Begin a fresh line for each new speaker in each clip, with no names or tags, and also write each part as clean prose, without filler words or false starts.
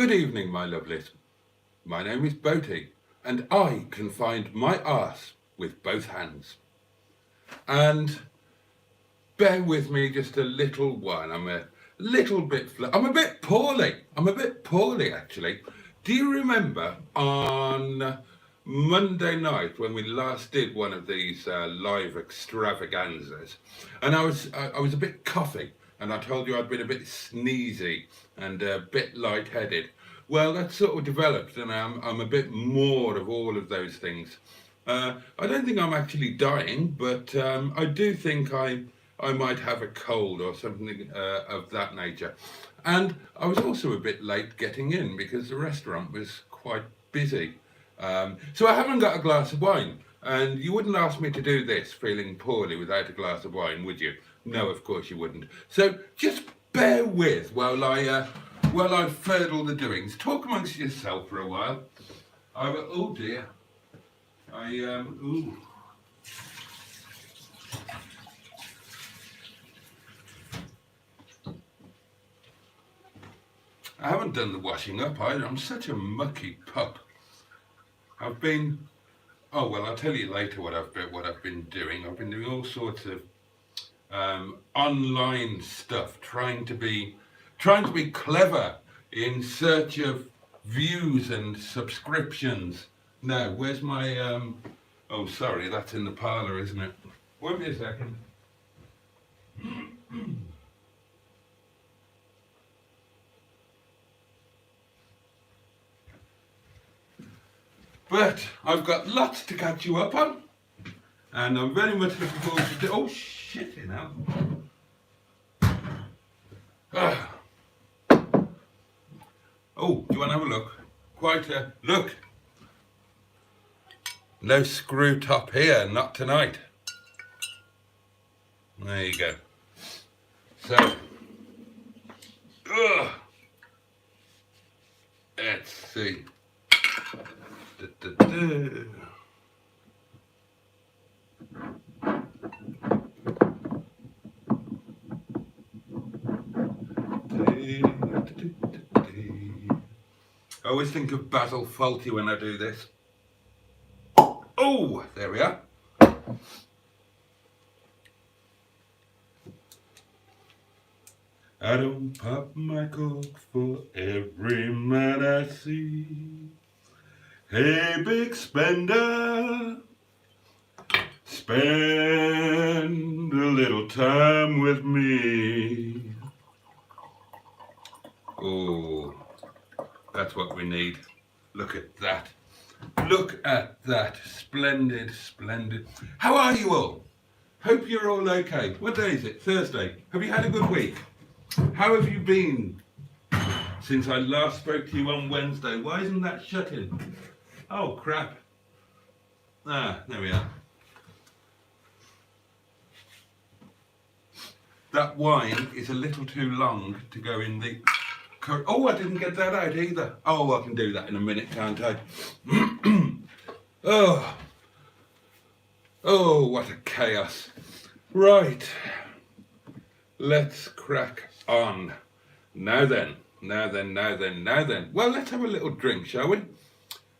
Good evening, my lovelies. My name is Boaty, and I can find my arse with both hands. And bear with me just a little while. I'm a little bit I'm a bit poorly. I'm a bit poorly, actually. Do you remember on Monday night when we last did one of these live extravaganzas, and I was a bit coughy, and I told you I'd been a bit sneezy and a bit lightheaded. Well, that sort of developed, and I'm a bit more of all of those things. I don't think I'm actually dying, but I do think I might have a cold or something of that nature. And I was also a bit late getting in because the restaurant was quite busy. So I haven't got a glass of wine. And you wouldn't ask me to do this feeling poorly without a glass of wine, would you? No, of course you wouldn't. So just bear with while I furtle the doings. Talk amongst yourself for a while. Oh dear. Ooh. I haven't done the washing up either. I'm such a mucky pup. Oh well, I'll tell you later what I've been doing. I've been doing all sorts of online stuff, trying to be clever in search of views and subscriptions. Now, where's my oh sorry, that's in the parlour, isn't it? Wait me a second. But I've got lots to catch you up on, and I'm very much looking forward to oh shit, you know. Oh, do you want to have a look? Quite a look. No screw top here, not tonight. There you go. So, let's see. I always think of Basil Fawlty when I do this. Oh, there we are. I don't pop my cork for every man I see. Hey, big spender, spend a little time with me. Oh, that's what we need. Look at that. Look at that. Splendid, splendid. How are you all? Hope you're all okay. What day is it? Thursday. Have you had a good week? How have you been since I last spoke to you on Wednesday? Why isn't that shutting? Oh, crap. Ah, there we are. That wine is a little too long to go in the... Oh, I didn't get that out either. Oh, I can do that in a minute, can't I? Oh, what a chaos. Right. Let's crack on. Now then. Well, let's have a little drink, shall we?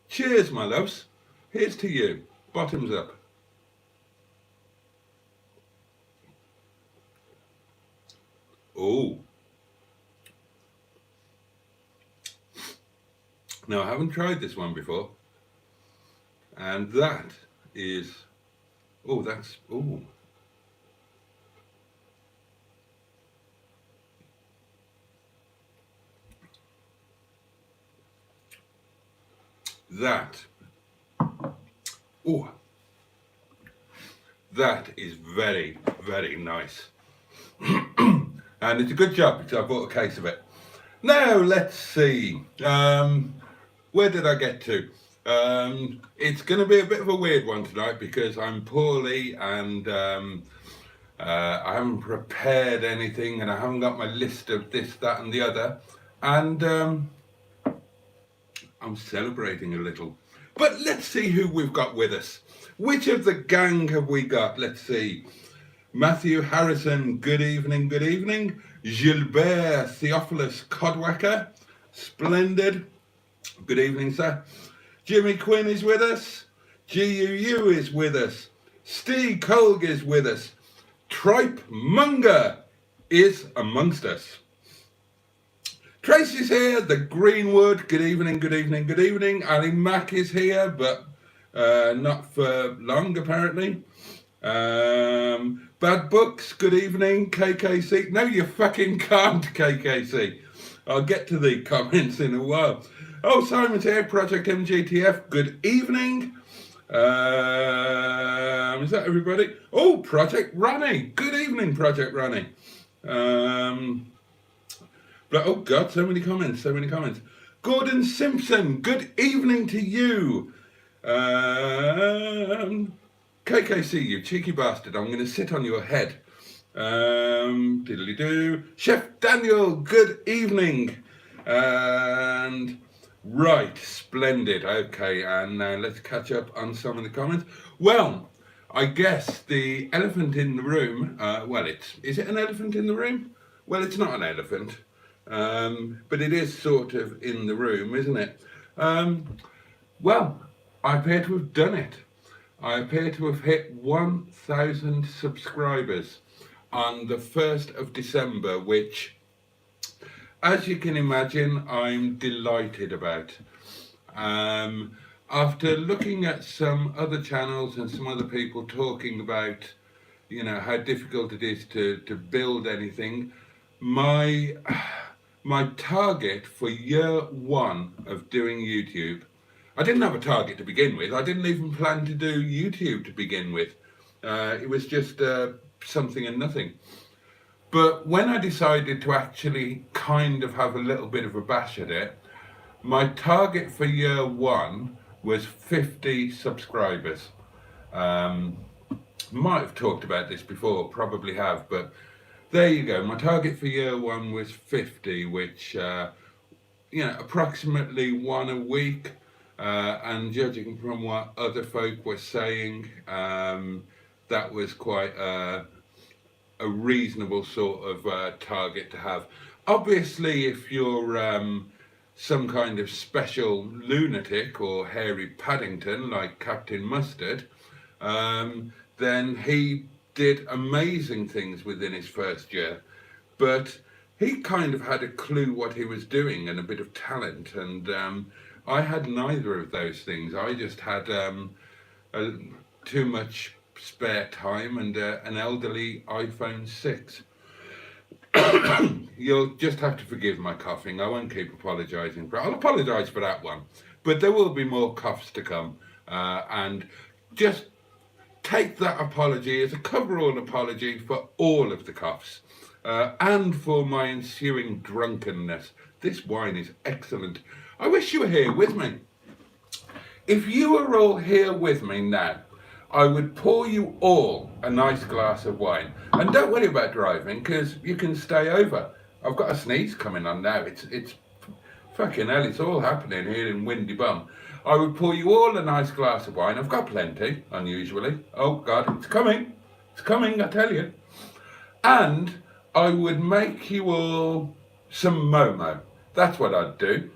Cheers, my loves. Here's to you. Bottoms up. Oh. Now, I haven't tried this one before. And that is... Oh, that's... Oh. That is very, very nice. And it's a good job because I bought a case of it. Now, let's see. Where did I get to? It's going to be a bit of a weird one tonight because I'm poorly and I haven't prepared anything and I haven't got my list of this, that and the other. And I'm celebrating a little. But let's see who we've got with us. Which of the gang have we got? Let's see. Matthew Harrison, good evening, good evening. Gilbert Theophilus Codwacker. Splendid. Good evening, sir. Jimmy Quinn is with us. GUU is with us. Steve Colg is with us. Tripe Munger is amongst us. Tracy's here, the Greenwood. Good evening, good evening, good evening. Ali Mack is here, but not for long, apparently. Bad Books, good evening. KKC. No, you fucking can't, KKC. I'll get to the comments in a while. Oh, Simon's here, Project MGTF. Good evening. Is that everybody? Oh, Project Ronnie. Good evening, Project Ronnie. But oh God, so many comments, so many comments. Gordon Simpson, good evening to you. KKC, you cheeky bastard, I'm going to sit on your head. Diddly-doo. Chef Daniel, good evening. And right, splendid. Okay, and now let's catch up on some of the comments. Well, I guess the elephant in the room, is it an elephant in the room? Well, it's not an elephant. But it is sort of in the room, isn't it? Well, I appear to have done it. I appear to have hit 1,000 subscribers on the 1st of December, which, as you can imagine, I'm delighted about. After looking at some other channels and some other people talking about, you know, how difficult it is to build anything, my target for year one of doing YouTube, I didn't have a target to begin with. I didn't even plan to do YouTube to begin with. It was just something and nothing. But when I decided to actually kind of have a little bit of a bash at it, my target for year one was 50 subscribers. Might have talked about this before, probably have, but there you go. My target for year one was 50, which, approximately one a week. And judging from what other folk were saying, that was quite a reasonable sort of target to have. Obviously, if you're some kind of special lunatic or Harry Paddington like Captain Mustard, then he did amazing things within his first year, but he kind of had a clue what he was doing and a bit of talent, and I had neither of those things. I just had too much spare time and an elderly iPhone 6. You'll just have to forgive my coughing. I won't keep apologising for it. I'll apologise for that one, but there will be more coughs to come, and just take that apology as a coverall apology for all of the coughs, and for my ensuing drunkenness. This wine is excellent. I wish you were here with me. If you were all here with me now, I would pour you all a nice glass of wine. And don't worry about driving, because you can stay over. I've got a sneeze coming on now. It's fucking hell, it's all happening here in Windy Bum. I would pour you all a nice glass of wine. I've got plenty, unusually. Oh God, it's coming. It's coming, I tell you. And I would make you all some Momo. That's what I'd do.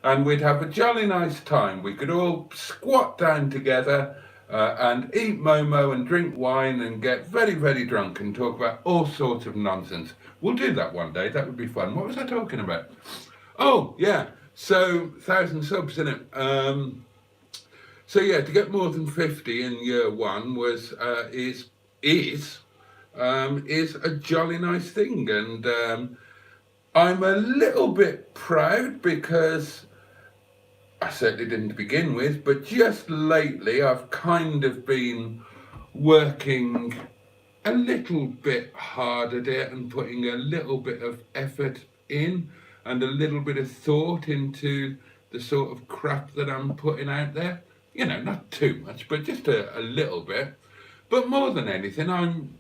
And we'd have a jolly nice time. We could all squat down together and eat Momo and drink wine and get very, very drunk and talk about all sorts of nonsense. We'll do that one day. That would be fun. What was I talking about? Oh, yeah. So, 1,000 subs, innit? So yeah, to get more than 50 in year one is a jolly nice thing, and I'm a little bit proud because I certainly didn't to begin with, but just lately I've kind of been working a little bit hard at it and putting a little bit of effort in and a little bit of thought into the sort of crap that I'm putting out there. You know, not too much, but just a little bit. But more than anything, I'm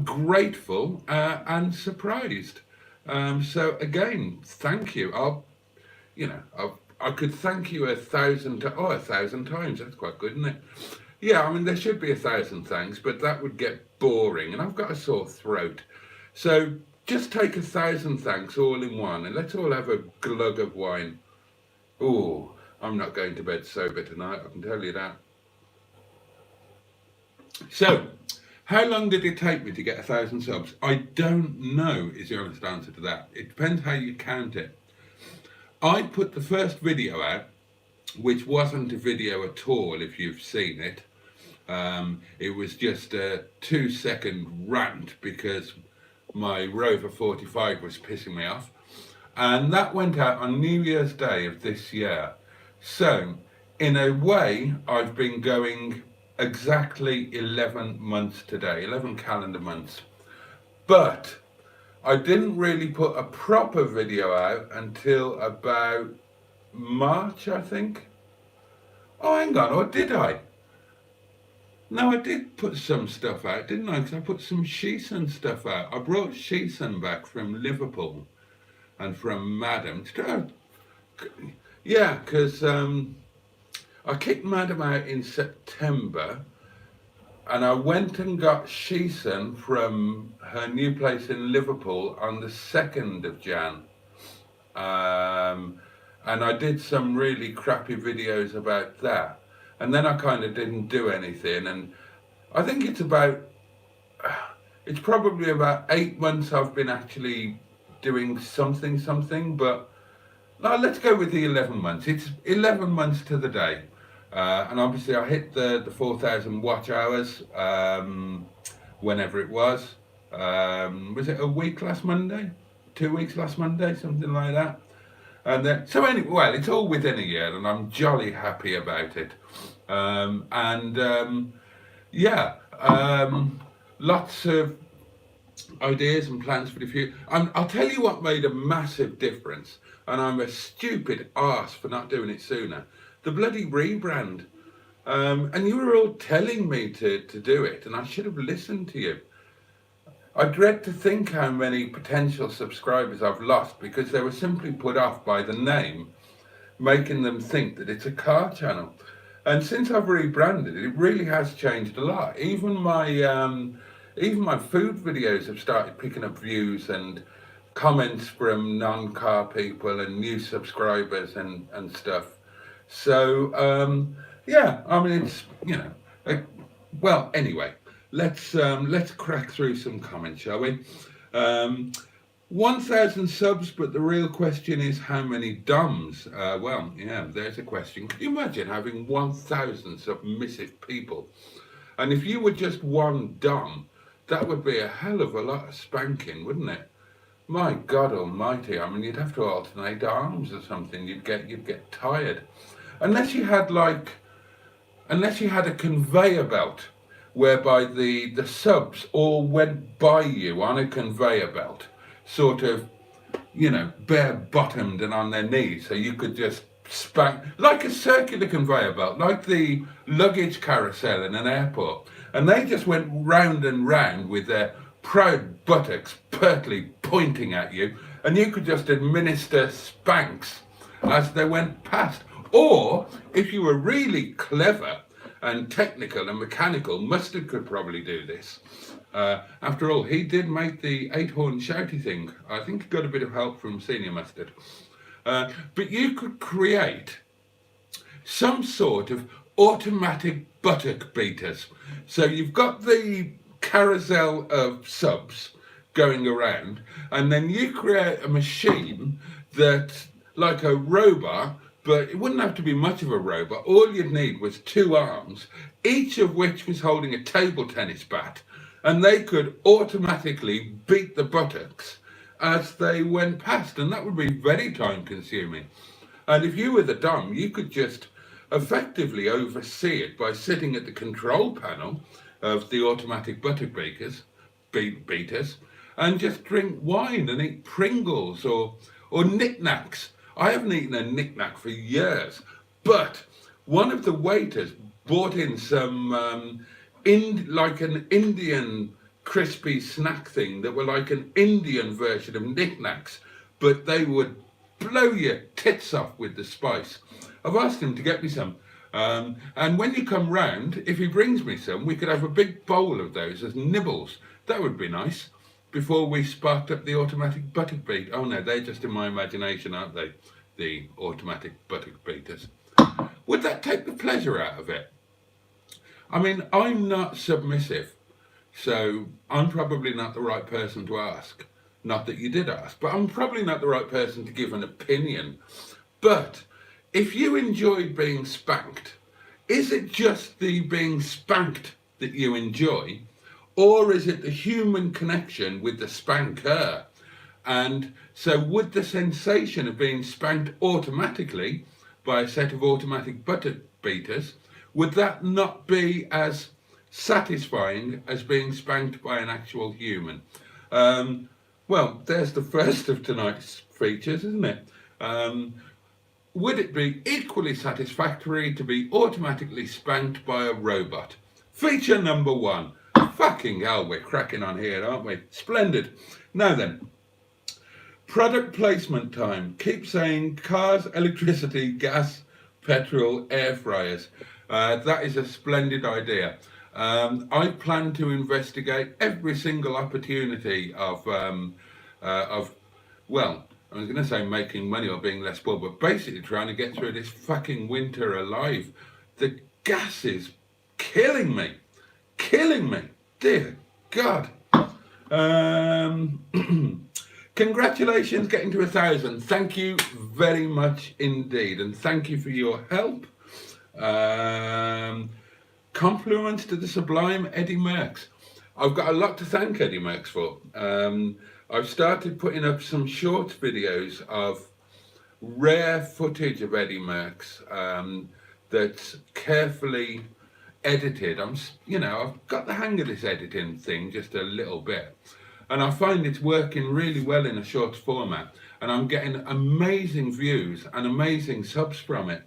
grateful and surprised. So again, thank you. I could thank you 1,000 times. That's quite good, isn't it? Yeah, I mean, there should be 1,000 thanks, but that would get boring, and I've got a sore throat. So just take 1,000 thanks all in one, and let's all have a glug of wine. Oh, I'm not going to bed sober tonight, I can tell you that. So, how long did it take me to get 1,000 subs? I don't know is the honest answer to that. It depends how you count it. I put the first video out, which wasn't a video at all if you've seen it. It was just a 2-second rant because my Rover 45 was pissing me off. And that went out on New Year's Day of this year. So, in a way, I've been going exactly 11 months today, 11 calendar months. But I didn't really put a proper video out until about March, I think. Oh, hang on, or did I? No, I did put some stuff out, didn't I? Because I put some Sheeson stuff out. I brought Sheeson back from Liverpool and from Madam. Yeah, because I kicked Madam out in September, and I went and got Sheeson from her new place in Liverpool on the 2nd of Jan. And I did some really crappy videos about that. And then I kind of didn't do anything. And I think it's probably about 8 months I've been actually doing something, but no, let's go with the 11 months. It's 11 months to the day. And obviously I hit the 4,000 watch hours whenever it was. Was it a week last Monday? 2 weeks last Monday? Something like that. And then, so anyway, well, it's all within a year and I'm jolly happy about it. Lots of ideas and plans for the future. I'll tell you what made a massive difference, and I'm a stupid arse for not doing it sooner. The bloody rebrand. And you were all telling me to do it, and I should have listened to you. I dread to think how many potential subscribers I've lost because they were simply put off by the name, making them think that it's a car channel. And since I've rebranded it, it really has changed a lot. Even my food videos have started picking up views and comments from non-car people and new subscribers and stuff. So, yeah, I mean, it's, well, anyway, let's crack through some comments, shall we? 1,000 subs, but the real question is how many DOMs? Well, yeah, there's a question. Can you imagine having 1,000 submissive people? And if you were just one DOM, that would be a hell of a lot of spanking, wouldn't it? My God almighty, I mean, you'd have to alternate arms or something. You'd get tired. Unless you had a conveyor belt whereby the subs all went by you on a conveyor belt, sort of, bare bottomed and on their knees, so you could just spank, like a circular conveyor belt, like the luggage carousel in an airport. And they just went round and round with their proud buttocks pertly pointing at you, and you could just administer spanks as they went past. Or, if you were really clever and technical and mechanical, Mustard could probably do this. After all, he did make the 8-horn shouty thing. I think he got a bit of help from Senior Mustard. But you could create some sort of automatic buttock beaters. So you've got the carousel of subs going around, and then you create a machine that, like a robot, but it wouldn't have to be much of a robot. All you'd need was 2 arms, each of which was holding a table tennis bat, and they could automatically beat the buttocks as they went past, and that would be very time consuming. And if you were the DOM, you could just effectively oversee it by sitting at the control panel of the automatic buttock beaters and just drink wine and eat Pringles or knickknacks. I haven't eaten a knick-knack for years, but one of the waiters brought in some like an Indian crispy snack thing that were like an Indian version of knick-knacks, but they would blow your tits off with the spice. I've asked him to get me some, and when you come round, if he brings me some, we could have a big bowl of those as nibbles. That would be nice. before we sparked up the automatic buttock beat. Oh no, they're just in my imagination, aren't they? The automatic buttock beaters. Would that take the pleasure out of it? I mean, I'm not submissive, so I'm probably not the right person to ask. Not that you did ask, but I'm probably not the right person to give an opinion. But if you enjoyed being spanked, is it just the being spanked that you enjoy, or is it the human connection with the spanker? And so would the sensation of being spanked automatically by a set of automatic buttock beaters, would that not be as satisfying as being spanked by an actual human? Well, there's the first of tonight's features, isn't it? Would it be equally satisfactory to be automatically spanked by a robot? Feature number 1. Fucking hell, we're cracking on here, aren't we? Splendid. Now then, product placement time. Keep saying cars, electricity, gas, petrol, air fryers. That is a splendid idea. I plan to investigate every single opportunity of well, I was going to say making money or being less poor, but basically trying to get through this fucking winter alive. The gas is killing me. Killing me. Dear God. Congratulations getting to 1,000. Thank you very much indeed. And thank you for your help. Compliments to the sublime Eddie Merckx. I've got a lot to thank Eddie Merckx for. I've started putting up some short videos of rare footage of Eddie Merckx that's carefully edited. I've got the hang of this editing thing just a little bit, and I find it's working really well in a short format, and I'm getting amazing views and amazing subs from it.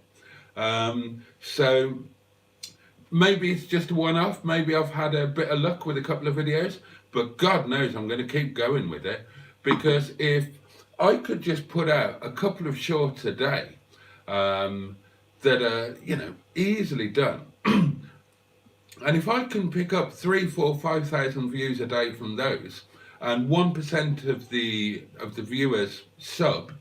So maybe it's just a one-off. Maybe I've had a bit of luck with a couple of videos, but God knows I'm going to keep going with it, because if I could just put out a couple of shorts a day that are, easily done, and if I can pick up 3, 4, 5,000 views a day from those, and 1% of the viewers sub,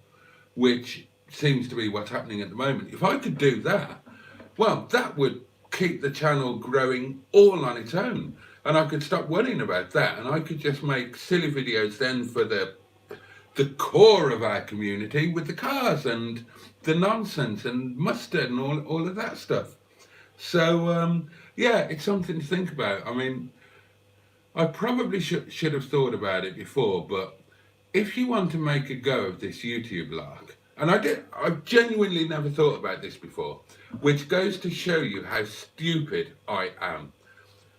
which seems to be what's happening at the moment, if I could do that, well, that would keep the channel growing all on its own, and I could stop worrying about that, and I could just make silly videos then for the core of our community, with the cars and the nonsense and mustard and all of that stuff. So yeah, it's something to think about. I mean, I probably should have thought about it before, but if you want to make a go of this YouTube lark, and I've genuinely never thought about this before, which goes to show you how stupid I am.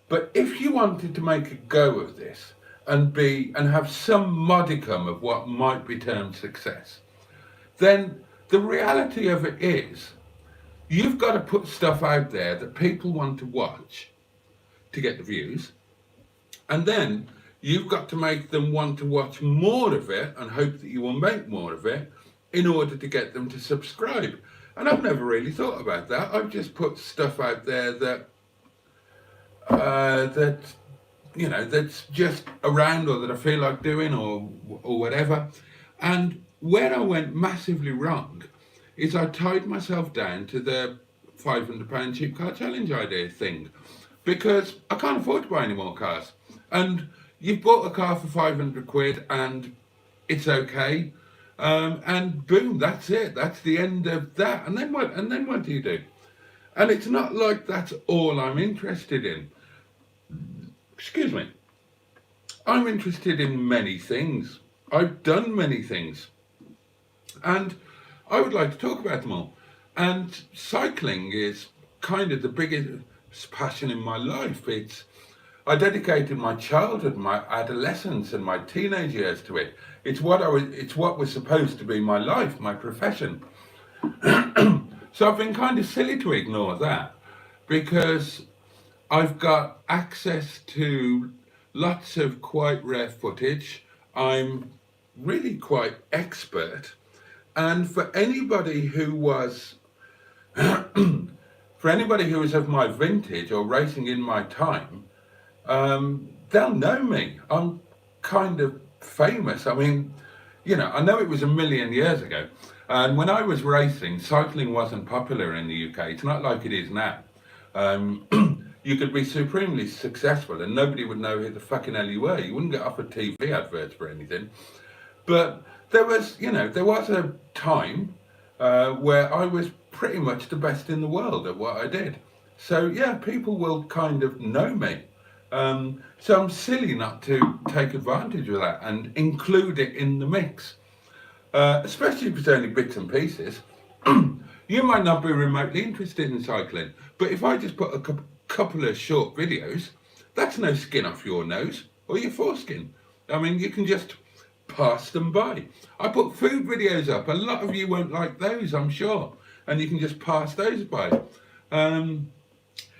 But if you wanted to make a go of this and have some modicum of what might be termed success, then the reality of it is you've got to put stuff out there that people want to watch to get the views, and then you've got to make them want to watch more of it and hope that you will make more of it in order to get them to subscribe. And I've never really thought about that. I've just put stuff out there that that's just around, or that I feel like doing, or whatever. And where I went massively wrong is I tied myself down to the £500 cheap car challenge idea thing, because I can't afford to buy any more cars. And you've bought a car for 500 quid and it's okay. And boom, that's it. That's the end of that. And then what? And then what do you do? And it's not like that's all I'm interested in. Excuse me. I'm interested in many things. I've done many things, and I would like to talk about them all. And cycling is kind of the biggest passion in my life. I dedicated my childhood, my adolescence, and my teenage years to it. It's what was supposed to be my life, my profession. So I've been kind of silly to ignore that, because I've got access to lots of quite rare footage. I'm really quite expert. And for anybody who was of my vintage or racing in my time, they'll know me. I'm kind of famous. I mean, I know it was a million years ago, and when I was racing, cycling wasn't popular in the UK. It's not like it is now. Um, you could be supremely successful and nobody would know who the fucking hell you were. You wouldn't get offered TV adverts for anything. But there was a time where I was pretty much the best in the world at what I did. So yeah, people will kind of know me. So I'm silly not to take advantage of that and include it in the mix, especially if it's only bits and pieces. You might not be remotely interested in cycling, but if I just put a couple of short videos, that's no skin off your nose or your foreskin. I mean, you can just pass them by. I put food videos up. A lot of you won't like those, I'm sure, and you can just pass those by.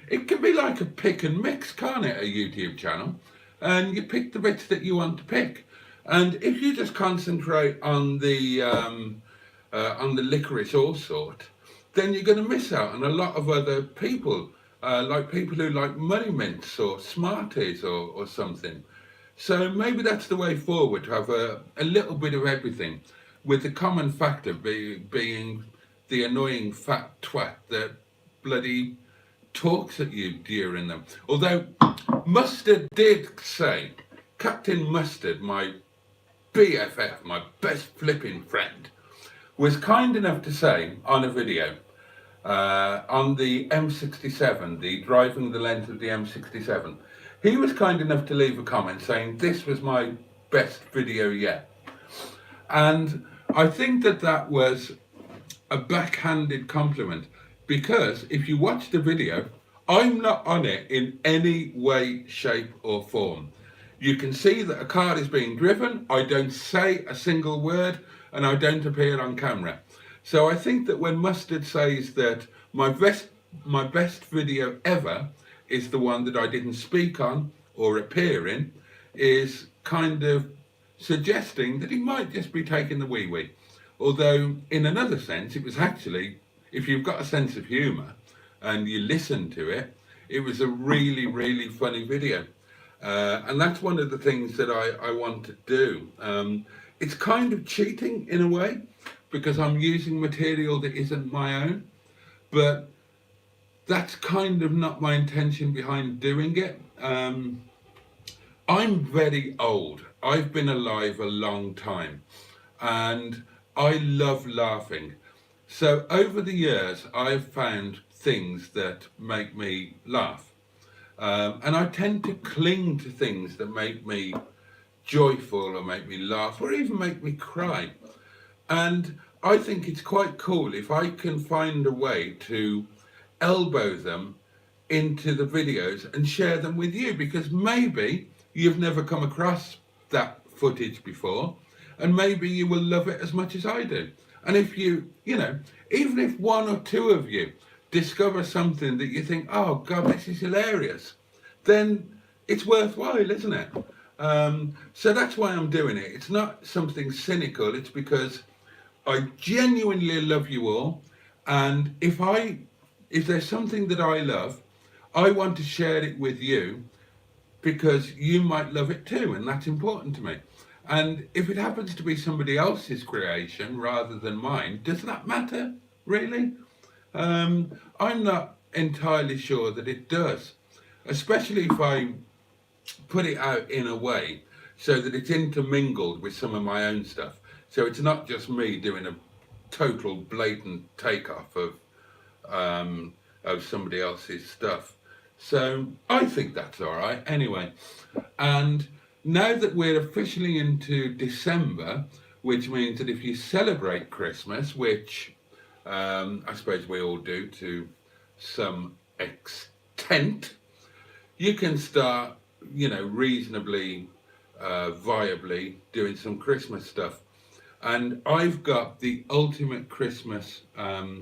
It can be like a pick and mix, can't it, a YouTube channel? And you pick the bits that you want to pick. And if you just concentrate on the licorice allsort, then you're going to miss out on a lot of other people, like people who like money mints or Smarties or something. So maybe that's the way forward, to have a little bit of everything, with the common factor being the annoying fat twat that bloody talks at you during them. Although Mustard did say, Captain Mustard, my BFF, my best flipping friend, was kind enough to say on a video on the M67, the driving the length of the M67, he was kind enough to leave a comment saying this was my best video yet. And I think that was a backhanded compliment, because if you watch the video, I'm not on it in any way, shape or form. You can see that a car is being driven. I don't say a single word and I don't appear on camera. So I think that when Mustard says that my best video ever is the one that I didn't speak on or appear in, is kind of suggesting that he might just be taking the wee-wee. Although in another sense, it was actually, if you've got a sense of humour and you listen to it, it was a really, really funny video. And that's one of the things that I want to do. It's kind of cheating in a way, because I'm using material that isn't my own, but that's kind of not my intention behind doing it. I'm very old. I've been alive a long time and I love laughing. So over the years, I've found things that make me laugh. And I tend to cling to things that make me joyful or make me laugh or even make me cry. And I think it's quite cool if I can find a way to elbow them into the videos and share them with you, because maybe you've never come across that footage before and maybe you will love it as much as I do. And if you know, even if one or two of you discover something that you think, oh God, this is hilarious, then it's worthwhile, isn't it? So that's why I'm doing it. It's not something cynical. It's because I genuinely love you all. And if there's something that I love, I want to share it with you, because you might love it too, and that's important to me. And if it happens to be somebody else's creation rather than mine, does that matter, really? I'm not entirely sure that it does, especially if I put it out in a way so that it's intermingled with some of my own stuff. So it's not just me doing a total blatant takeoff of somebody else's stuff. So I think that's all right anyway. And now that we're officially into December, which means that if you celebrate Christmas, which I suppose we all do to some extent, you can start, reasonably viably doing some Christmas stuff. And I've got the ultimate Christmas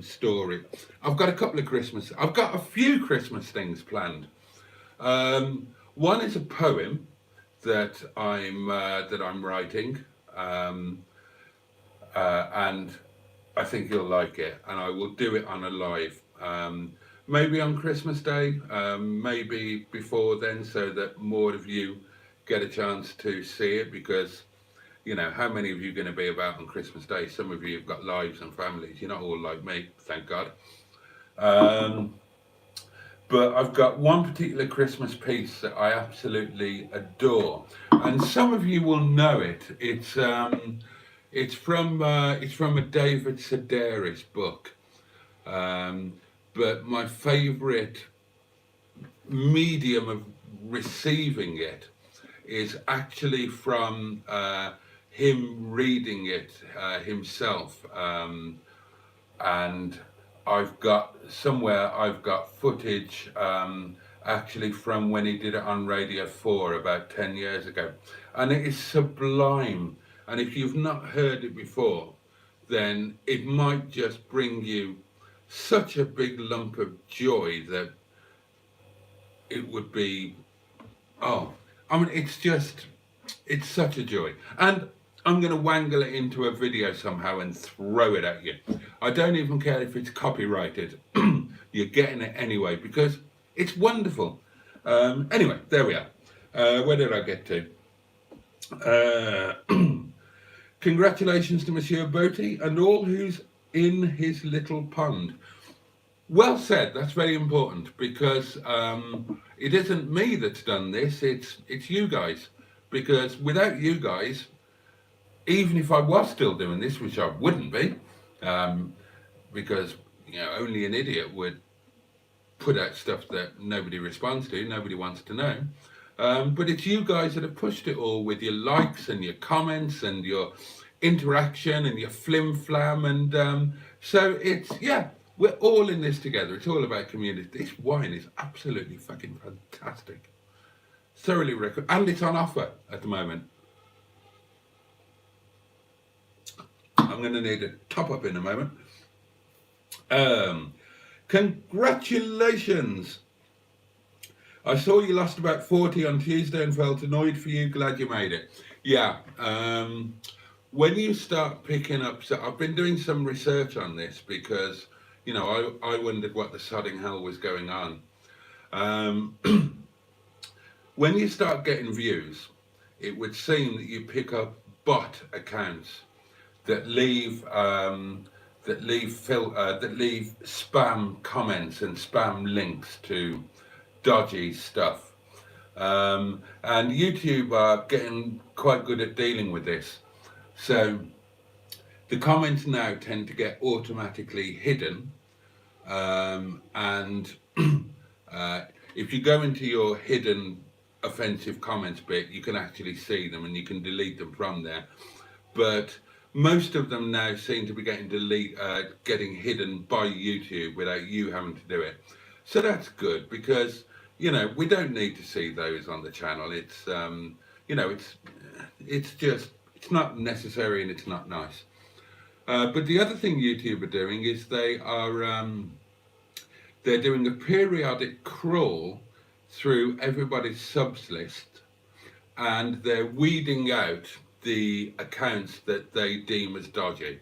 story. I've got a few Christmas things planned. One is a poem that I'm writing, and I think you'll like it. And I will do it on a live, maybe on Christmas Day, maybe before then, so that more of you get a chance to see it, because you know, how many of you are going to be about on Christmas Day? Some of you have got lives and families. You're not all like me, thank God. But I've got one particular Christmas piece that I absolutely adore, and some of you will know it. It's from a David Sedaris book. But my favourite medium of receiving it is actually from him reading it himself. And I've got footage actually from when he did it on Radio 4 about 10 years ago. And it is sublime. And if you've not heard it before, then it might just bring you such a big lump of joy that it would be, oh, I mean, it's such a joy. And I'm going to wangle it into a video somehow and throw it at you. I don't even care if it's copyrighted. You're getting it anyway, because it's wonderful. Anyway, there we are. Where did I get to? Congratulations to Monsieur Boaty and all who's in his little pond. Well said. That's very important, because it isn't me that's done this. It's you guys. Because without you guys, even if I was still doing this, which I wouldn't be, because you know only an idiot would put out stuff that nobody responds to, nobody wants to know. But it's you guys that have pushed it all with your likes and your comments and your interaction and your flim flam, and so it's, yeah, we're all in this together. It's all about community. This wine is absolutely fucking fantastic. Thoroughly recommend, and it's on offer at the moment. I'm going to need a top up in a moment. Congratulations. I saw you lost about 40 on Tuesday and felt annoyed for you. Glad you made it. Yeah. When you start picking up, so I've been doing some research on this, because, you know, I wondered what the sodding hell was going on. When you start getting views, it would seem that you pick up bot accounts that leave spam comments and spam links to dodgy stuff, and YouTube are getting quite good at dealing with this. So the comments now tend to get automatically hidden, and if you go into your hidden offensive comments bit, you can actually see them and you can delete them from there. But most of them now seem to be getting hidden by YouTube without you having to do it. So that's good, because you know we don't need to see those on the channel. It's you know, it's not necessary and it's not nice. But the other thing YouTube are doing is they're doing a periodic crawl through everybody's subs list, and they're weeding out the accounts that they deem as dodgy.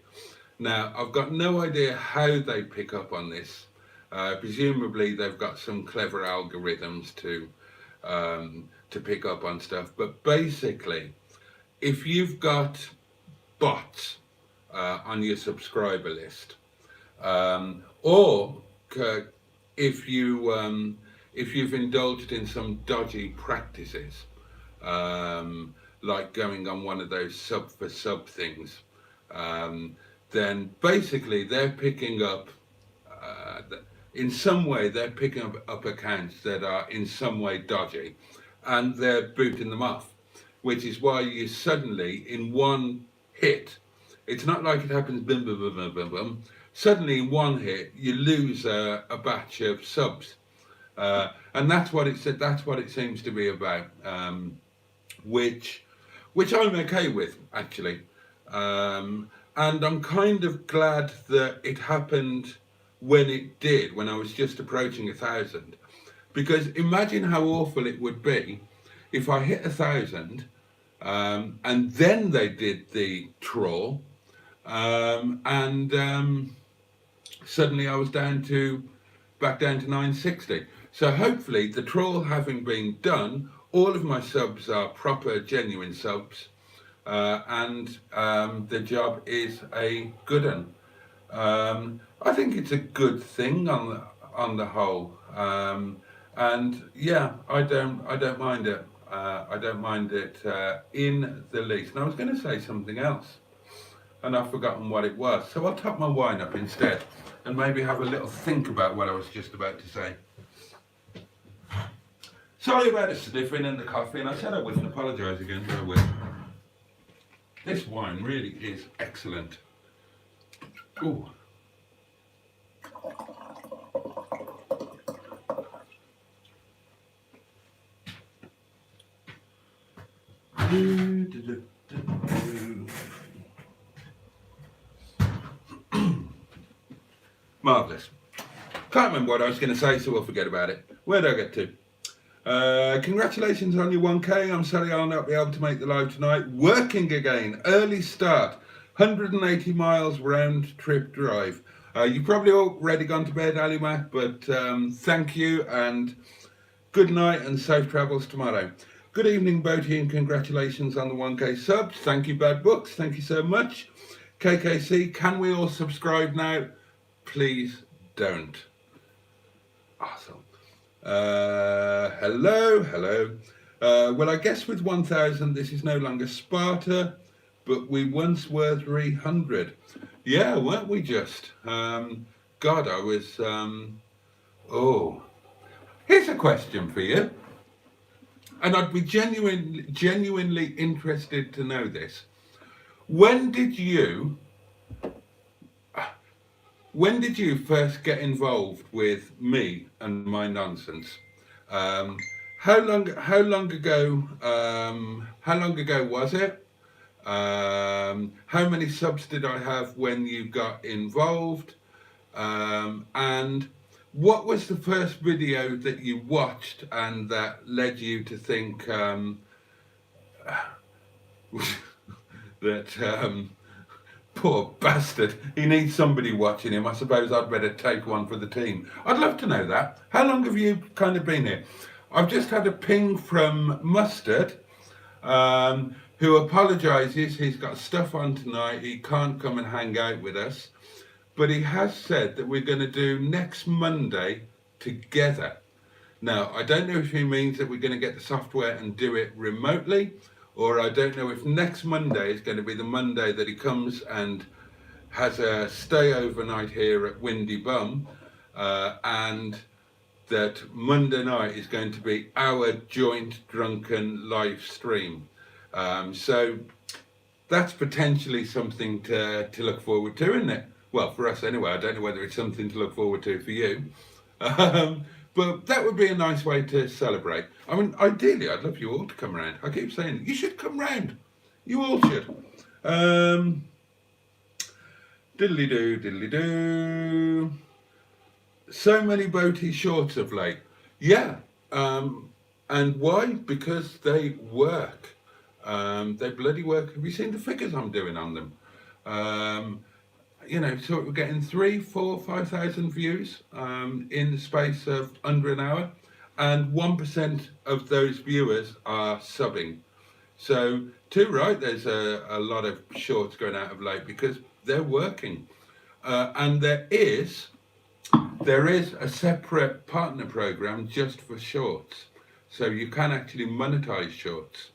Now, I've got no idea how they pick up on this. Presumably they've got some clever algorithms to pick up on stuff, but basically, if you've got bots on your subscriber list, or if you've indulged in some dodgy practices, like going on one of those sub for sub things, then basically they're picking up, in some way they're picking up accounts that are in some way dodgy, and they're booting them off, which is why you suddenly, in one hit, it's not like it happens boom, boom, boom, boom, boom, boom. Suddenly in one hit, you lose a batch of subs. And that's what it said. That's what it seems to be about, which I'm okay with, actually. And I'm kind of glad that it happened when it did, when I was just approaching 1,000, because imagine how awful it would be if I hit 1,000, and then they did the trawl, and suddenly I was back down to 960. So hopefully the trawl having been done, All of my subs are proper, genuine subs, and the job is a good one. I think it's a good thing on the whole, and yeah, I don't mind it. I don't mind it in the least. And I was going to say something else, and I've forgotten what it was. So I'll top my wine up instead, and maybe have a little think about what I was just about to say. Sorry about the sniffing and the coughing. I said I wouldn't apologise again, but I will. This wine really is excellent. Ooh. Marvellous. Can't remember what I was going to say, so we'll forget about it. Where did I get to? Congratulations on your 1K. I'm sorry I'll not be able to make the live tonight. Working again. Early start. 180 miles round trip drive. You've probably already gone to bed, Ali Mac, but thank you and good night and safe travels tomorrow. Good evening, Boaty, and congratulations on the 1K subs. Thank you, Bad Books. Thank you so much. KKC, can we all subscribe now? Please don't. Awesome. Hello. Well, I guess with 1,000, this is no longer Sparta, but we once were 300. Yeah, weren't we just? God, I was... Oh. Here's a question for you. And I'd be genuinely interested to know this. When did you first get involved with me and my nonsense? How long ago was it? How many subs did I have when you got involved? And what was the first video that you watched and that led you to think that poor bastard, he needs somebody watching him? I suppose I'd better take one for the team. I'd love to know that. How long have you kind of been here? I've just had a ping from Mustard, who apologises. He's got stuff on tonight. He can't come and hang out with us. But he has said that we're going to do next Monday together. Now, I don't know if he means that we're going to get the software and do it remotely, or I don't know if next Monday is going to be the Monday that he comes and has a stay overnight here at Windy Bum, and that Monday night is going to be our joint drunken live stream. So that's potentially something to look forward to, isn't it? Well, for us anyway. I don't know whether it's something to look forward to for you. But that would be a nice way to celebrate. I mean, ideally, I'd love you all to come around. I keep saying, you should come round. You all should. Diddly-doo. So many Boaty shorts of late. Yeah. And why? Because they work. They bloody work. Have you seen the figures I'm doing on them? So we're getting 3, 4, 5,000 views in the space of under an hour, and 1% of those viewers are subbing. So too right, there's a lot of shorts going out of late because they're working, and there is a separate partner program just for shorts, so you can actually monetize shorts.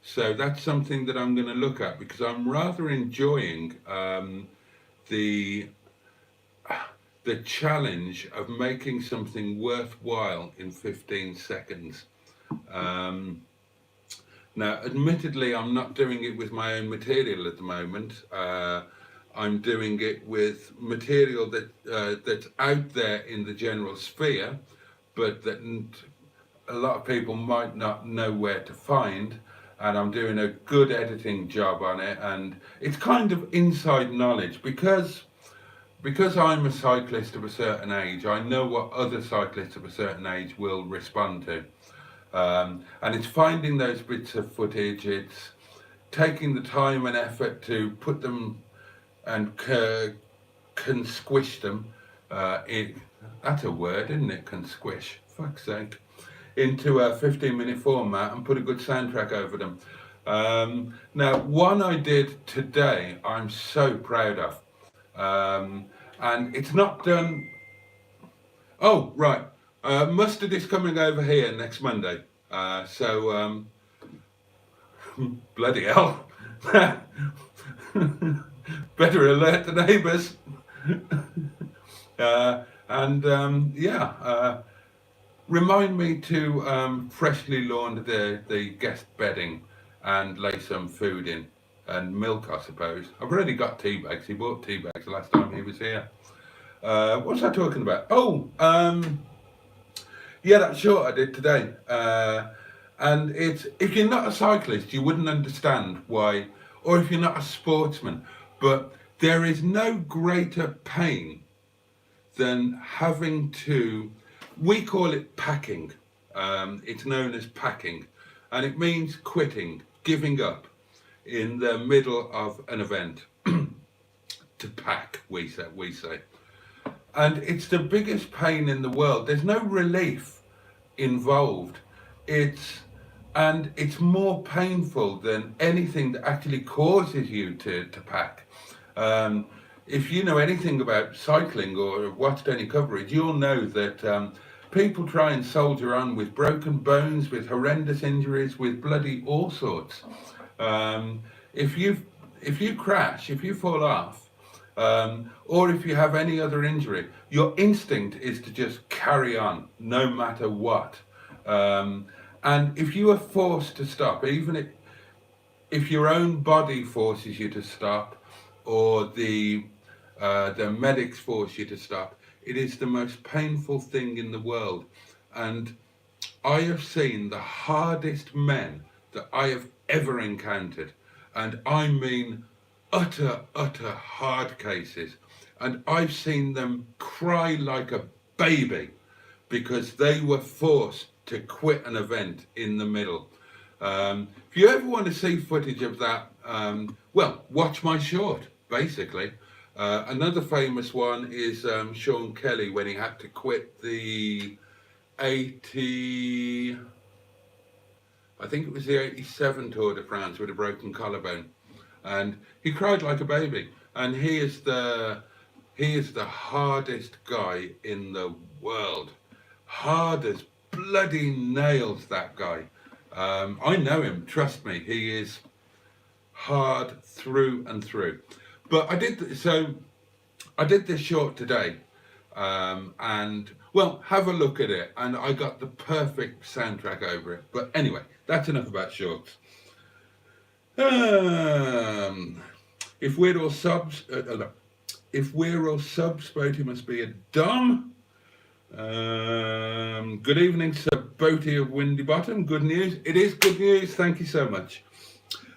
So that's something that I'm going to look at because I'm rather enjoying the challenge of making something worthwhile in 15 seconds. Now, admittedly, I'm not doing it with my own material at the moment. I'm doing it with material that's out there in the general sphere, but that a lot of people might not know where to find. And I'm doing a good editing job on it, and it's kind of inside knowledge because I'm a cyclist of a certain age. I know what other cyclists of a certain age will respond to, and it's finding those bits of footage. It's taking the time and effort to put them and can squish them. That's a word, isn't it? Can squish. Fuck's sake. into a 15-minute format and put a good soundtrack over them. Now, one I did today, I'm so proud of. And it's not done. Oh, right. Mustard is coming over here next Monday. So, bloody hell. Better alert the neighbours. Remind me to freshly laund the guest bedding and lay some food in and milk, I suppose. I've already got tea bags. He bought tea bags the last time he was here. What was I talking about? Oh, yeah, that short I did today. And it's, if you're not a cyclist, you wouldn't understand why, or if you're not a sportsman, but there is no greater pain than having to, we call it packing. It's known as packing, and it means quitting, giving up in the middle of an event. To pack, we say. And it's the biggest pain in the world. There's no relief involved. It's more painful than anything that actually causes you to pack. If you know anything about cycling or have watched any coverage, you'll know that people try and soldier on with broken bones, with horrendous injuries, with bloody all sorts. If you crash, if you fall off, or if you have any other injury, your instinct is to just carry on, no matter what. And if you are forced to stop, even if your own body forces you to stop, or the medics force you to stop, it is the most painful thing in the world. And I have seen the hardest men that I have ever encountered, and I mean utter hard cases, and I've seen them cry like a baby because they were forced to quit an event in the middle. If you ever want to see footage of that, well, watch my short, basically. Another famous one is Sean Kelly when he had to quit the 80, I think it was the 87 Tour de France with a broken collarbone. And he cried like a baby. And he is the hardest guy in the world. Hard as bloody nails, that guy. I know him, trust me. He is hard through and through. But I did this short today, and well, have a look at it, and I got the perfect soundtrack over it. But anyway, that's enough about shorts. If we're all subs, Boaty must be a dom. Good evening, Sir Boaty of Windy Bottom. Good news. It is good news. Thank you so much.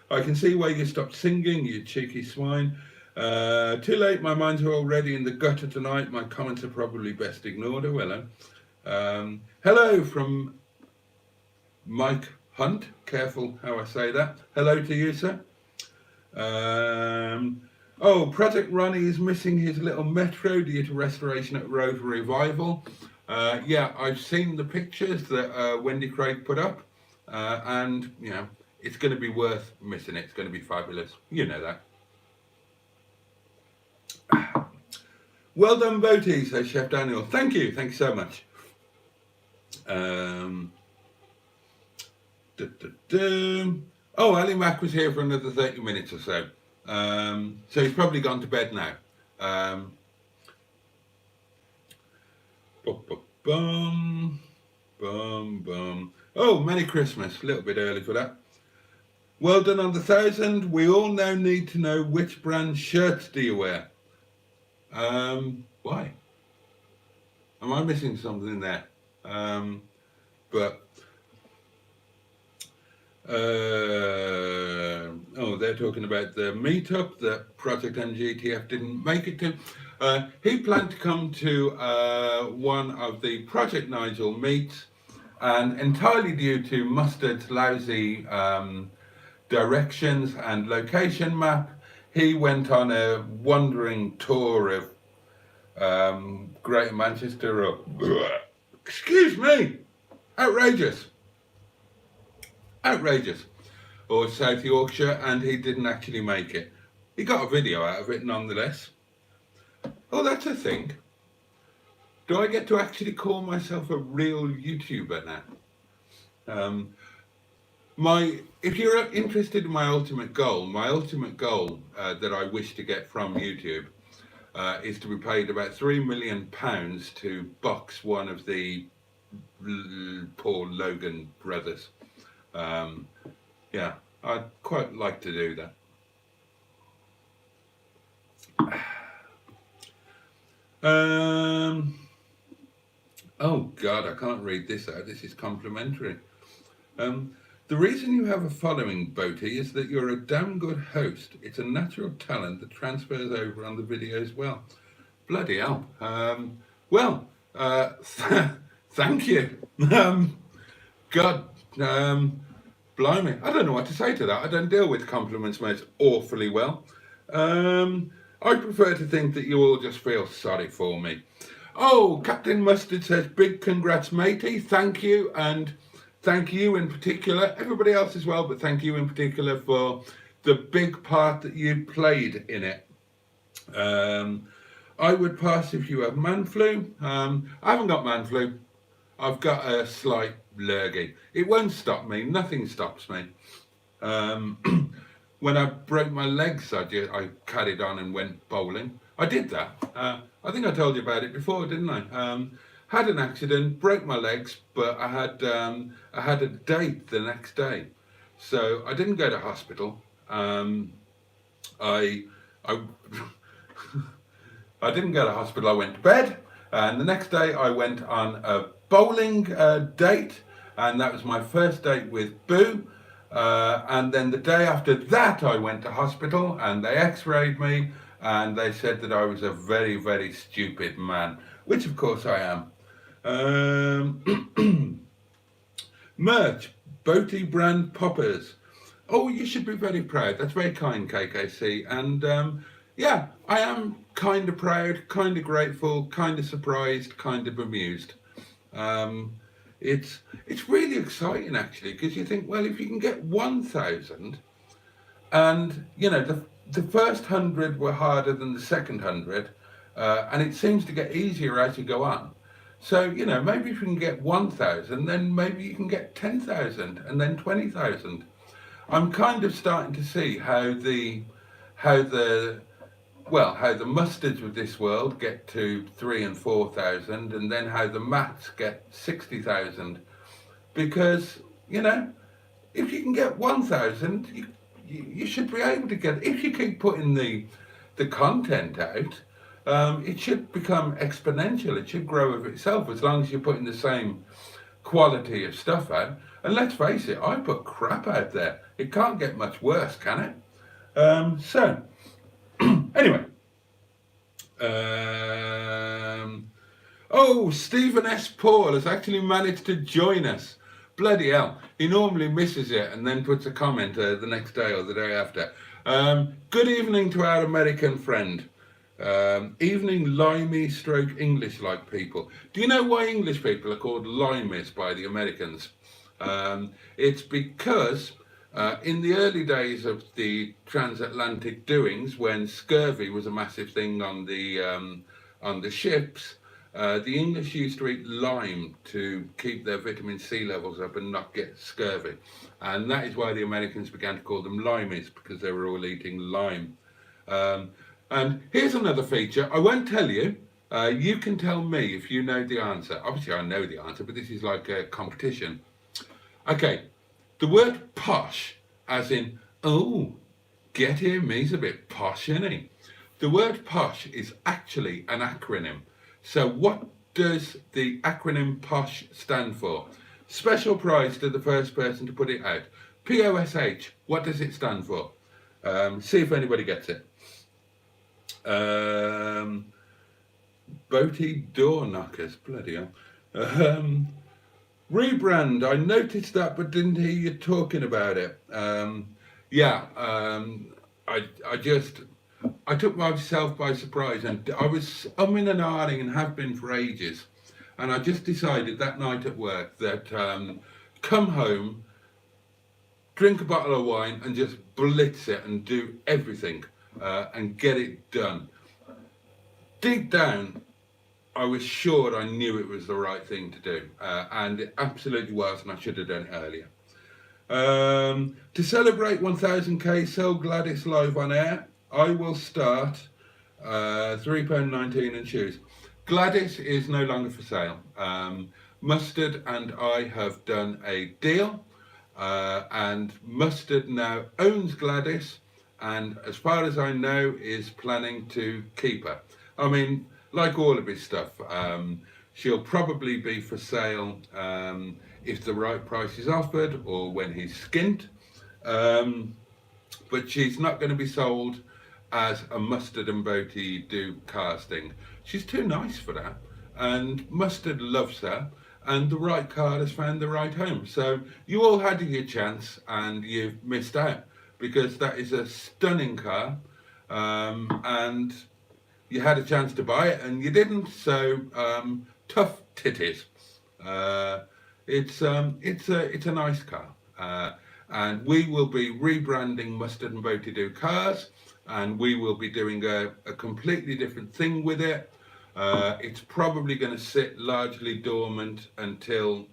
I can see why you stopped singing, you cheeky swine. Too late, my minds are already in the gutter tonight. My comments are probably best ignored. Oh, hello. Hello from Mike Hunt. Careful how I say that. Hello to you, sir. Oh, Project Ronnie is missing his little metro due to restoration at Road Revival. Yeah, I've seen the pictures that Wendy Craig put up, and you know, it's going to be worth missing it. It's going to be fabulous. You know that. Well done, Boaty, says Chef Daniel. Thank you so much. Oh, Ali Mack was here for another 30 minutes or so. So he's probably gone to bed now. Oh, Merry Christmas. A little bit early for that. Well done on the 1,000. We all now need to know which brand shirts do you wear. Why? Am I missing something there? Oh, they're talking about the meetup that Project MGTF didn't make it to. He planned to come to one of the Project Nigel meets, and entirely due to Mustard's lousy directions and location map, he went on a wandering tour of Greater Manchester. Excuse me! Outrageous. Outrageous. Or South Yorkshire, and he didn't actually make it. He got a video out of it nonetheless. Oh, that's a thing. Do I get to actually call myself a real YouTuber now? If you're interested in my ultimate goal that I wish to get from YouTube is to be paid about £3 million to box one of the Paul Logan brothers. Yeah, I'd quite like to do that. Oh God, I can't read this out. This is complimentary. The reason you have a following, Boaty, is that you're a damn good host. It's a natural talent that transfers over on the video as well. Bloody hell. Thank you. God, blimey. I don't know what to say to that. I don't deal with compliments, mate, awfully well. I prefer to think that you all just feel sorry for me. Oh, Captain Mustard says, big congrats, matey. Thank you, and thank you in particular, everybody else as well, but thank you in particular for the big part that you played in it. I would pass if you have man flu. I haven't got man flu. I've got a slight lurgy. It won't stop me. Nothing stops me. When I broke my legs, I carried on and went bowling. I did that. I think I told you about it before, didn't I? Had an accident, broke my legs, but I had a date the next day, so I didn't go to hospital. I didn't go to hospital. I went to bed, and the next day I went on a bowling date, and that was my first date with Boo. And then the day after that, I went to hospital, and they X-rayed me, and they said that I was a very, very stupid man, which of course I am. Merch, Boaty brand poppers. Oh, you should be very proud. That's very kind, KKC. And yeah, I am kind of proud, kind of grateful, kind of surprised, kind of amused. It's really exciting actually, because you think, well, if you can get 1,000, and you know the first 100 were harder than the second 100, and it seems to get easier as you go on. So you know, maybe if you can get 1,000, then maybe you can get 10,000, and then 20,000. I'm kind of starting to see how the mustards of this world get to 3,000 and 4,000, and then how the maths get 60,000. Because, you know, if you can get 1,000, you should be able to get, if you keep putting the content out, it should become exponential. It should grow of itself as long as you're putting the same quality of stuff out. And let's face it, I put crap out there. It can't get much worse, can it? So, anyway. Oh, Stephen S. Paul has actually managed to join us. Bloody hell. He normally misses it and then puts a comment the next day or the day after. Good evening to our American friend. Evening limey stroke English-like people. Do you know why English people are called limeys by the Americans? It's because in the early days of the transatlantic doings, when scurvy was a massive thing on the ships, the English used to eat lime to keep their vitamin C levels up and not get scurvy. And that is why the Americans began to call them limeys, because they were all eating lime. And here's another feature. I won't tell you. You can tell me if you know the answer. Obviously, I know the answer, but this is like a competition. Okay, the word posh, as in, oh, get here, me's a bit posh, isn't he? The word posh is actually an acronym. So what does the acronym POSH stand for? Special prize to the first person to put it out. POSH, what does it stand for? See if anybody gets it. Boaty door knockers, bloody hell. Rebrand, I noticed that but didn't hear you talking about it. I took myself by surprise, and I was umming and ahhing and have been for ages. And I just decided that night at work that come home, drink a bottle of wine and just blitz it and do everything and get it done. Deep down, I was sure I knew it was the right thing to do, and it absolutely was, and I should have done it earlier. To celebrate 1000k Sell Gladys live on air, I will start £3.19 in shoes. Gladys is no longer for sale. Mustard and I have done a deal, and Mustard now owns Gladys, and as far as I know is planning to keep her. I mean, like all of his stuff, she'll probably be for sale if the right price is offered or when he's skint, but she's not going to be sold as a Mustard and Boaty do casting. She's too nice for that, and Mustard loves her, and the right car has found the right home. So you all had your chance and you've missed out, because that is a stunning car, and you had a chance to buy it and you didn't, so tough titties. It's a nice car, and we will be rebranding Mustard and Boaty Do Cars, and we will be doing a completely different thing with it. It's probably going to sit largely dormant until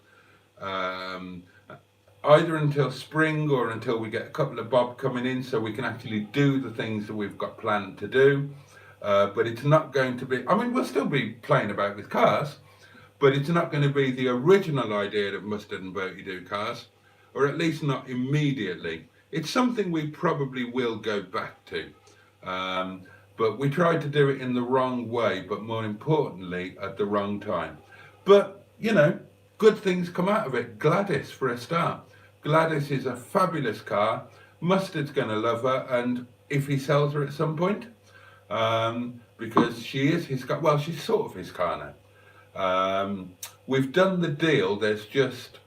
either until spring or until we get a couple of bob coming in, so we can actually do the things that we've got planned to do. But it's not going to be, I mean, we'll still be playing about with cars, but it's not going to be the original idea of Mustard and Boaty Do Cars, or at least not immediately. It's something we probably will go back to, but we tried to do it in the wrong way, but more importantly, at the wrong time. But, you know, good things come out of it. Gladys, for a start. Gladys is a fabulous car. Mustard's going to love her, and if he sells her at some point, because she is his car, well, she's sort of his car now. We've done the deal. There's just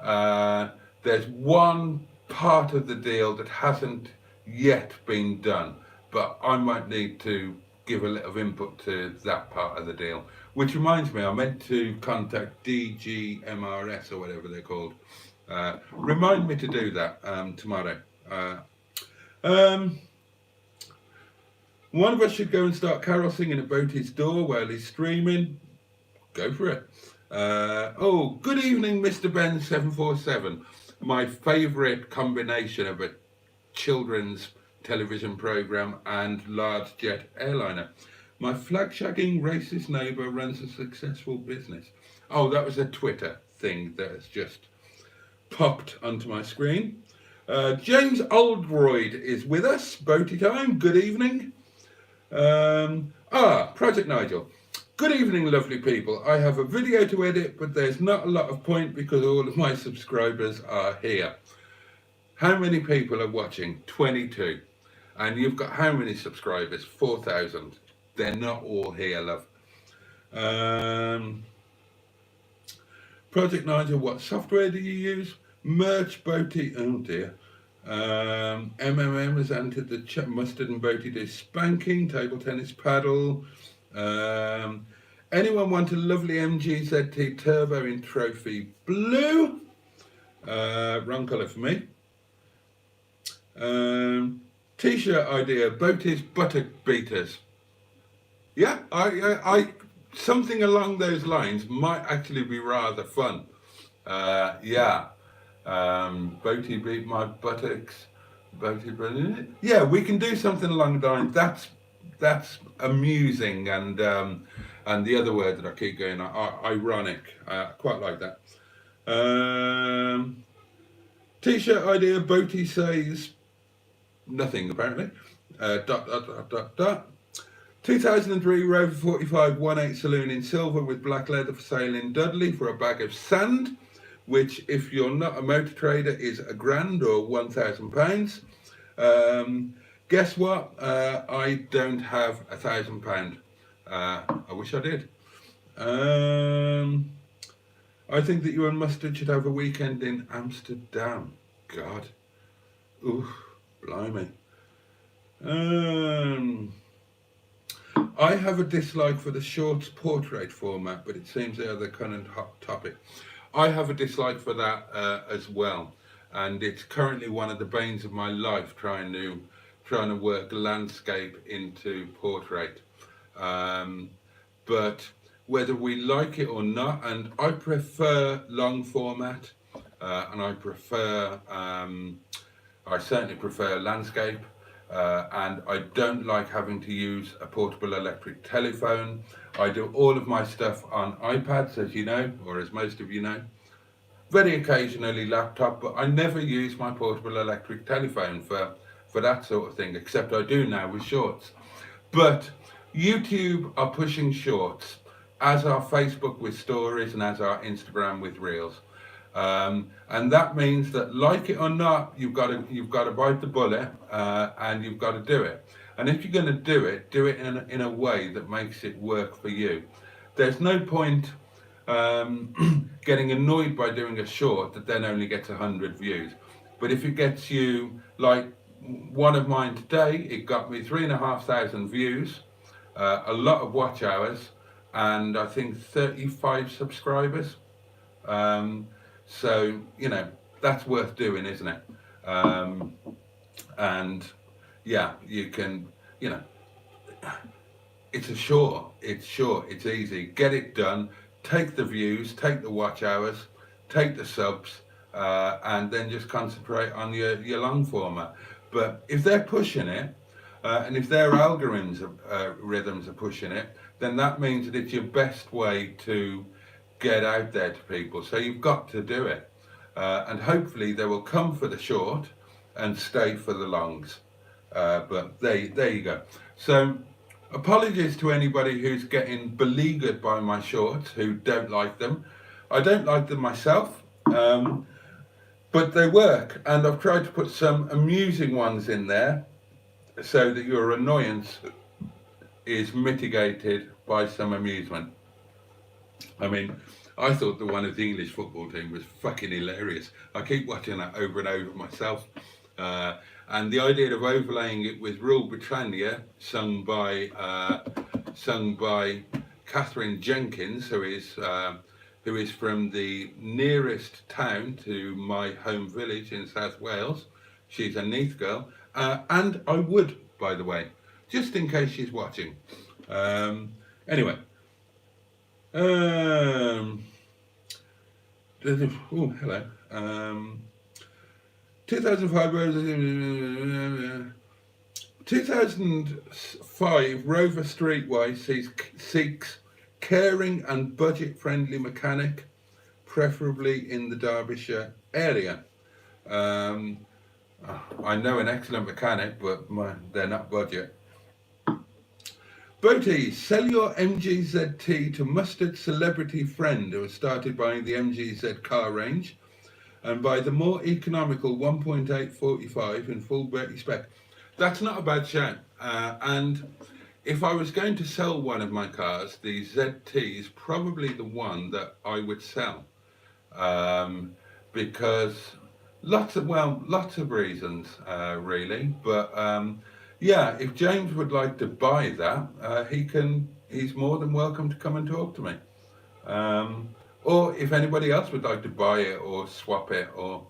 there's one part of the deal that hasn't yet been done, but I might need to give a little input to that part of the deal. Which reminds me, I meant to contact DGMRS or whatever they're called. Remind me to do that tomorrow. One of us should go and start carol singing at Boaty's door while he's streaming. Go for it. Oh, good evening, Mr. Ben 747. My favourite combination of a children's television programme and large jet airliner. My flag-shagging racist neighbour runs a successful business. Oh, that was a Twitter thing that has just popped onto my screen. James Oldroyd is with us. Boaty time. Good evening. Project Nigel. Good evening, lovely people. I have a video to edit, but there's not a lot of point because all of my subscribers are here. How many people are watching? 22. And you've got how many subscribers? 4,000. They're not all here, love. Project Nigel, what software do you use? Merch Boaty. Oh dear. MMM has entered the Mustard and Boaty Do spanking, table tennis paddle. Anyone want a lovely MGZT turbo in trophy blue? Wrong colour for me. T-shirt idea, Boaty's buttock beaters. Yeah, I something along those lines might actually be rather fun. Yeah. Boaty beat my buttocks. Boaty, yeah, we can do something along the lines. That's amusing, and the other word that I keep going, ironic. Quite like that. T-shirt idea. Boaty says nothing apparently. 2003 Rover 45 1/8 saloon in silver with black leather for sale in Dudley for a bag of sand, which, if you're not a motor trader, is £1,000 or £1,000. Guess what? I don't have £1,000. I wish I did. I think that you and Mustard should have a weekend in Amsterdam. God. Ooh, blimey. I have a dislike for the shorts portrait format, but it seems they are the current hot topic. I have a dislike for that as well, and it's currently one of the banes of my life trying to work landscape into portrait. Um, but whether we like it or not, and I prefer long format, and I certainly prefer landscape, and I don't like having to use a portable electric telephone. I do all of my stuff on iPads, as you know, or as most of you know. Very occasionally laptop, but I never use my portable electric telephone for that sort of thing, except I do now with shorts. But YouTube are pushing shorts, as are Facebook with stories and as are Instagram with reels. And that means that, like it or not, you've got to bite the bullet, and you've got to do it. And if you're going to do it in a way that makes it work for you. There's no point getting annoyed by doing a short that then only gets 100 views. But if it gets you, like one of mine today, it got me 3,500 views, a lot of watch hours, and I think 35 subscribers. So, you know, that's worth doing, isn't it? And yeah, you can, you know, it's short, it's easy. Get it done, take the views, take the watch hours, take the subs, and then just concentrate on your long format. But if they're pushing it, and if their algorithms rhythms are pushing it, then that means that it's your best way to get out there to people. So you've got to do it, and hopefully they will come for the short and stay for the longs. But there you go. So apologies to anybody who's getting beleaguered by my shorts, who don't like them. I don't like them myself, but they work, and I've tried to put some amusing ones in there so that your annoyance is mitigated by some amusement. I mean, I thought the one of the English football team was fucking hilarious. I keep watching that over and over myself. And the idea of overlaying it with Rule Britannia, sung by Catherine Jenkins, who is from the nearest town to my home village in South Wales. She's a Neath girl, and I would, by the way, just in case she's watching. Anyway. Oh, hello. 2005 Rover Streetway seeks caring and budget-friendly mechanic, preferably in the Derbyshire area. I know an excellent mechanic, but they're not budget. Boaties, sell your MGZT to mustard celebrity friend who has started buying the MGZ car range, and buy the more economical 1.845 in full Bertie spec. That's not a bad shout. And if I was going to sell one of my cars, the ZT is probably the one that I would sell, because lots of reasons, really. But yeah, if James would like to buy that, he's more than welcome to come and talk to me. Or if anybody else would like to buy it or swap it, or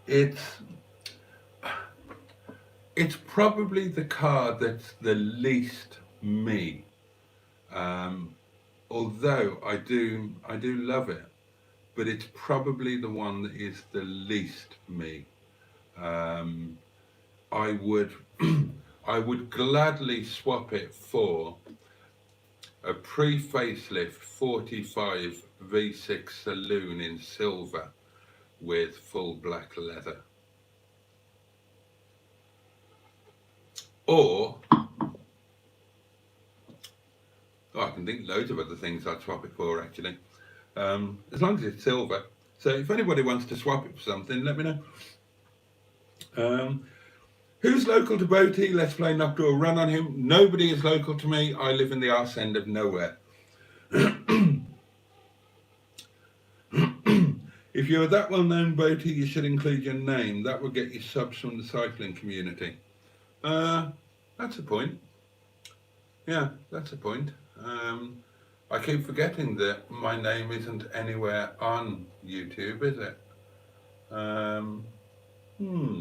it's probably the car that's the least me. Although I do love it, but it's probably the one that is the least me. I would I would gladly swap it for a pre-facelift 45 V6 saloon in silver with full black leather. Or I can think loads of other things I'd swap it for, actually, as long as it's silver. So if anybody wants to swap it for something, let me know. Who's local to Boaty? Let's play Knock Door Run on him. Nobody is local to me. I live in the arse end of nowhere. If you're that well-known Boaty, you should include your name. That will get you subs from the cycling community. That's a point. Yeah, that's the point. I keep forgetting that my name isn't anywhere on YouTube, is it? Um, hmm.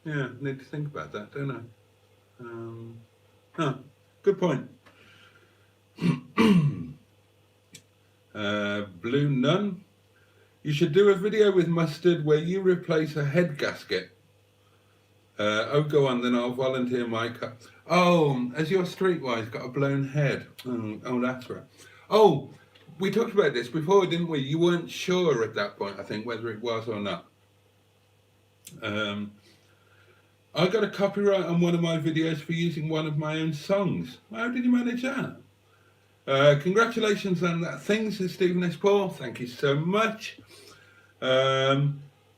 Yeah, need to think about that, don't I? Huh. Good point. Blue Nun. You should do a video with Mustard where you replace a head gasket. Oh, go on, then I'll volunteer my cut. Oh, has your Streetwise got a blown head? Oh, that's right. Oh, we talked about this before, didn't we? You weren't sure at that point, I think, whether it was or not. Um, I got a copyright on one of my videos for using one of my own songs. How did you manage that? Congratulations on that thing, says Stephen S. Paul. Thank you so much.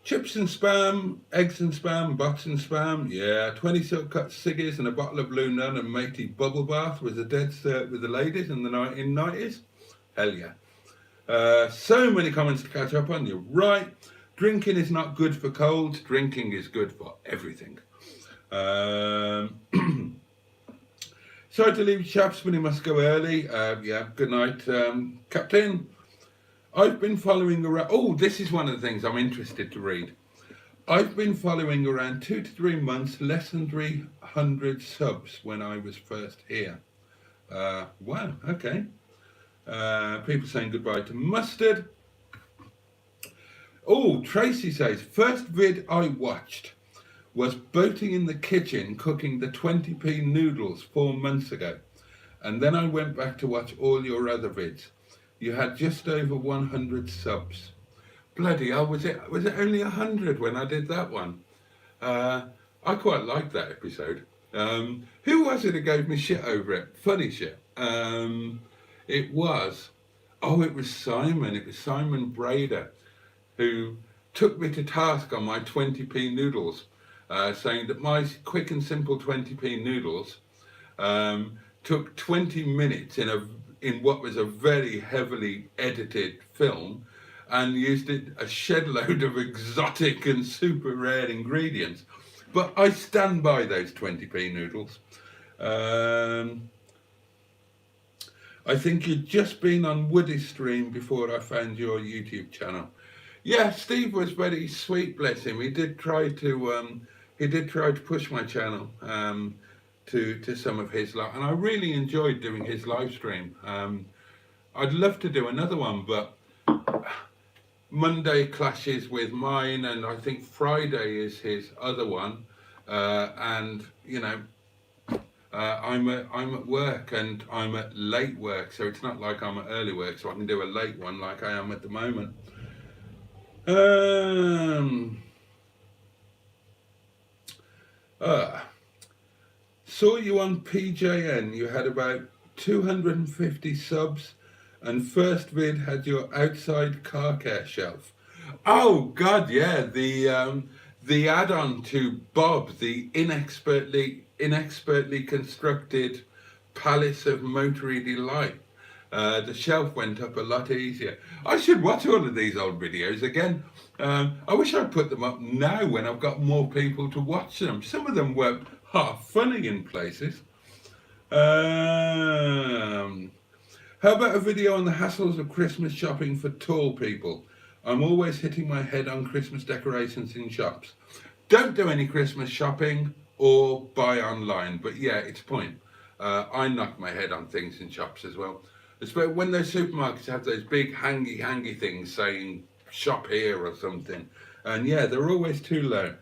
Chips and spam, eggs and spam, box and spam. Yeah, 20 silk cut ciggies and a bottle of Blue Nun and matey bubble bath was a dead cert with the ladies in the 1990s. Hell yeah. So many comments to catch up on. You're right. Drinking is not good for colds. Drinking is good for everything. Sorry to leave chaps, but he must go early. Yeah, good night, Captain. I've been following around. Oh, this is one of the things I'm interested to read. I've been following around 2 to 3 months, less than 300 subs when I was first here. Wow, okay. People saying goodbye to Mustard. Oh, Tracy says, first vid I watched was boating in the kitchen cooking the 20p noodles 4 months ago. And then I went back to watch all your other vids. You had just over 100 subs. Bloody hell, was it only 100 when I did that one? I quite liked that episode. Who was it who gave me shit over it? Funny shit. It was Simon. It was Simon Brader who took me to task on my 20p noodles, saying that my quick and simple 20p noodles took 20 minutes in what was a very heavily edited film, and used a shed load of exotic and super rare ingredients. But I stand by those 20p noodles. I think you'd just been on Woody's stream before I found your YouTube channel. Yeah, Steve was very sweet, bless him. He did try to push my channel to some of his live, and I really enjoyed doing his live stream. I'd love to do another one, but Monday clashes with mine, and I think Friday is his other one. And you know, I'm at work, and I'm at late work, so it's not like I'm at early work, so I can do a late one like I am at the moment. Saw you on PJN. You had about 250 subs, and first vid had your outside car care shelf. Oh God, yeah, the add-on to Bob, the inexpertly constructed palace of motory delight. The shelf went up a lot easier. I should watch all of these old videos again. I wish I'd put them up now when I've got more people to watch them. Some of them were half funny in places. How about a video on the hassles of Christmas shopping for tall people? I'm always hitting my head on Christmas decorations in shops. Don't do any Christmas shopping or buy online, but yeah, it's a point. I knock my head on things in shops as well. Especially when those supermarkets have those big hangy things saying shop here or something. And yeah, they're always too low.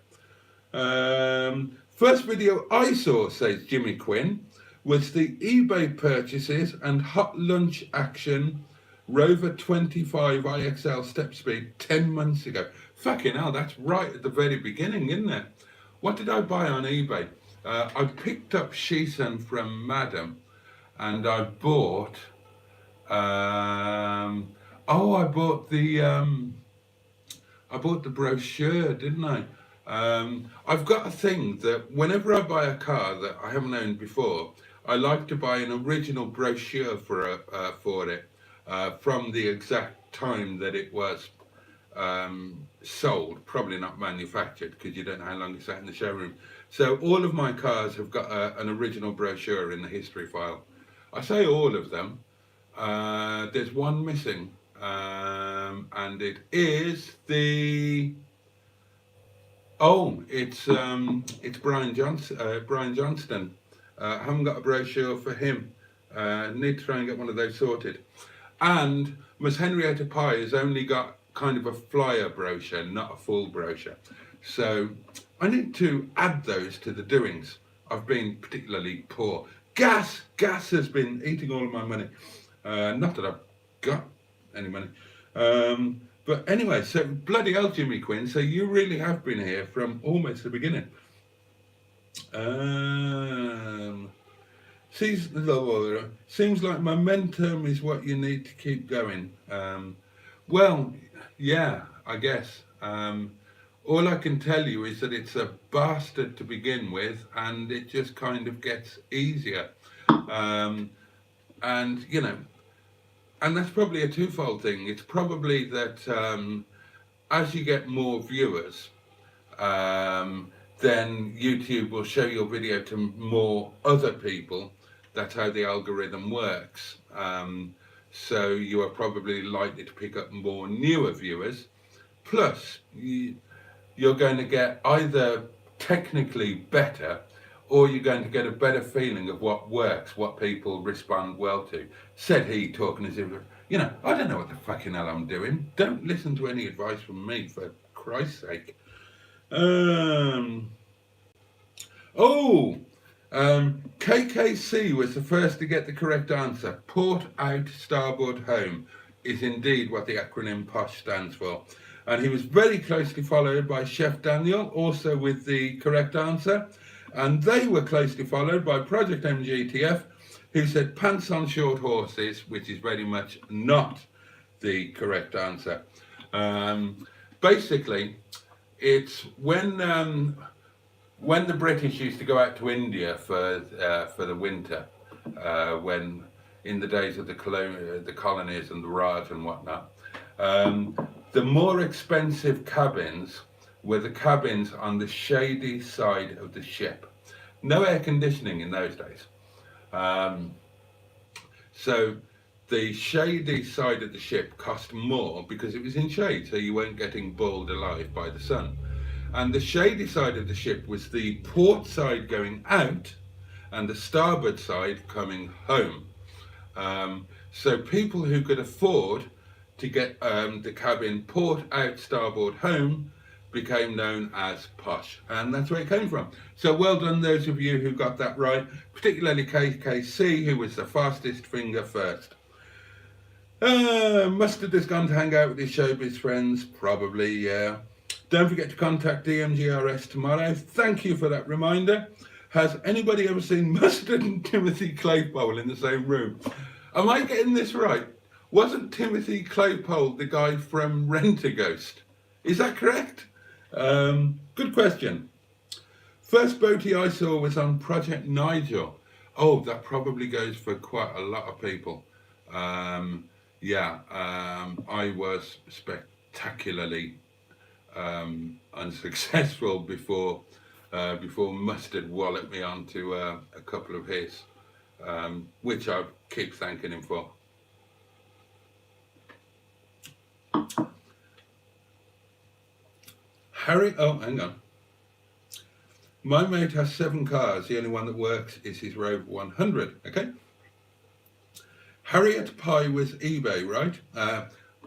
First video I saw, says Jimmy Quinn, was the eBay purchases and hot lunch action Rover 25 IXL step speed 10 months ago. Fucking hell, that's right at the very beginning, isn't it? What did I buy on eBay? I picked up Sheeson from Madam, and I bought I bought the brochure, didn't I? I've got a thing that whenever I buy a car that I haven't owned before, I like to buy an original brochure for it from the exact time that it was sold, probably not manufactured, because you don't know how long it sat in the showroom. So all of my cars have got an original brochure in the history file. I say all of them. There's one missing, and it is the. Oh, it's Brian Johnson. Brian Johnston. I haven't got a brochure for him. Need to try and get one of those sorted. And Miss Henrietta Pye has only got kind of a flyer brochure, not a full brochure. So I need to add those to the doings. I've been particularly poor. Gas has been eating all of my money. Not that I've got any money. But anyway, so bloody hell, Jimmy Quinn. So you really have been here from almost the beginning. Seems like momentum is what you need to keep going. Well, yeah, I guess. All I can tell you is that it's a bastard to begin with, and it just kind of gets easier. And, you know, and that's probably a twofold thing. It's probably that as you get more viewers, then YouTube will show your video to more other people. That's how the algorithm works. So you are probably likely to pick up more newer viewers. Plus, you're going to get either technically better, or you're going to get a better feeling of what works, what people respond well to. Said he, talking as if, you know, I don't know what the fucking hell I'm doing. Don't listen to any advice from me, for Christ's sake. KKC was the first to get the correct answer. Port out, starboard home is indeed what the acronym POSH stands for. And he was very closely followed by Chef Daniel, also with the correct answer. And they were closely followed by Project MGTF, who said pants on short horses, which is very much not the correct answer. Basically, it's when the British used to go out to India for the winter, when in the days of the colonies and the Raj and whatnot, the more expensive cabins were the cabins on the shady side of the ship. No air conditioning in those days. So the shady side of the ship cost more because it was in shade, so you weren't getting boiled alive by the sun. And the shady side of the ship was the port side going out and the starboard side coming home. So people who could afford to get the cabin port out, starboard home became known as posh, and that's where it came from. So well done those of you who got that right, particularly KKC, who was the fastest finger first. Mustard has gone to hang out with his showbiz friends, probably, yeah. Don't forget to contact DMGRS tomorrow. Thank you for that reminder. Has anybody ever seen Mustard and Timothy Claypole in the same room? Am I getting this right? Wasn't Timothy Claypole the guy from Rent-A-Ghost? Is that correct? Good question. First boatie I saw was on Project Nigel. Oh, that probably goes for quite a lot of people. I was spectacularly unsuccessful before Mustard walloped me onto a couple of his, which I keep thanking him for. Hang on. My mate has 7 cars. The only one that works is his Rover 100. Okay. Harriet Pye was eBay, right?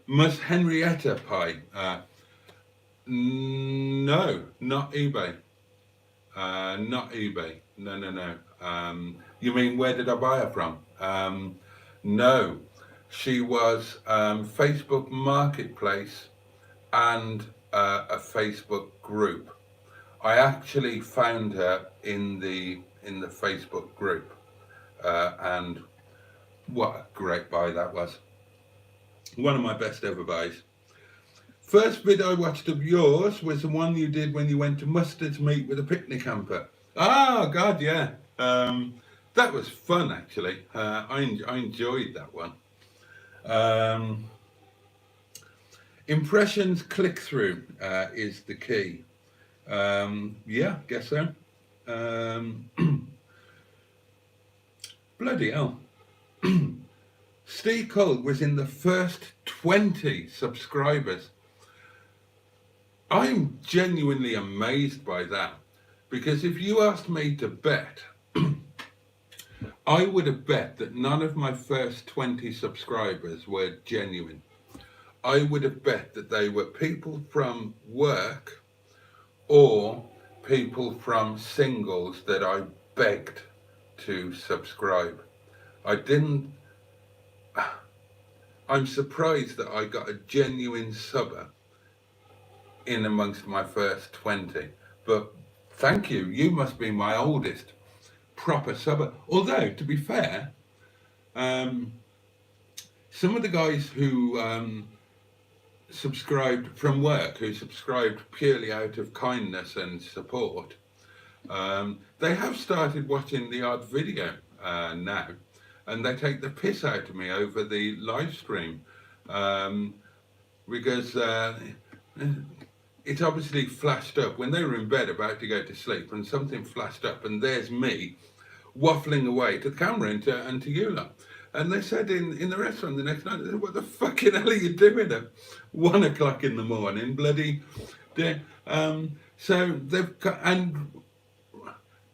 Miss Henrietta Pye. No, not eBay. Not eBay. No. You mean where did I buy her from? No. She was Facebook Marketplace and a Facebook group. I actually found her in the Facebook group, and what a great buy that was. One of my best ever buys. First vid I watched of yours was the one you did when you went to Mustard's meet with a picnic hamper. Oh God, yeah. That was fun actually. I enjoyed that one. Impressions click through is the key. Yeah, guess so. Um, bloody hell. Steve Cole was in the first 20 subscribers. I'm genuinely amazed by that, because if you asked me to bet, I would have bet that none of my first 20 subscribers were genuine. I would have bet that they were people from work or people from singles that I begged to subscribe. I didn't. I'm surprised that I got a genuine subber in amongst my first 20. But thank you. You must be my oldest proper subber. Although, to be fair, some of the guys who subscribed from work, who subscribed purely out of kindness and support, they have started watching the odd video now, and they take the piss out of me over the live stream, because it obviously flashed up when they were in bed about to go to sleep, and something flashed up, and there's me waffling away to the camera and to you lot. And they said in the restaurant the next night, what the fucking hell are you doing at 1 o'clock in the morning? Bloody. So they've got, and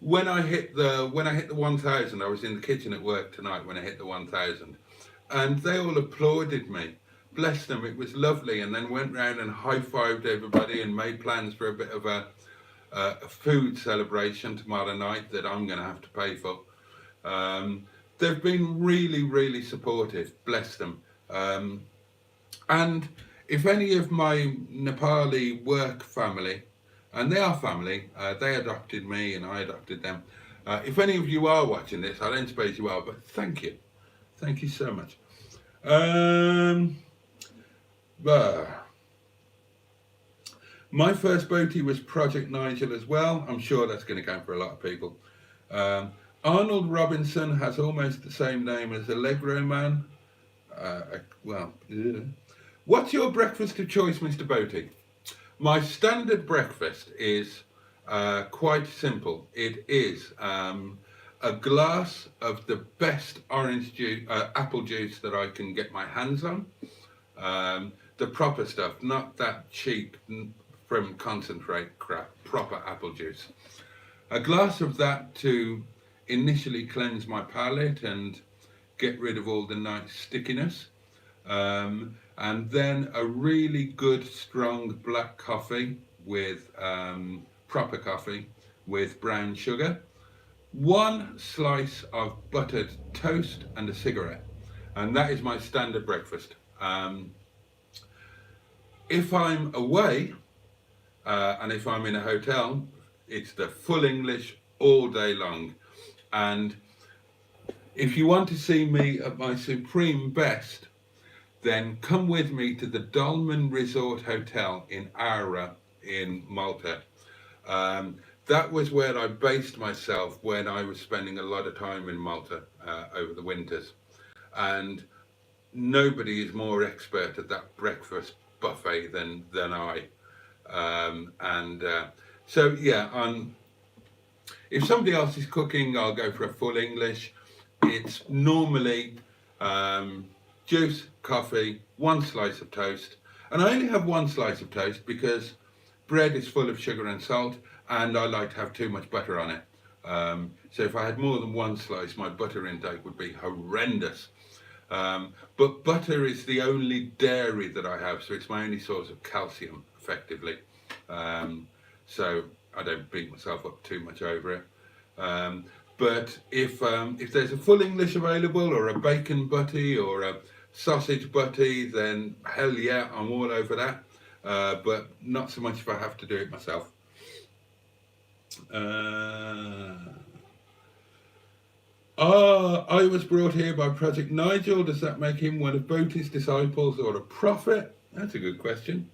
when I hit the 1,000, I was in the kitchen at work tonight when I hit the 1,000, and they all applauded me. Bless them, it was lovely, and then went round and high-fived everybody and made plans for a bit of a food celebration tomorrow night that I'm going to have to pay for. They've been really, really supportive, bless them. And if any of my Nepali work family, and they are family, they adopted me and I adopted them. If any of you are watching this, I don't suppose you are, but thank you. Thank you so much. My first boatie was Project Nigel as well. I'm sure that's going to count for a lot of people. Arnold Robinson has almost the same name as Allegro Man. What's your breakfast of choice, Mr. Boatie? My standard breakfast is quite simple. It is a glass of the best orange juice, apple juice that I can get my hands on. The proper stuff, not that cheap from concentrate crap, proper apple juice. A glass of that to initially cleanse my palate and get rid of all the nice stickiness. And then a really good strong black coffee with proper coffee with brown sugar. 1 slice of buttered toast and a cigarette. And that is my standard breakfast. If I'm away, and if I'm in a hotel, it's the full English all day long. And if you want to see me at my supreme best, then come with me to the Dolmen Resort Hotel in Aura in Malta. That was where I based myself when I was spending a lot of time in Malta over the winters. And nobody is more expert at that breakfast buffet than I. So yeah, if somebody else is cooking, I'll go for a full English. It's normally juice, coffee, 1 slice of toast. And I only have 1 slice of toast because bread is full of sugar and salt, and I like to have too much butter on it. So if I had more than 1 slice, my butter intake would be horrendous. But butter is the only dairy that I have, so it's my only source of calcium, effectively. So I don't beat myself up too much over it. But if there's a full English available, or a bacon butty, or a sausage butty, then hell yeah, I'm all over that. But not so much if I have to do it myself. I was brought here by Project Nigel. Does that make him one of Boatie's disciples or a prophet? That's a good question.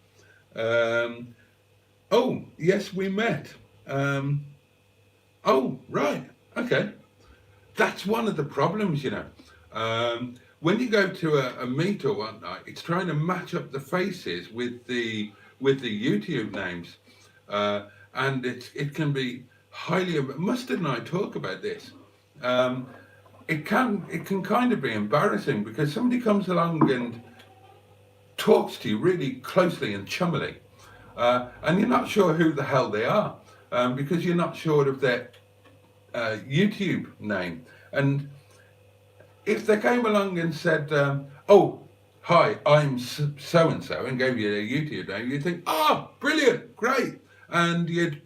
Oh, yes, we met. Oh, right. Okay. That's one of the problems, you know. When you go to a meet or whatnot, it's trying to match up the faces with the YouTube names. And it can be highly, Mustard and I talk about this. Um, it can kind of be embarrassing because somebody comes along and talks to you really closely and chummily, and you're not sure who the hell they are, because you're not sure of their YouTube name. And if they came along and said, "Oh, hi, I'm so and so," and gave you their YouTube name, you'd think, "Ah, brilliant, great," and you'd,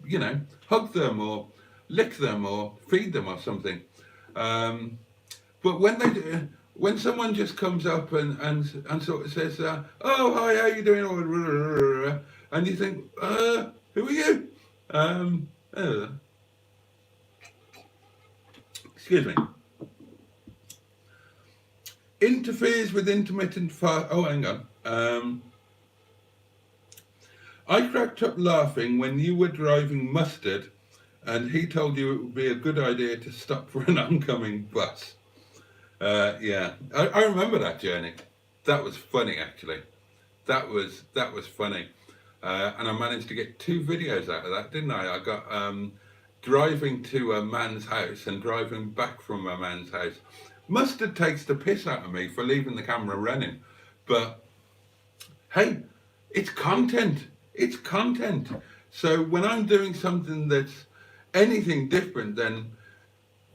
hug them or lick them or feed them or something. Um, but when someone just comes up and sort of says, "Oh, hi, how you doing?" and you think, "Who are you?" Um, uh, excuse me. Interferes with intermittent fast. Oh, hang on. I cracked up laughing when you were driving Mustard, and he told you it would be a good idea to stop for an oncoming bus. Yeah, I remember that journey. That was funny, actually. That was funny, and I managed to get 2 videos out of that, didn't I? I got driving to a man's house and driving back from a man's house. Mustard takes the piss out of me for leaving the camera running, but hey, it's content. It's content. So when I'm doing something that's anything different than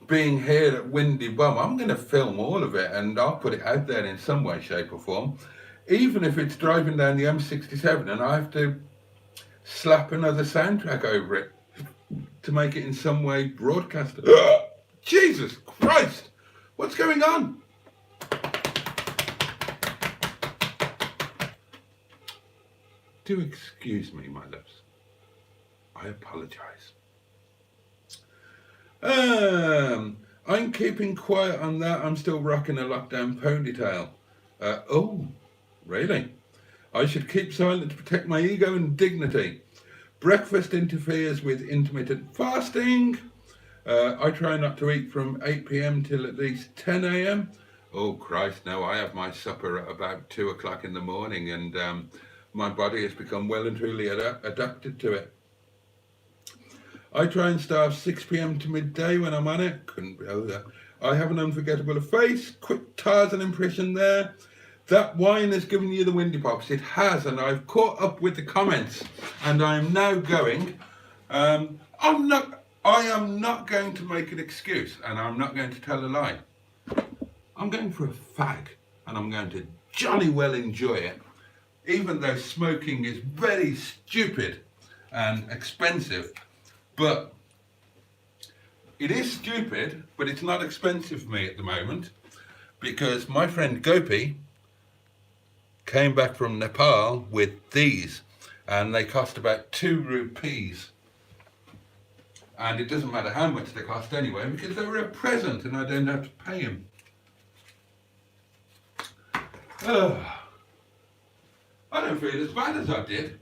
being here at Windy Bum, I'm going to film all of it and I'll put it out there in some way, shape, or form. Even if it's driving down the M67 and I have to slap another soundtrack over it to make it in some way broadcast. Jesus Christ! What's going on? Do excuse me, my loves. I apologise. I'm keeping quiet on that. I'm still rocking a lockdown ponytail. Oh, really? I should keep silent to protect my ego and dignity. Breakfast interferes with intermittent fasting. I try not to eat from 8 p.m. till at least 10 a.m. Oh, Christ, no, I have my supper at about 2 o'clock in the morning, and my body has become well and truly adapted to it. I try and start 6 p.m. to midday when I'm on it. Couldn't be over. I have an unforgettable face. Quick Tarzan impression there. That wine has given you the windy pops. It has, and I've caught up with the comments, and I am now going. I am not going to make an excuse, and I'm not going to tell a lie. I'm going for a fag, and I'm going to jolly well enjoy it, even though smoking is very stupid and expensive. But it is stupid, but it's not expensive for me at the moment, because my friend Gopi came back from Nepal with these, and they cost about 2 rupees. And it doesn't matter how much they cost anyway, because they were a present and I don't have to pay him. I don't feel as bad as I did.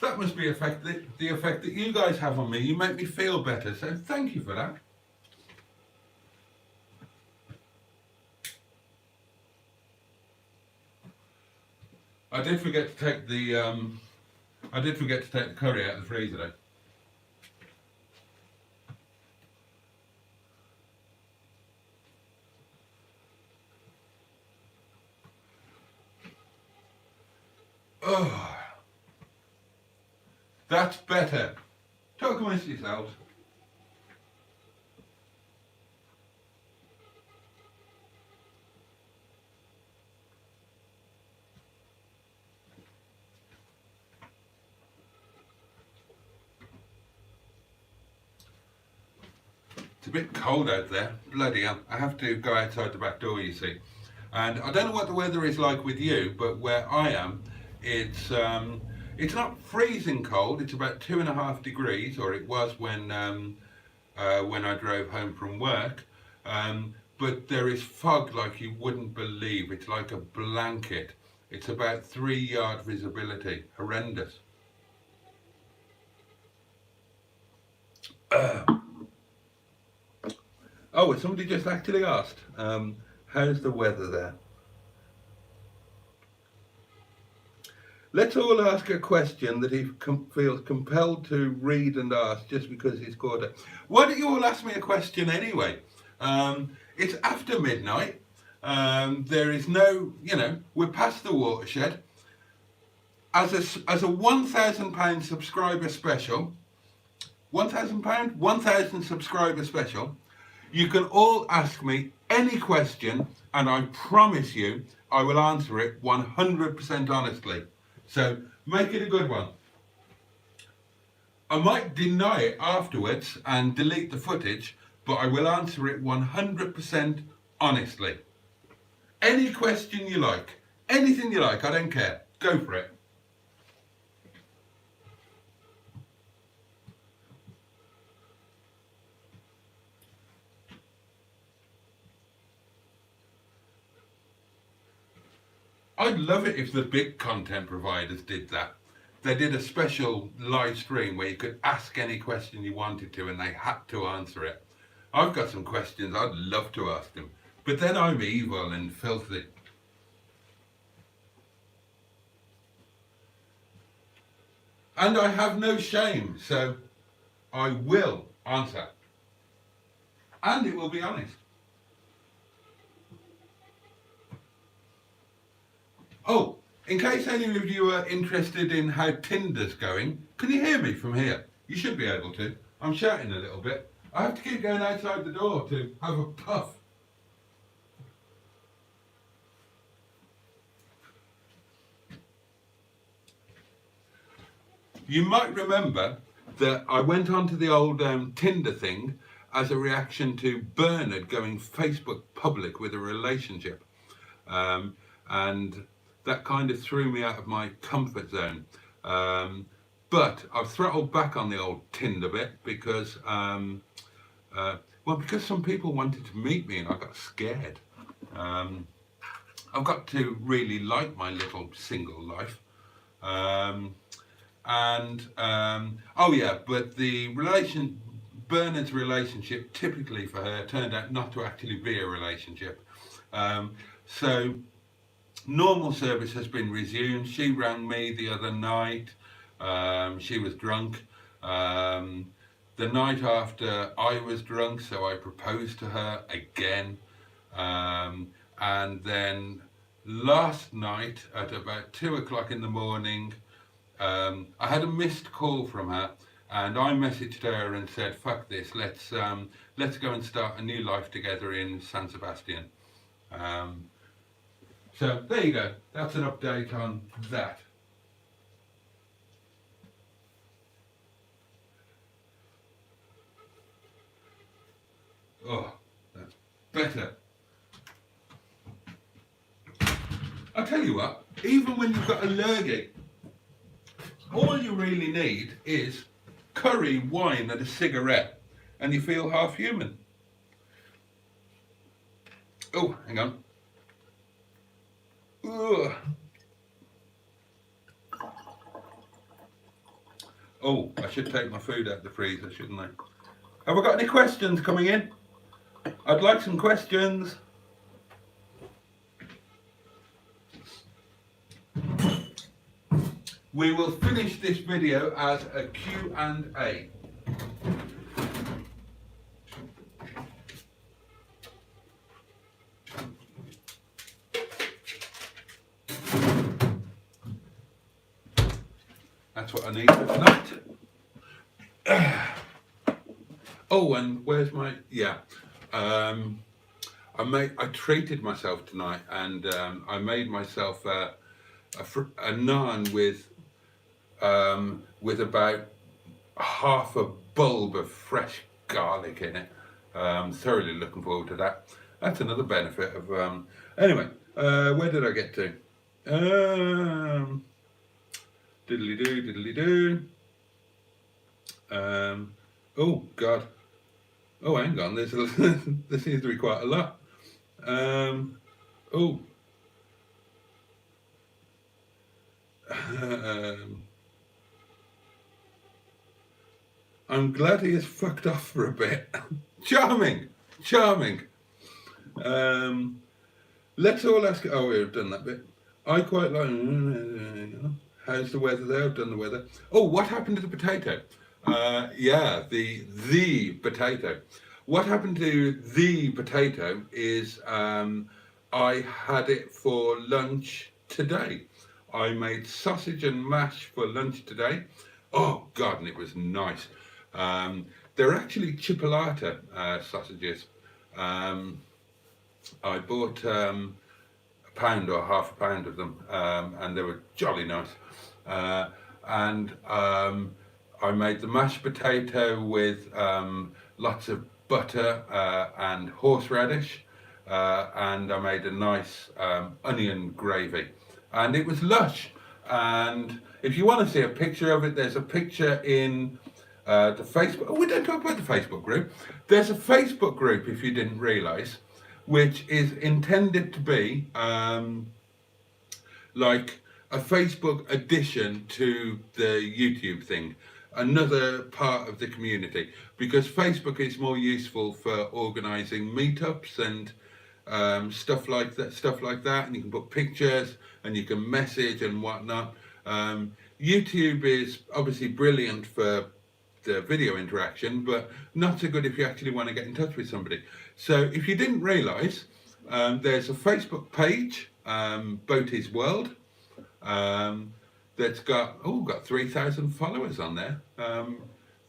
That must be the effect that you guys have on me. You make me feel better, so thank you for that. I did forget to take the curry out of the freezer though. Oh, that's better. Talk amongst yourselves. It's a bit cold out there. Bloody hell. I have to go outside the back door, you see. And I don't know what the weather is like with you, but where I am, it's not freezing cold. It's about 2.5 degrees, or it was when I drove home from work. But there is fog like you wouldn't believe. It's like a blanket. It's about 3-yard visibility. Horrendous. Oh, somebody just actually asked, how's the weather there? Let's all ask a question that he feels compelled to read and ask just because he's caught it. Why don't you all ask me a question anyway? It's after midnight. There is no, we're past the watershed. As a £1,000 subscriber special, £1,000, 1,000 subscriber special, you can all ask me any question, and I promise you I will answer it 100% honestly. So make it a good one. I might deny it afterwards and delete the footage, but I will answer it 100% honestly. Any question you like, anything you like, I don't care. Go for it. I'd love it if the big content providers did that. They did a special live stream where you could ask any question you wanted to and they had to answer it. I've got some questions I'd love to ask them, but then I'm evil and filthy. And I have no shame, so I will answer. And it will be honest. Oh, in case any of you are interested in how Tinder's going, can you hear me from here? You should be able to. I'm shouting a little bit. I have to keep going outside the door to have a puff. You might remember that I went onto the old Tinder thing as a reaction to Bernard going Facebook public with a relationship. And that kind of threw me out of my comfort zone. But I've throttled back on the old Tinder bit because, because some people wanted to meet me and I got scared. I've got to really like my little single life. But Bernard's relationship, typically for her, turned out not to actually be a relationship. So normal service has been resumed. She rang me the other night. She was drunk. The night after, I was drunk, so I proposed to her again. And then last night at about 2 o'clock in the morning, I had a missed call from her, and I messaged her and said, "Fuck this, let's go and start a new life together in San Sebastian." So there you go. That's an update on that. Oh, that's better. I tell you what, even when you've got a lurgy, all you really need is curry, wine and a cigarette, and you feel half human. Oh, hang on. Ugh. Oh, I should take my food out of the freezer, shouldn't I? Have I got any questions coming in? I'd like some questions. We will finish this video as a Q&A. That's what I need for tonight. Oh, and where's my... Yeah. I treated myself tonight, and I made myself a naan with about half a bulb of fresh garlic in it. Thoroughly looking forward to that. That's another benefit of... Anyway, where did I get to? Diddly-doo. Oh, God. Oh, hang on. There seems to be quite a lot. I'm glad he has fucked off for a bit. Charming. Let's all ask... Oh, we've done that bit. I quite like... How's the weather there? I've done the weather. Oh, what happened to the potato? Yeah, the potato. What happened to the potato is I had it for lunch today. I made sausage and mash for lunch today. Oh God, and it was nice. They're actually chipolata sausages. Um, I bought a pound or half a pound of them, and they were jolly nice. Uh, and I made the mashed potato with lots of butter and horseradish, and I made a nice onion gravy, and it was lush. And if you want to see a picture of it, there's a picture in the Facebook. Oh, we don't talk about the Facebook group. There's a Facebook group, if you didn't realise, which is intended to be like a Facebook addition to the YouTube thing, another part of the community, because Facebook is more useful for organising meetups and stuff like that, and you can put pictures and you can message and whatnot. YouTube is obviously brilliant for the video interaction, but not so good if you actually want to get in touch with somebody. So if you didn't realise, there's a Facebook page, Boaty's World, that's got 3,000 followers on there.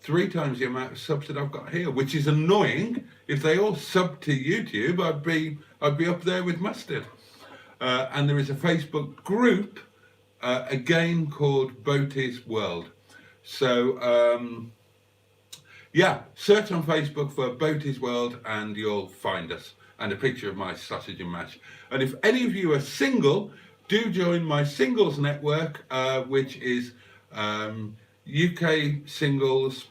3 times the amount of subs that I've got here, which is annoying. If they all sub to YouTube, I'd be up there with mustard. And there is a Facebook group again called Boaty's World. So yeah, search on Facebook for Boaty's World and you'll find us, and a picture of my sausage and mash. And if any of you are single, do join my singles network, which is UK Singles,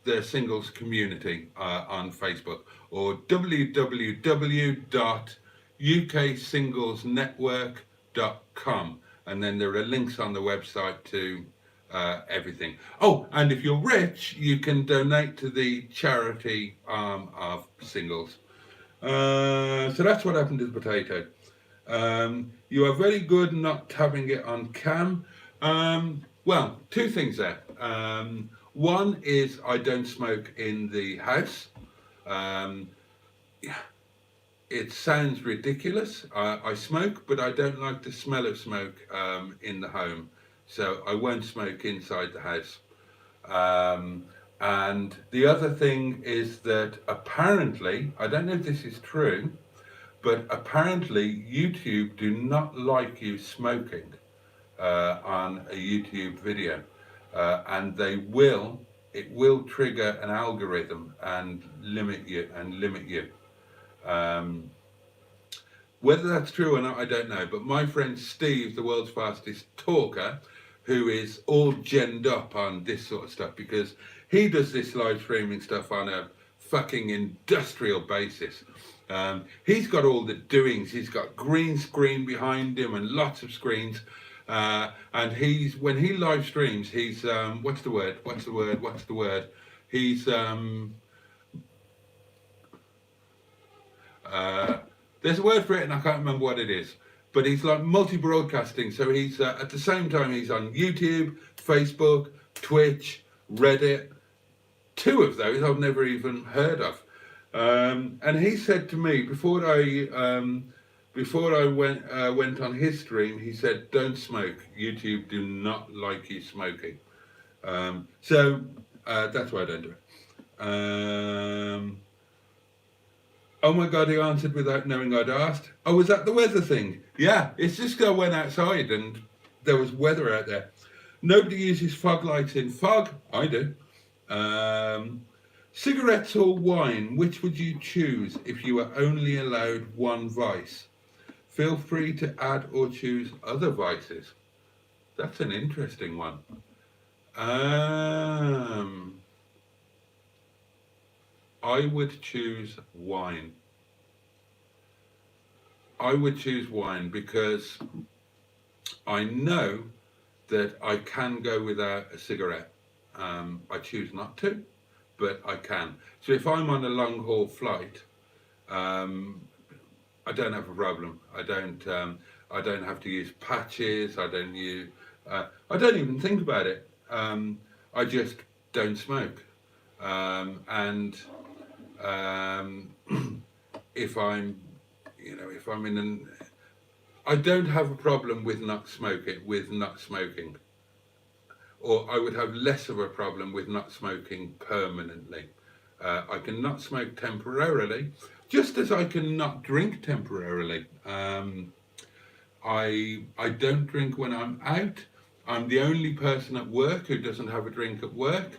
the Singles Community on Facebook, or www.uksinglesnetwork.com. And then there are links on the website to everything. Oh, and if you're rich, you can donate to the charity arm of Singles. So that's what happened to the potato. You are very good not having it on cam. Well, 2 things there. One is I don't smoke in the house. It sounds ridiculous. I smoke, but I don't like the smell of smoke in the home. So I won't smoke inside the house. And the other thing is that apparently, I don't know if this is true, but apparently YouTube do not like you smoking on a YouTube video. And it will trigger an algorithm and limit you. Whether that's true or not, I don't know. But my friend Steve, the world's fastest talker, who is all genned up on this sort of stuff, because he does this live streaming stuff on a fucking industrial basis. He's got all the doings. He's got green screen behind him and lots of screens. And when he live streams, he's what's the word? He's there's a word for it and I can't remember what it is. But he's like multi-broadcasting, so he's at the same time he's on YouTube, Facebook, Twitch, Reddit. 2 of those I've never even heard of. And he said to me before I went on his stream, he said, "Don't smoke. YouTube do not like you smoking." So that's why I don't do it. Oh my God, he answered without knowing I'd asked. Oh, was that the weather thing? Yeah, it's just I went outside and there was weather out there. Nobody uses fog lights in fog. I do. Cigarettes or wine, which would you choose if you were only allowed one vice? Feel free to add or choose other vices. That's an interesting one. I would choose wine. I would choose wine because I know that I can go without a cigarette. I choose not to, but I can. So if I'm on a long haul flight, I don't have a problem. I don't have to use patches. I don't I don't even think about it. I just don't smoke. And um, if I'm, if I'm in an, I don't have a problem with not smoking, or I would have less of a problem with not smoking permanently. I can not smoke temporarily, just as I can not drink temporarily. I don't drink when I'm out. I'm the only person at work who doesn't have a drink at work.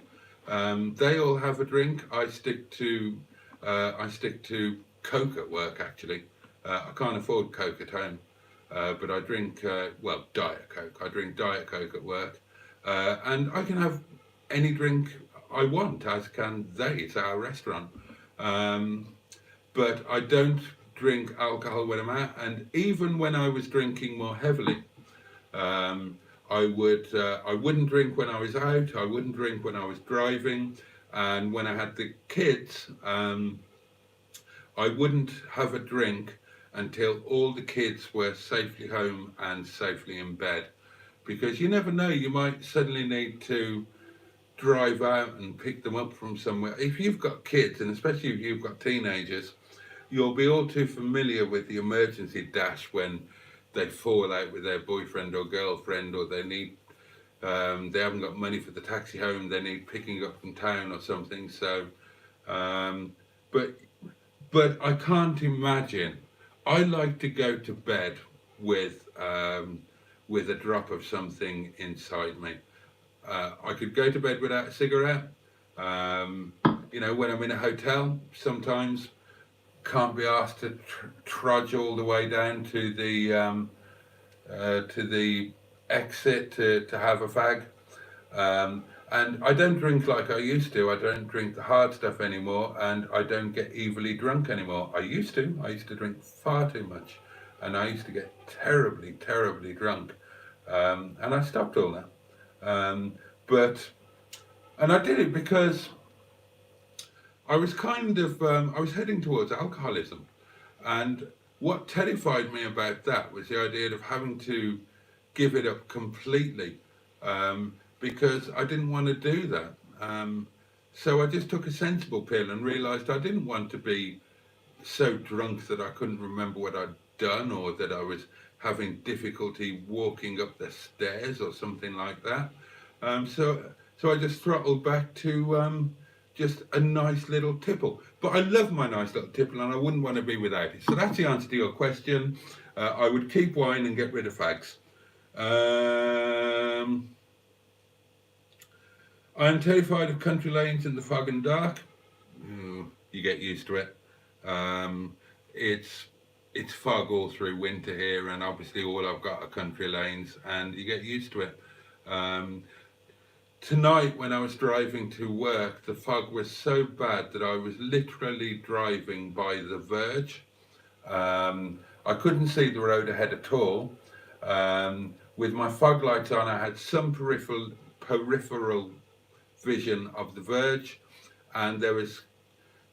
They all have a drink. I stick to Coke at work actually. I can't afford Coke at home, but I drink Diet Coke. I drink Diet Coke at work, and I can have any drink I want, as can they. It's our restaurant. Um, but I don't drink alcohol when I'm out. And even when I was drinking more heavily, um, I wouldn't drink when I was out. I wouldn't drink when I was driving, and when I had the kids, I wouldn't have a drink until all the kids were safely home and safely in bed, because you never know, you might suddenly need to drive out and pick them up from somewhere. If you've got kids, and especially if you've got teenagers, you'll be all too familiar with the emergency dash when they fall out with their boyfriend or girlfriend, or they haven't got money for the taxi home, they need picking up from town or something. So, um, but I can't imagine. I like to go to bed with a drop of something inside me. I could go to bed without a cigarette. Um, when I'm in a hotel, sometimes can't be asked to trudge all the way down to the exit to have a fag. And I don't drink like I used to. I don't drink the hard stuff anymore, and I don't get evilly drunk anymore. I used to. I used to drink far too much, and I used to get terribly, terribly drunk. And I stopped all that. Um, but and I did it because I was heading towards alcoholism, and what terrified me about that was the idea of having to give it up completely, because I didn't want to do that. So I just took a sensible pill and realised I didn't want to be so drunk that I couldn't remember what I'd done, or that I was having difficulty walking up the stairs or something like that. So I just throttled back to just a nice little tipple. But I love my nice little tipple, and I wouldn't want to be without it. So that's the answer to your question. I would keep wine and get rid of fags. I am terrified of country lanes in the fog and dark. You get used to it. It's fog all through winter here, and obviously all I've got are country lanes, and you get used to it. Tonight, when I was driving to work, the fog was so bad that I was literally driving by the verge. I couldn't see the road ahead at all. With my fog lights on, I had some peripheral vision of the verge, and there was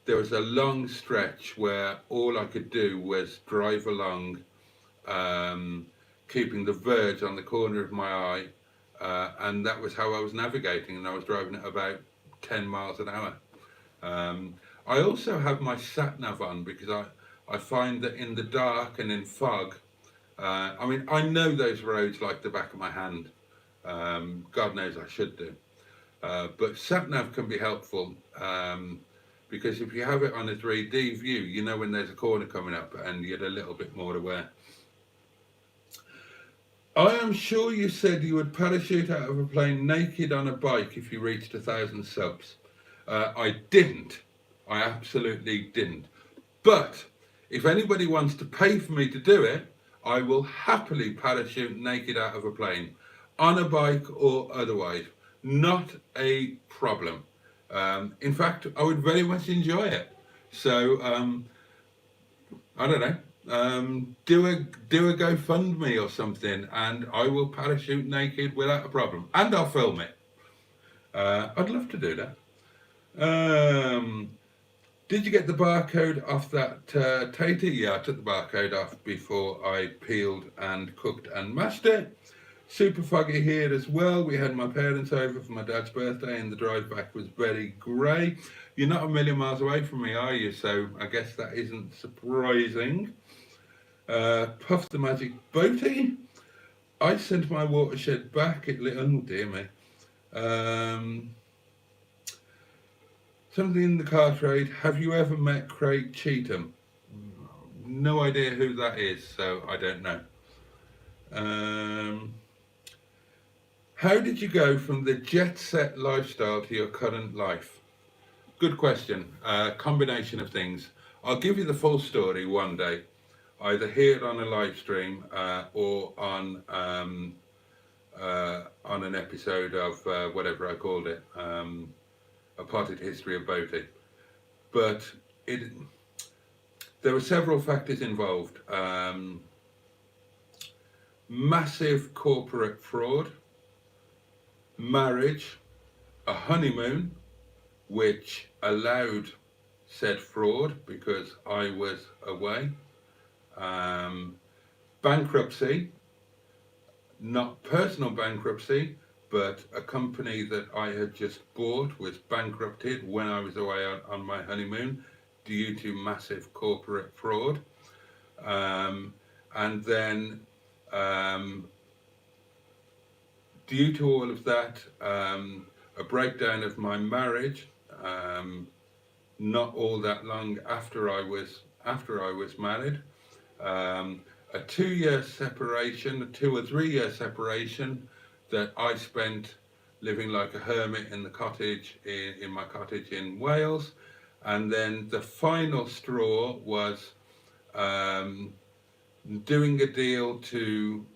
a long stretch where all I could do was drive along, keeping the verge on the corner of my eye, and that was how I was navigating, and I was driving at about 10 miles an hour. I also have my sat nav on because I find that in the dark and in fog, I know those roads like the back of my hand. God knows I should do. But sat nav can be helpful, because if you have it on a 3D view, you know when there's a corner coming up and you get a little bit more aware. I am sure you said you would parachute out of a plane naked on a bike if you reached 1,000 subs. I didn't. I absolutely didn't. But if anybody wants to pay for me to do it, I will happily parachute naked out of a plane, on a bike or otherwise. Not a problem. In fact, I would very much enjoy it. So, I don't know. Do a GoFundMe or something, and I will parachute naked without a problem, and I'll film it. I'd love to do that. Did you get the barcode off that tater? Yeah, I took the barcode off before I peeled and cooked and mashed it. Super foggy here as well. We had my parents over for my dad's birthday, and the drive back was very grey. You're not a million miles away from me, are you? So I guess that isn't surprising. Puff the Magic Boaty. I sent my watershed back. It lit. Oh dear me. Something in the car trade. Have you ever met Craig Cheetham? No idea who that is, so I don't know. How did you go from the jet set lifestyle to your current life? Good question. Combination of things. I'll give you the full story one day, either here on a live stream or on an episode of whatever I called it, A Potted History of Boating. But there were several factors involved. Massive corporate fraud, marriage, a honeymoon, which allowed said fraud because I was away, bankruptcy, not personal bankruptcy, but a company that I had just bought was bankrupted when I was away on my honeymoon due to massive corporate fraud. And then due to all of that, a breakdown of my marriage, not all that long after I was married, a 2-year separation, a 2 or 3 year separation that I spent living like a hermit in the cottage, in my cottage in Wales. And then the final straw was doing a deal to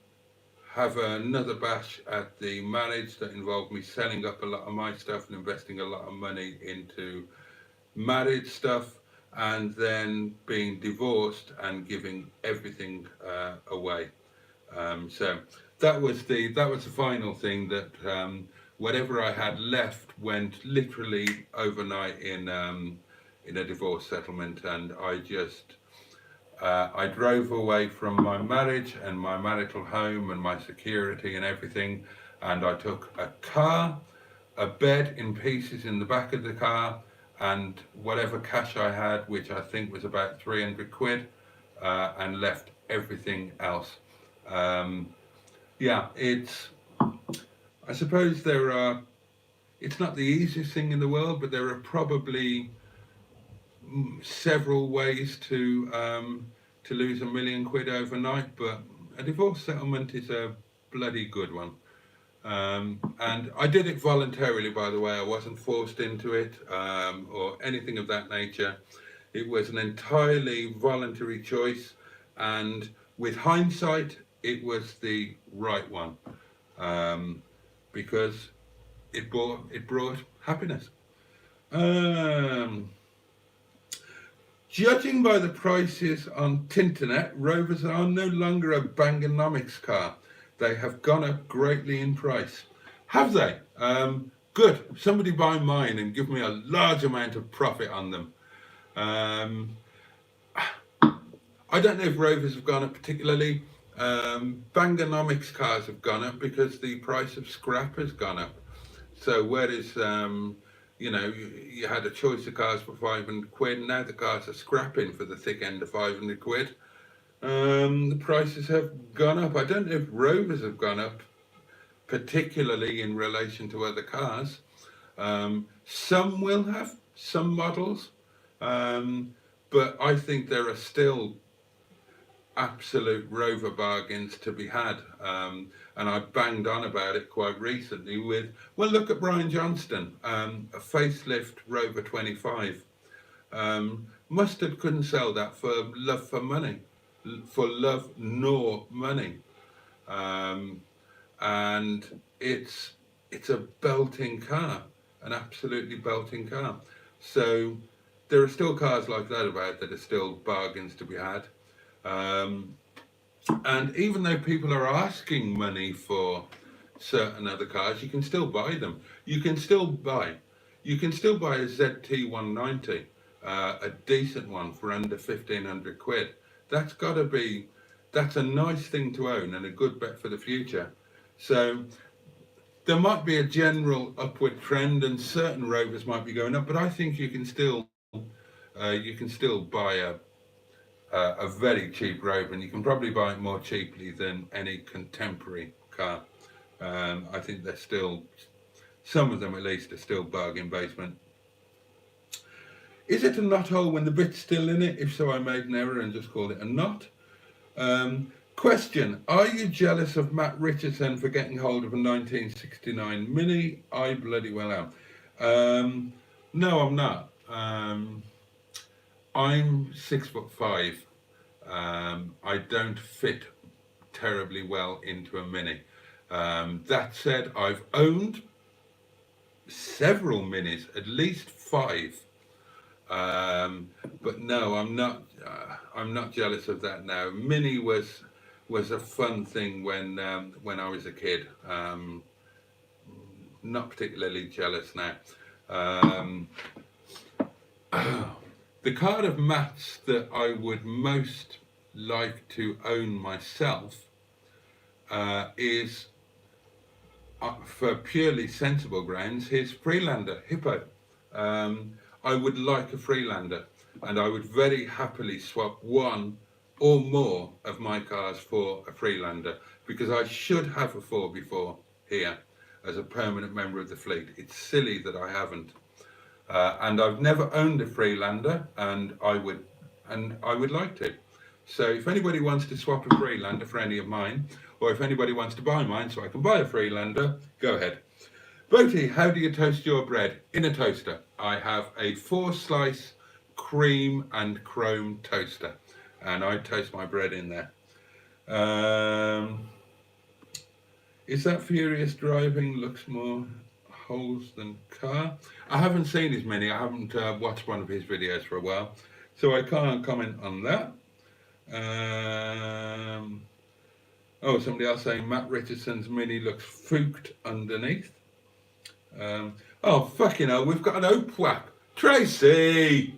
have another bash at the marriage that involved me selling up a lot of my stuff and investing a lot of money into marriage stuff, and then being divorced and giving everything away. So that was the final thing, that whatever I had left went literally overnight in a divorce settlement, and I drove away from my marriage and my marital home and my security and everything, and I took a car, a bed in pieces in the back of the car, and whatever cash I had, which I think was about 300 quid, and left everything else. Yeah, I suppose it's not the easiest thing in the world, but there are probably several ways to lose £1 million overnight, but a divorce settlement is a bloody good one. And I did it voluntarily, by the way. I wasn't forced into it or anything of that nature. It was an entirely voluntary choice, and with hindsight, it was the right one, because it brought happiness. Judging by the prices on Tinternet, Rovers are no longer a Bangonomics car. They have gone up greatly in price. Have they? Good. Somebody buy mine and give me a large amount of profit on them. I don't know if Rovers have gone up particularly. Bangonomics cars have gone up because the price of scrap has gone up. So whereas you had a choice of cars for 500 quid, now the cars are scrapping for the thick end of 500 quid. The prices have gone up. I don't know if Rovers have gone up particularly in relation to other cars. Some will have, some models, but I think there are still absolute Rover bargains to be had, and I banged on about it quite recently with, well, look at Brian Johnston, a facelift Rover 25. Mustard couldn't sell that for love nor money, and it's a belting car, an absolutely belting car. So there are still cars like that about that are still bargains to be had. And even though people are asking money for certain other cars, you can still buy them. You can still buy a ZT190, a decent one for under 1,500 quid. That's a nice thing to own and a good bet for the future. So there might be a general upward trend, and certain rovers might be going up, but I think you can still buy a very cheap rover, and you can probably buy it more cheaply than any contemporary car. I think they're still, some of them at least, are still bargain basement. Is it a knot hole when the bit's still in it? If so, I made an error and just called it a knot. Question, are you jealous of Matt Richardson for getting hold of a 1969 Mini? I bloody well am. No, I'm not. I'm 6'5". I don't fit terribly well into a Mini. That said, I've owned several Minis, at least 5. But no, I'm not. I'm not jealous of that now. Mini was a fun thing when I was a kid. Not particularly jealous now. The car of Matt's that I would most like to own myself is, for purely sensible grounds, his Freelander Hippo. I would like a Freelander, and I would very happily swap one or more of my cars for a Freelander, because I should have a 4x4 here as a permanent member of the fleet. It's silly that I haven't. And I've never owned a Freelander, and I would like to. So if anybody wants to swap a Freelander for any of mine, or if anybody wants to buy mine so I can buy a Freelander, go ahead. Boaty, how do you toast your bread? In a toaster. I have a 4-slice cream and chrome toaster, and I toast my bread in there. Is that Furious Driving looks more holes than car? I haven't seen his Mini. I haven't watched one of his videos for a while, so I can't comment on that. Oh, somebody else saying Matt Richardson's Mini looks fooked underneath. Oh, fucking hell, we've got an oak whack. Tracy!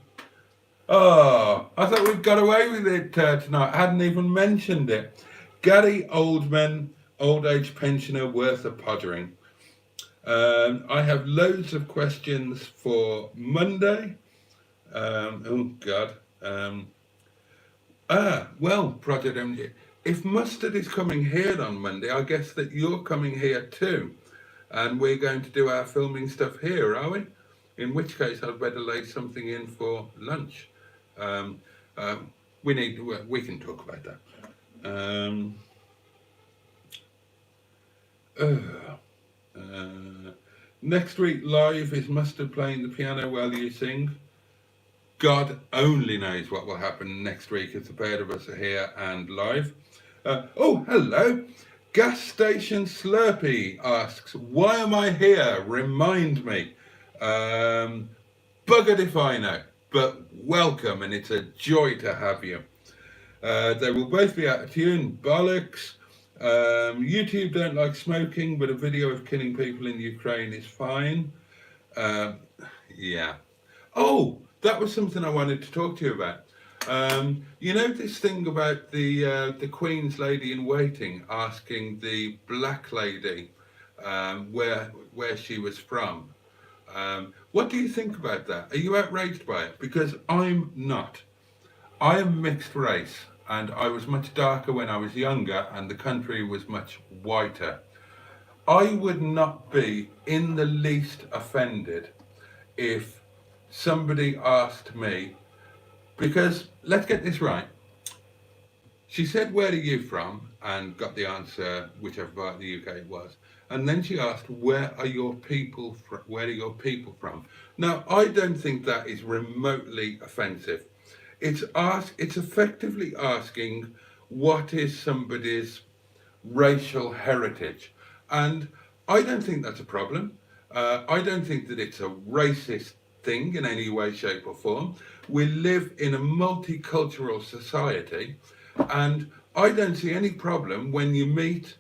Oh, I thought we'd got away with it tonight. I hadn't even mentioned it. Gary Oldman, old age pensioner worth a pottering. I have loads of questions for Monday. Oh, God. Well, Project MG, if Mustard is coming here on Monday, I guess that you're coming here too. And we're going to do our filming stuff here, are we? In which case, I'd better lay something in for lunch. We can talk about that. Next week live is Mustard playing the piano while you sing. God only knows what will happen next week if the pair of us are here and live. Oh, hello. Gas Station Slurpee asks, why am I here? Remind me. Buggered if I know, but welcome, and it's a joy to have you. They will both be out of tune. Bollocks. YouTube don't like smoking, but a video of killing people in Ukraine is fine. Yeah. Oh, that was something I wanted to talk to you about. You know this thing about the Queen's lady in waiting asking the black lady where she was from. What do you think about that? Are you outraged by it? Because I'm not. I am mixed race, and I was much darker when I was younger, and the country was much whiter. I would not be in the least offended if somebody asked me, because let's get this right. She said, where are you from? And got the answer, whichever part of the UK it was. And then she asked, where are your people from? Now, I don't think that is remotely offensive. It's effectively asking, what is somebody's racial heritage? And I don't think that's a problem. I don't think that it's a racist thing in any way, shape or form. We live in a multicultural society, and I don't see any problem when you meet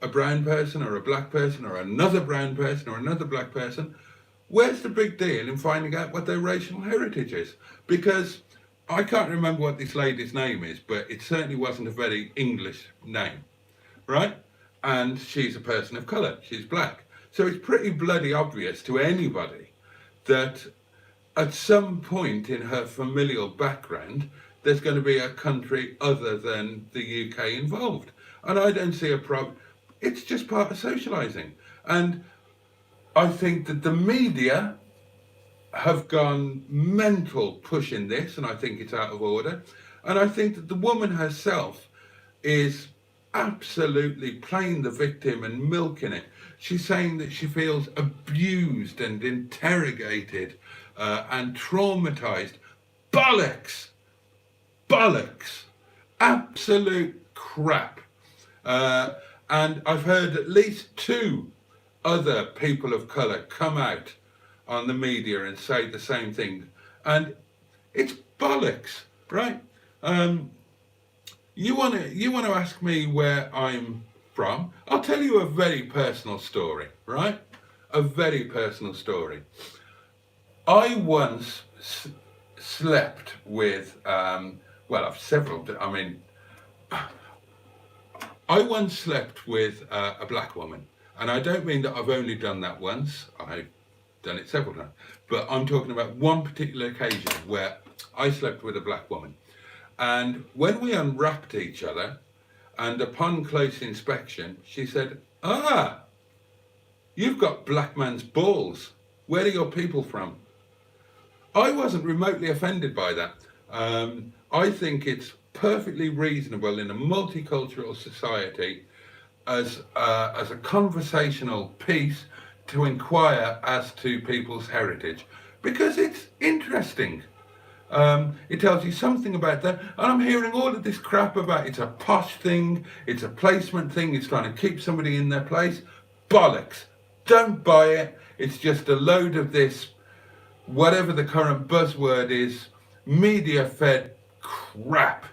a brown person or a black person or another brown person or another black person. Where's the big deal in finding out what their racial heritage is? Because I can't remember what this lady's name is, but it certainly wasn't a very English name, right? and she's a person of colour, she's black. So it's pretty bloody obvious to anybody that at some point in her familial background, there's going to be a country other than the UK involved. And I don't see a problem. It's just part of socialising. And I think that the media have gone mental pushing this, and I think it's out of order. And I think that the woman herself is absolutely playing the victim and milking it. She's saying that she feels abused and interrogated and traumatized. Bollocks! Bollocks! Absolute crap. And I've heard at least 2 other people of colour come out on the media and say the same thing. And it's bollocks, right? You want to ask me where I'm from? I'll tell you a very personal story, right? A very personal story. I once slept with, I've several, I once slept with a black woman. And I don't mean that I've only done that once, I've done it several times. But I'm talking about one particular occasion where I slept with a black woman. And when we unwrapped each other, and upon close inspection, she said, "Ah, you've got black man's balls. Where are your people from?" I wasn't remotely offended by that. I think it's perfectly reasonable in a multicultural society as a conversational piece to inquire as to people's heritage, because it's interesting. It tells you something about that, and I'm hearing all of this crap about it's a posh thing, it's a placement thing, it's trying to keep somebody in their place. Bollocks. Don't buy it. It's just a load of this, whatever the current buzzword is, media-fed crap.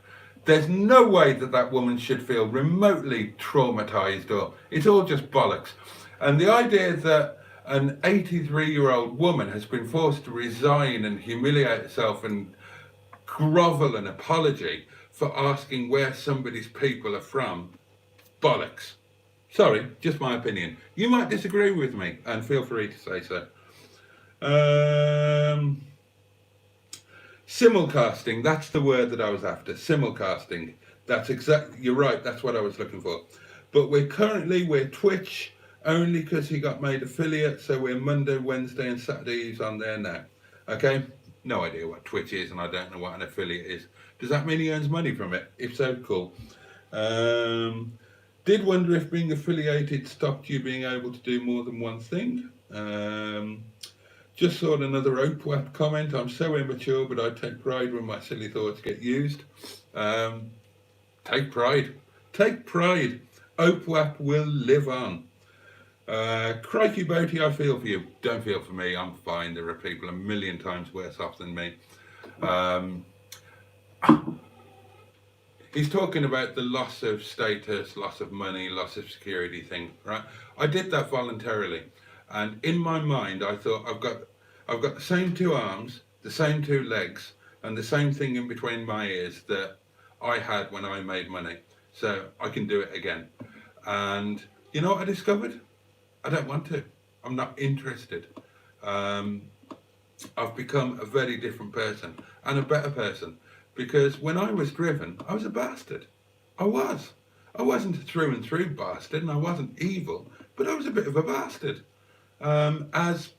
There's no way that that woman should feel remotely traumatized, or it's all just bollocks. And the idea that an 83-year-old woman has been forced to resign and humiliate herself and grovel an apology for asking where somebody's people are from, bollocks. Sorry, just my opinion. You might disagree with me, and feel free to say so. Simulcasting, that's the word that I was after. Simulcasting. That's exactly, you're right, that's what I was looking for. But we're Twitch only because he got made affiliate, so we're Monday, Wednesday and Saturdays on there now. Okay? No idea what Twitch is, and I don't know what an affiliate is. Does that mean he earns money from it? If so, cool. Did wonder if being affiliated stopped you being able to do more than one thing. Just saw another OPWAP comment. I'm so immature, but I take pride when my silly thoughts get used. Take pride. Take pride. OPWAP will live on. Crikey Boaty, I feel for you. Don't feel for me. I'm fine. There are people a million times worse off than me. He's talking about the loss of status, loss of money, loss of security thing, right? I did that voluntarily. And in my mind, I thought, I've got the same 2 arms, the same 2 legs, and the same thing in between my ears that I had when I made money. So I can do it again. And you know what I discovered? I don't want to. I'm not interested. I've become a very different person and a better person, because when I was driven, I was a bastard. I was. I wasn't a through and through bastard, and I wasn't evil, but I was a bit of a bastard. As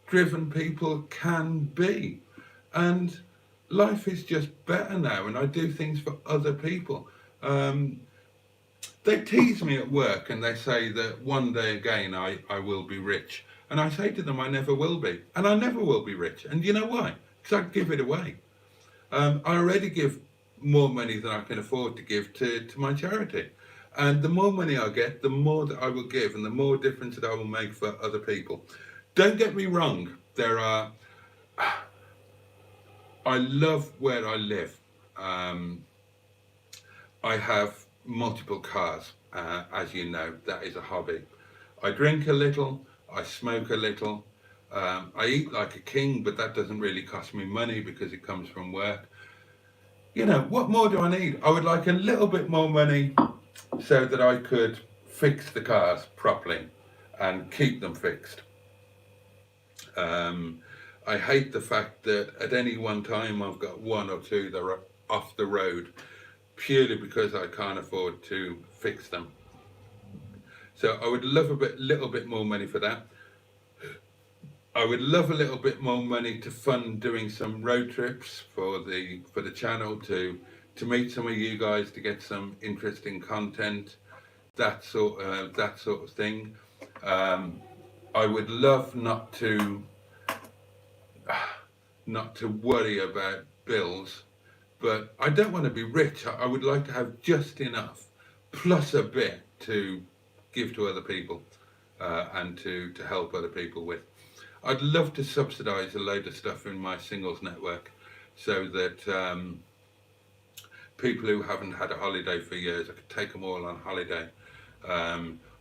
driven people can be. And life is just better now, and I do things for other people. They tease me at work and they say that one day again I will be rich. And I say to them, I never will be. And I never will be rich. And you know why? Because I give it away. I already give more money than I can afford to give to my charity. And the more money I get, the more that I will give and the more difference that I will make for other people. Don't get me wrong. I love where I live. I have multiple cars, as you know, that is a hobby. I drink a little, I smoke a little, I eat like a king, but that doesn't really cost me money because it comes from work. You know, what more do I need? I would like a little bit more money so that I could fix the cars properly and keep them fixed. I hate the fact that at any one time I've got one or two that are off the road purely because I can't afford to fix them. So I would love little bit more money for that. I would love a little bit more money to fund doing some road trips for the channel to meet some of you guys, to get some interesting content, that sort of thing. I would love not to worry about bills, but I don't want to be rich. I would like to have just enough, plus a bit to give to other people and to help other people with. I'd love to subsidise a load of stuff in my singles network so that people who haven't had a holiday for years, I could take them all on holiday,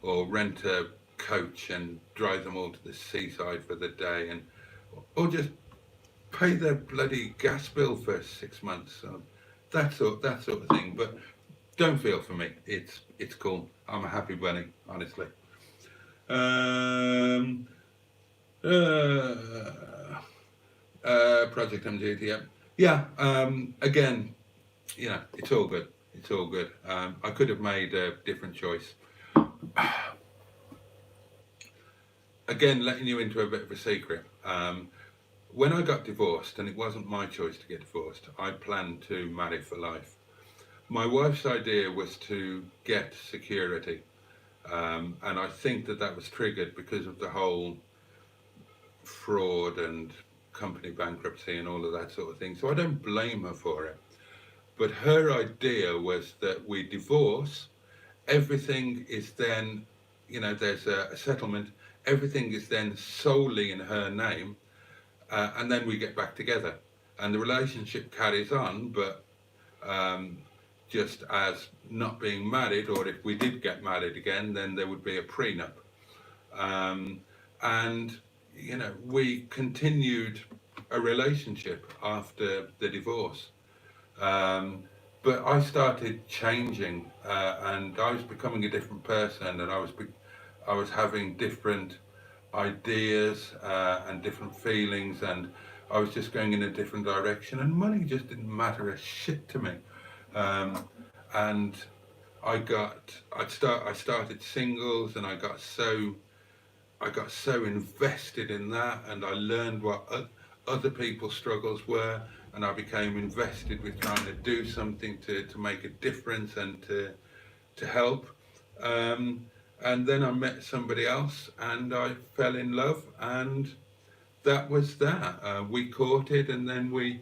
or rent a coach and drive them all to the seaside for the day, and or just pay their bloody gas bill for 6 months, that sort of thing. But don't feel for me. It's cool. I'm a happy bunny, honestly. Project MGT, yeah. Again, it's all good. It's all good. I could have made a different choice. Again, letting you into a bit of a secret. When I got divorced, and it wasn't my choice to get divorced, I planned to marry for life. My wife's idea was to get security, and I think that was triggered because of the whole fraud and company bankruptcy and all of that sort of thing. So I don't blame her for it. But her idea was that we divorce, everything is then, there's a settlement, everything is then solely in her name, and then we get back together. And the relationship carries on, but just as not being married, or if we did get married again, then there would be a prenup. And, we continued a relationship after the divorce. But I started changing, and I was becoming a different person, and I was having different ideas and different feelings, and I was just going in a different direction, and money just didn't matter a shit to me. And I started singles, and I got so invested in that, and I learned what other people's struggles were, and I became invested with trying to do something to make a difference and to help. And then I met somebody else, and I fell in love, and that was that. We courted, and then we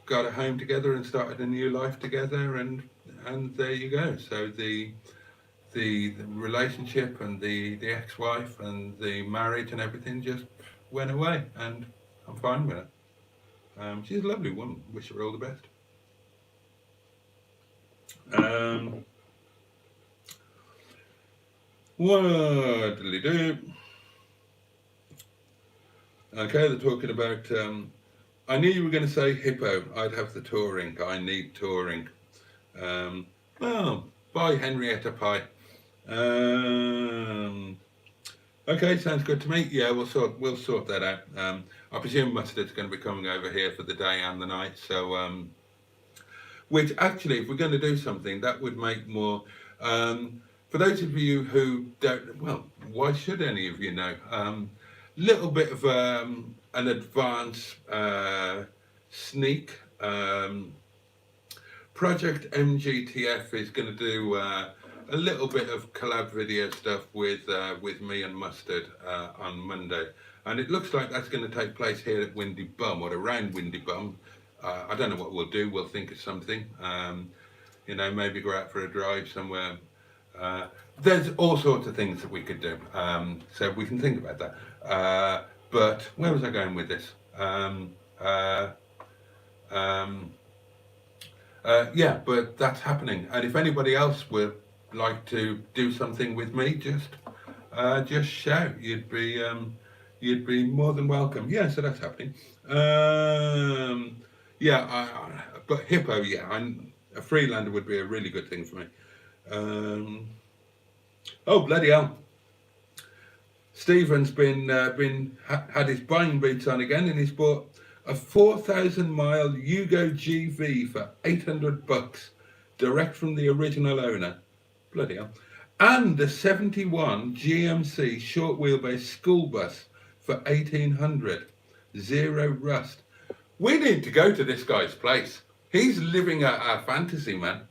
got a home together and started a new life together, and there you go. So the relationship and the ex-wife and the marriage and everything just went away, and I'm fine with it. She's a lovely woman. Wish her all the best. What did he do? Okay, they're talking about, I knew you were going to say hippo. I'd have the touring. I need touring. Well, bye Henrietta Pie. Okay, sounds good to me. Yeah, we'll sort that out. I presume Mustard's going to be coming over here for the day and the night. So, which actually, if we're going to do something, that would make more. For those of you who don't, well, why should any of you know? Little bit of an advance sneak. Project MGTF is going to do a little bit of collab video stuff with me and Mustard on Monday, and it looks like that's going to take place here at Windy Bum, or around Windy Bum. I don't know what we'll do. We'll think of something. Maybe go out for a drive somewhere. There's all sorts of things that we could do, so we can think about that. But where was I going with this? Yeah, but that's happening. And if anybody else would like to do something with me, just shout. You'd be more than welcome. Yeah, so that's happening. Yeah, but hippo, yeah, a Freelander would be a really good thing for me. Oh, bloody hell. Stephen's had his buying beats on again, and he's bought a 4,000-mile Yugo GV for $800, direct from the original owner. Bloody hell. And a 71 GMC short wheelbase school bus for $1,800. Zero rust. We need to go to this guy's place. He's living out our fantasy, man.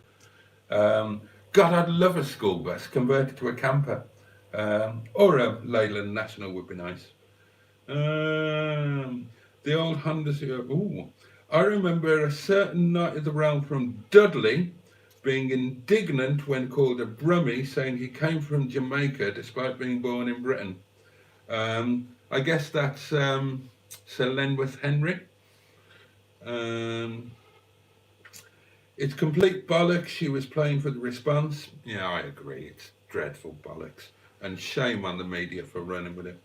God, I'd love a school bus converted to a camper. Or a Leyland National would be nice. The old Honda. Ooh, I remember a certain knight of the realm from Dudley being indignant when called a Brummie, saying he came from Jamaica despite being born in Britain. I guess that's Sir Lenworth Henry. It's complete bollocks. She was playing for the response. Yeah, I agree. It's dreadful bollocks. And shame on the media for running with it.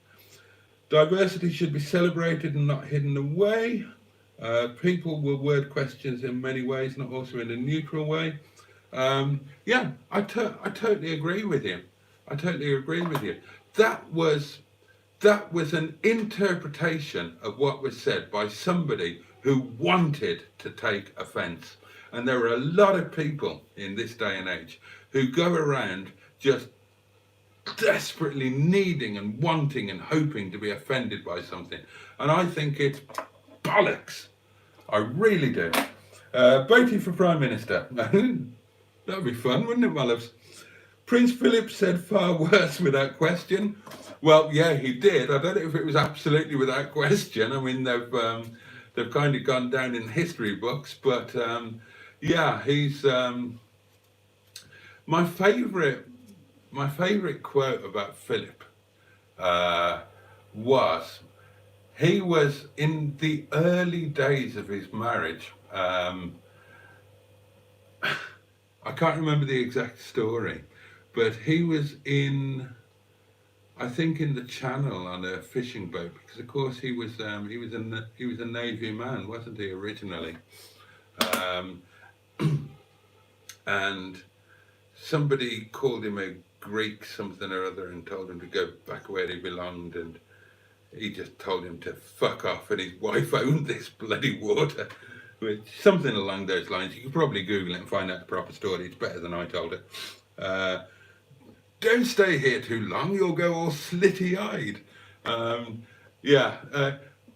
Diversity should be celebrated and not hidden away. People will word questions in many ways, not also in a neutral way. Yeah, I totally agree with you. I totally agree with you. That was an interpretation of what was said by somebody who wanted to take offence. And there are a lot of people in this day and age who go around just desperately needing and wanting and hoping to be offended by something. And I think it's bollocks. I really do. Boaty for Prime Minister. That'd be fun, wouldn't it, my loves? Prince Philip said far worse without question. Well, yeah, he did. I don't know if it was absolutely without question. I mean, they've kind of gone down in history books, but yeah, he's my favourite quote about Philip was, he was in the early days of his marriage. I can't remember the exact story, but he was I think in the Channel on a fishing boat, because of course he was a Navy man, wasn't he, originally? And somebody called him a Greek something or other and told him to go back where he belonged, and he just told him to fuck off, and his wife owned this bloody water, which something along those lines. You can probably Google it and find out the proper story. It's better than I told it. Don't stay here too long, you'll go all slitty-eyed.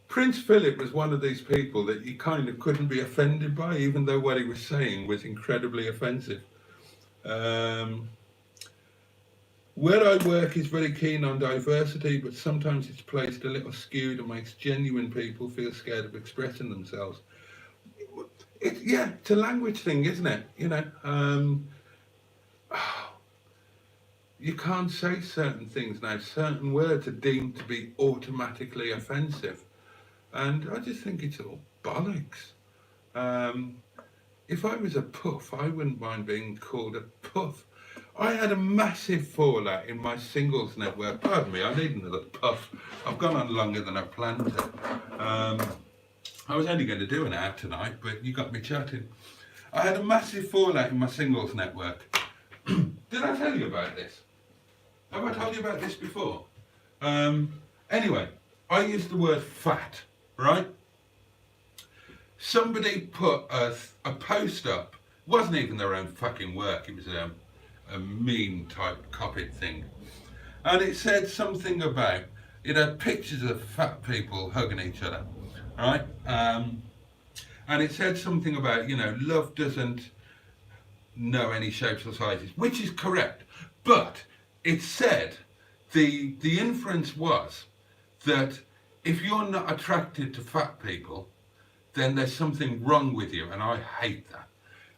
Prince Philip was one of these people that you kind of couldn't be offended by, even though what he was saying was incredibly offensive. Where I work is very keen on diversity, but sometimes it's placed a little skewed and makes genuine people feel scared of expressing themselves. It's a language thing, isn't it? You know, you can't say certain things now. Certain words are deemed to be automatically offensive. And I just think it's all bollocks. If I was a puff, I wouldn't mind being called a puff. I had a massive fallout in my singles network. Pardon me, I need another puff. I've gone on longer than I planned to. I was only going to do an hour tonight, but you got me chatting. I had a massive fallout in my singles network. Did I tell you about this? Have I told you about this before? Anyway, I used the word fat, right? Somebody put a post up. It wasn't even their own fucking work. It was a meme type copied thing. And it said something about, it had pictures of fat people hugging each other, right? And it said something about, you know, love doesn't know any shapes or sizes, which is correct. But it said, the inference was that if you're not attracted to fat people, then there's something wrong with you, and I hate that,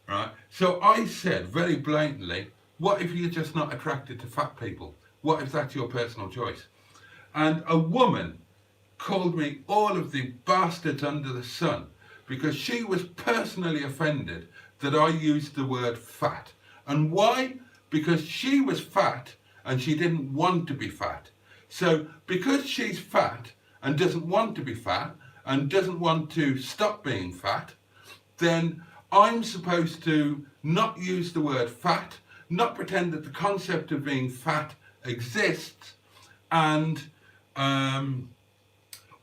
right? So I said very blatantly, what if you're just not attracted to fat people? What if that's your personal choice? And a woman called me all of the bastards under the sun because she was personally offended that I used the word fat. And why? Because she was fat and she didn't want to be fat. So because she's fat and doesn't want to be fat and doesn't want to stop being fat, then I'm supposed to not use the word fat, not pretend that the concept of being fat exists, and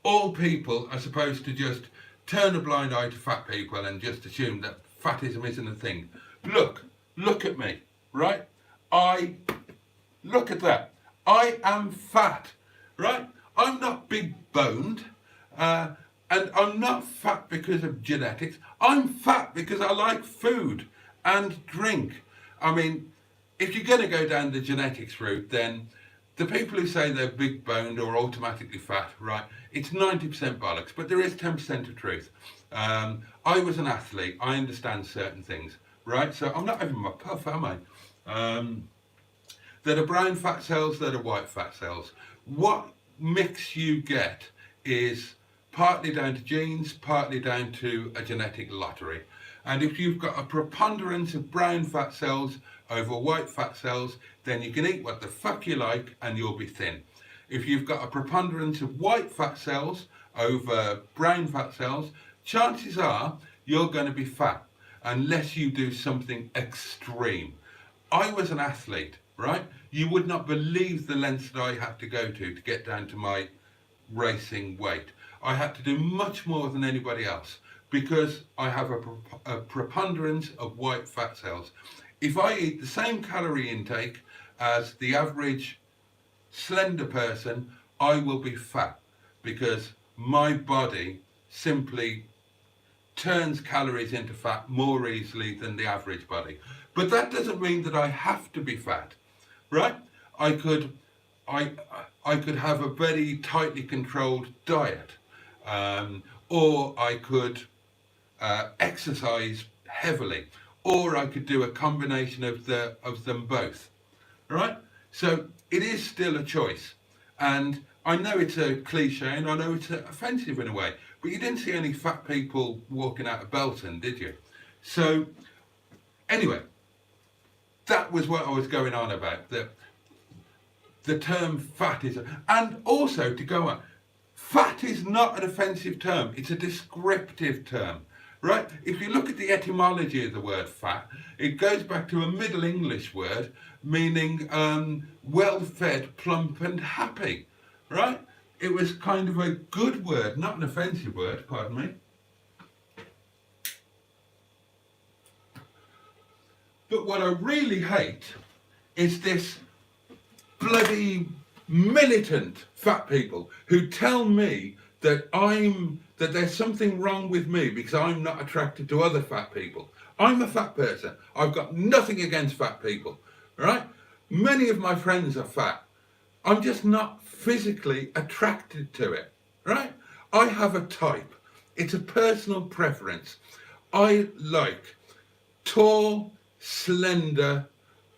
all people are supposed to just turn a blind eye to fat people and just assume that fatism isn't a thing. Look at me, right? Look at that. I am fat, right? I'm not big boned, and I'm not fat because of genetics. I'm fat because I like food and drink. I mean, if you're going to go down the genetics route, then the people who say they're big boned or automatically fat, right, it's 90% bollocks, but there is 10% of truth. I was an athlete, I understand certain things, right? So I'm not having my puff, am I? There are brown fat cells, there are white fat cells. What mix you get is partly down to genes, partly down to a genetic lottery. And if you've got a preponderance of brown fat cells over white fat cells, then you can eat what the fuck you like and you'll be thin. If you've got a preponderance of white fat cells over brown fat cells, chances are you're going to be fat unless you do something extreme. I was an athlete, right? You would not believe the lengths that I had to go to get down to my racing weight. I had to do much more than anybody else because I have a preponderance of white fat cells. If I eat the same calorie intake as the average slender person, I will be fat because my body simply turns calories into fat more easily than the average body. But that doesn't mean that I have to be fat, right? I could have a very tightly controlled diet, or I could exercise heavily, or I could do a combination of them both, right? So it is still a choice, and I know it's a cliche and I know it's offensive in a way, but you didn't see any fat people walking out of Belton, did you? So anyway, that was what I was going on about. The term fat is, and also to go on, fat is not an offensive term, it's a descriptive term, right? If you look at the etymology of the word fat, it goes back to a Middle English word meaning well-fed, plump and happy, right? It was kind of a good word, not an offensive word, pardon me. But what I really hate is this bloody militant fat people who tell me that there's something wrong with me because I'm not attracted to other fat people. I'm a fat person. I've got nothing against fat people, right? Many of my friends are fat. I'm just not physically attracted to it, right? I have a type. It's a personal preference. I like tall, slender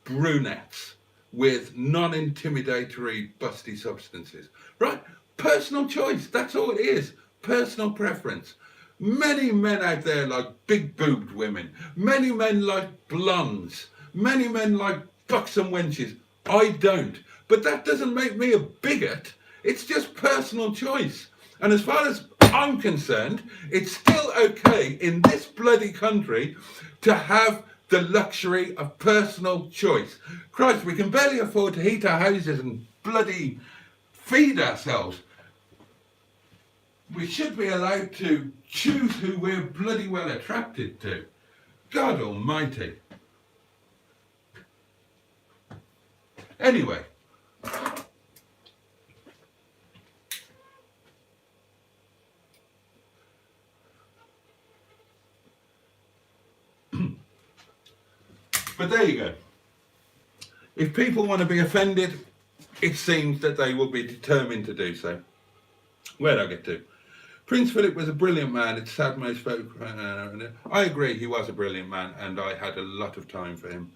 brunettes with non-intimidatory busty substances, right? Personal choice, that's all it is. Personal preference. Many men out there like big-boobed women. Many men like blondes. Many men like buxom wenches. I don't. But that doesn't make me a bigot. It's just personal choice. And as far as I'm concerned, it's still okay in this bloody country to have the luxury of personal choice. Christ, we can barely afford to heat our houses and bloody feed ourselves. We should be allowed to choose who we're bloody well attracted to. God almighty. Anyway. But there you go. If people want to be offended, it seems that they will be determined to do so. Where did I get to? Prince Philip was a brilliant man. It's sad most folk. I agree, he was a brilliant man, and I had a lot of time for him.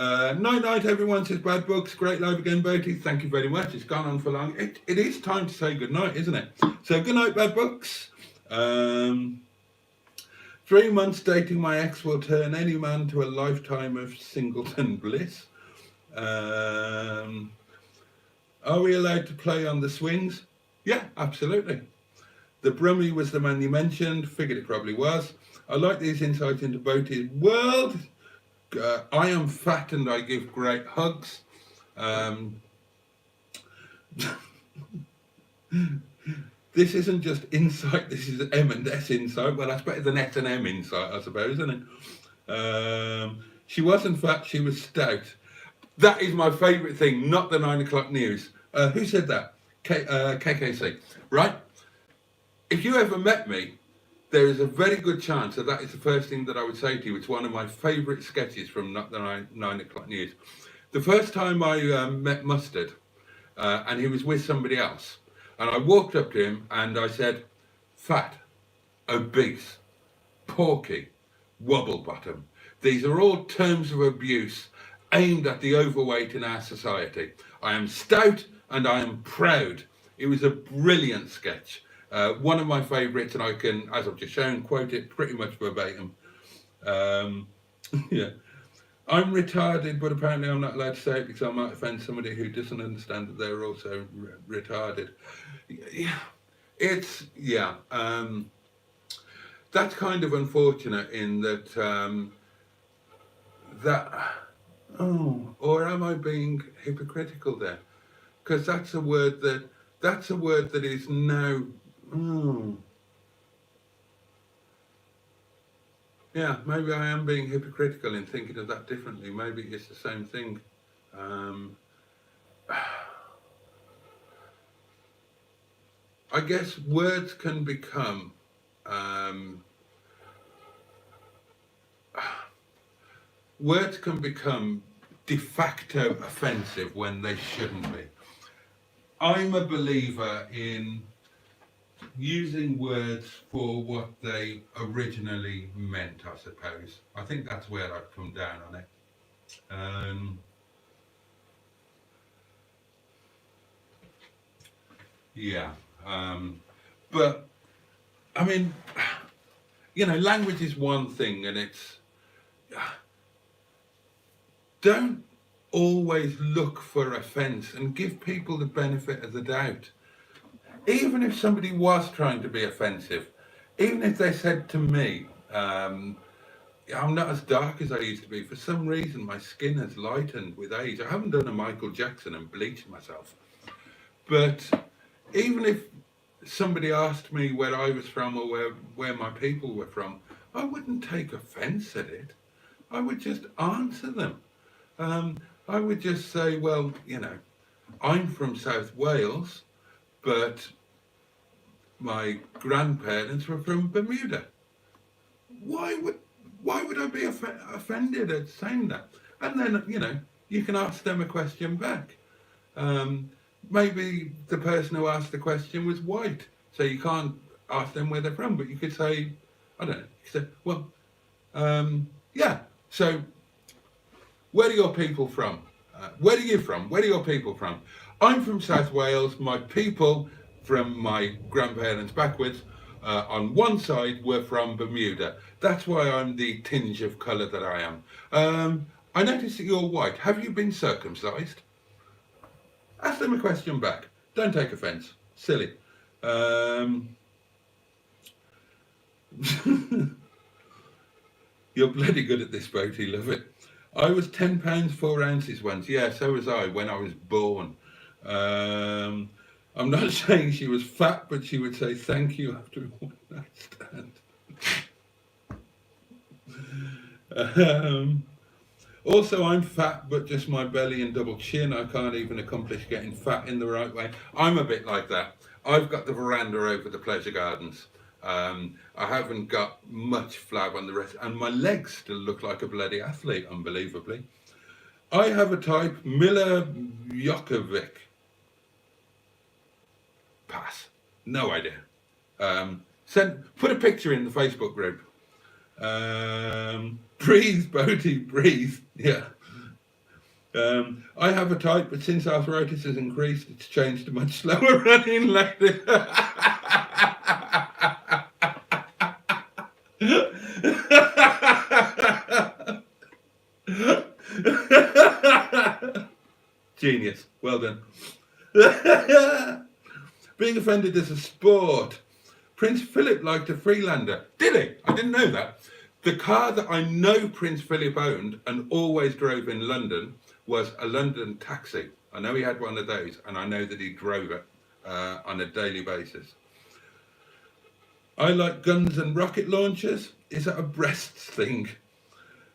Night night everyone, says Bad Books. Great live again, Bertie. Thank you very much. It's gone on for long. It is time to say good night, isn't it? So good night, Bad Books. 3 months dating my ex will turn any man to a lifetime of singleton bliss. Are we allowed to play on the swings? Yeah, absolutely. The Brummie was the man you mentioned. Figured it probably was. I like these insights into Boaty's world. I am fat and I give great hugs. This isn't just insight, this is M&S insight. Well, that's better than S&M insight, I suppose, isn't it? She wasn't fat, she was stout. That is my favourite thing, not the 9 o'clock news. Who said that? KKC. Right? If you ever met me, there is a very good chance that that is the first thing that I would say to you. It's one of my favourite sketches from Not the 9 o'clock news. The first time I met Mustard, and he was with somebody else, and I walked up to him and I said, fat, obese, porky, wobble bottom. These are all terms of abuse aimed at the overweight in our society. I am stout and I am proud. It was a brilliant sketch. One of my favourites, and I can, as I've just shown, quote it pretty much verbatim. Yeah. I'm retarded, but apparently I'm not allowed to say it because I might offend somebody who doesn't understand that they're also retarded. Yeah, it's, yeah. That's kind of unfortunate in that, or am I being hypocritical there? Because that's a word that is now, yeah, maybe I am being hypocritical in thinking of that differently. Maybe it's the same thing. I guess words can become de facto offensive when they shouldn't be. I'm a believer in using words for what they originally meant, I suppose. I think that's where I've come down on it. Yeah. But, I mean, you know, language is one thing, and it's... Don't always look for offence and give people the benefit of the doubt. Even if somebody was trying to be offensive, even if they said to me, I'm not as dark as I used to be. For some reason, my skin has lightened with age. I haven't done a Michael Jackson and bleached myself. But even if somebody asked me where I was from or where my people were from, I wouldn't take offence at it. I would just answer them. I would just say, well, you know, I'm from South Wales, but my grandparents were from Bermuda. Why would I be offended at saying that? And then, you know, you can ask them a question back. Maybe the person who asked the question was white, so you can't ask them where they're from, but you could say, I don't know, you could say, well, yeah, so where are your people from? Where are you from? Where are your people from? I'm from South Wales. My people from my grandparents backwards on one side were from Bermuda. That's why I'm the tinge of colour that I am. I notice that you're white. Have you been circumcised? Ask them a question back. Don't take offence. Silly. You're bloody good at this, Boaty. Love it. I was £10 4 ounces once. Yeah, so was I when I was born. I'm not saying she was fat, but she would say thank you after one night stand. Also, I'm fat, but just my belly and double chin. I can't even accomplish getting fat in the right way. I'm a bit like that. I've got the veranda over the pleasure gardens. I haven't got much flab on the rest, and my legs still look like a bloody athlete, unbelievably. I have a type, Mila Jokovic. Pass. No idea. Put a picture in the Facebook group. Breathe, Boaty, breathe. Yeah. I have a type, but since arthritis has increased, it's changed to much slower running lately. Genius. Well done. Being offended is a sport. Prince Philip liked a Freelander. Did he? I didn't know that. The car that I know Prince Philip owned and always drove in London was a London taxi. I know he had one of those, and I know that he drove it on a daily basis. I like guns and rocket launchers. Is that a breasts thing?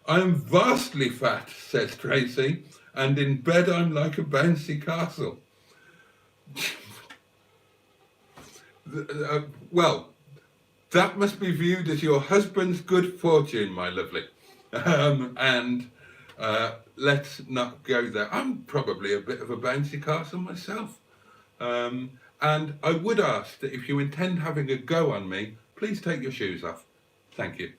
I am vastly fat, says Tracy, and in bed I'm like a bouncy castle. Well, that must be viewed as your husband's good fortune, my lovely. And let's not go there. I'm probably a bit of a bouncy castle myself. And I would ask that if you intend having a go on me, please take your shoes off. Thank you.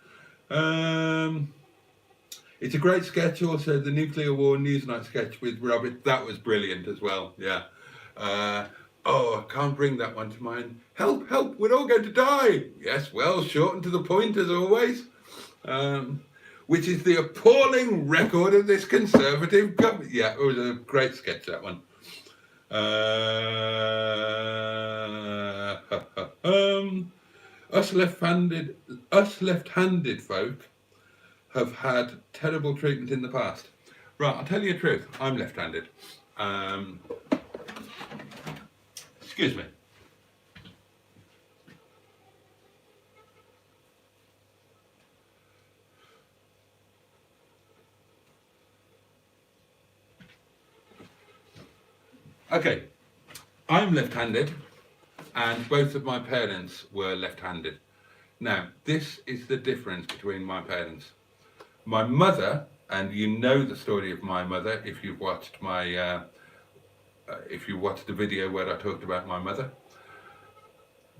It's a great sketch also, the Nuclear War Newsnight sketch with Robert. That was brilliant as well, yeah. Oh, I can't bring that one to mind. Help, help, we're all going to die. Yes, well, short and to the point as always. Which is the appalling record of this Conservative government. Yeah, it was a great sketch, that one. Us left-handed folk have had terrible treatment in the past. Right, I'll tell you the truth. I'm left-handed. Excuse me. Okay, I'm left-handed, and both of my parents were left-handed. Now, this is the difference between my parents. My mother, and you know the story of my mother if you've watched my, if you watched the video where I talked about my mother.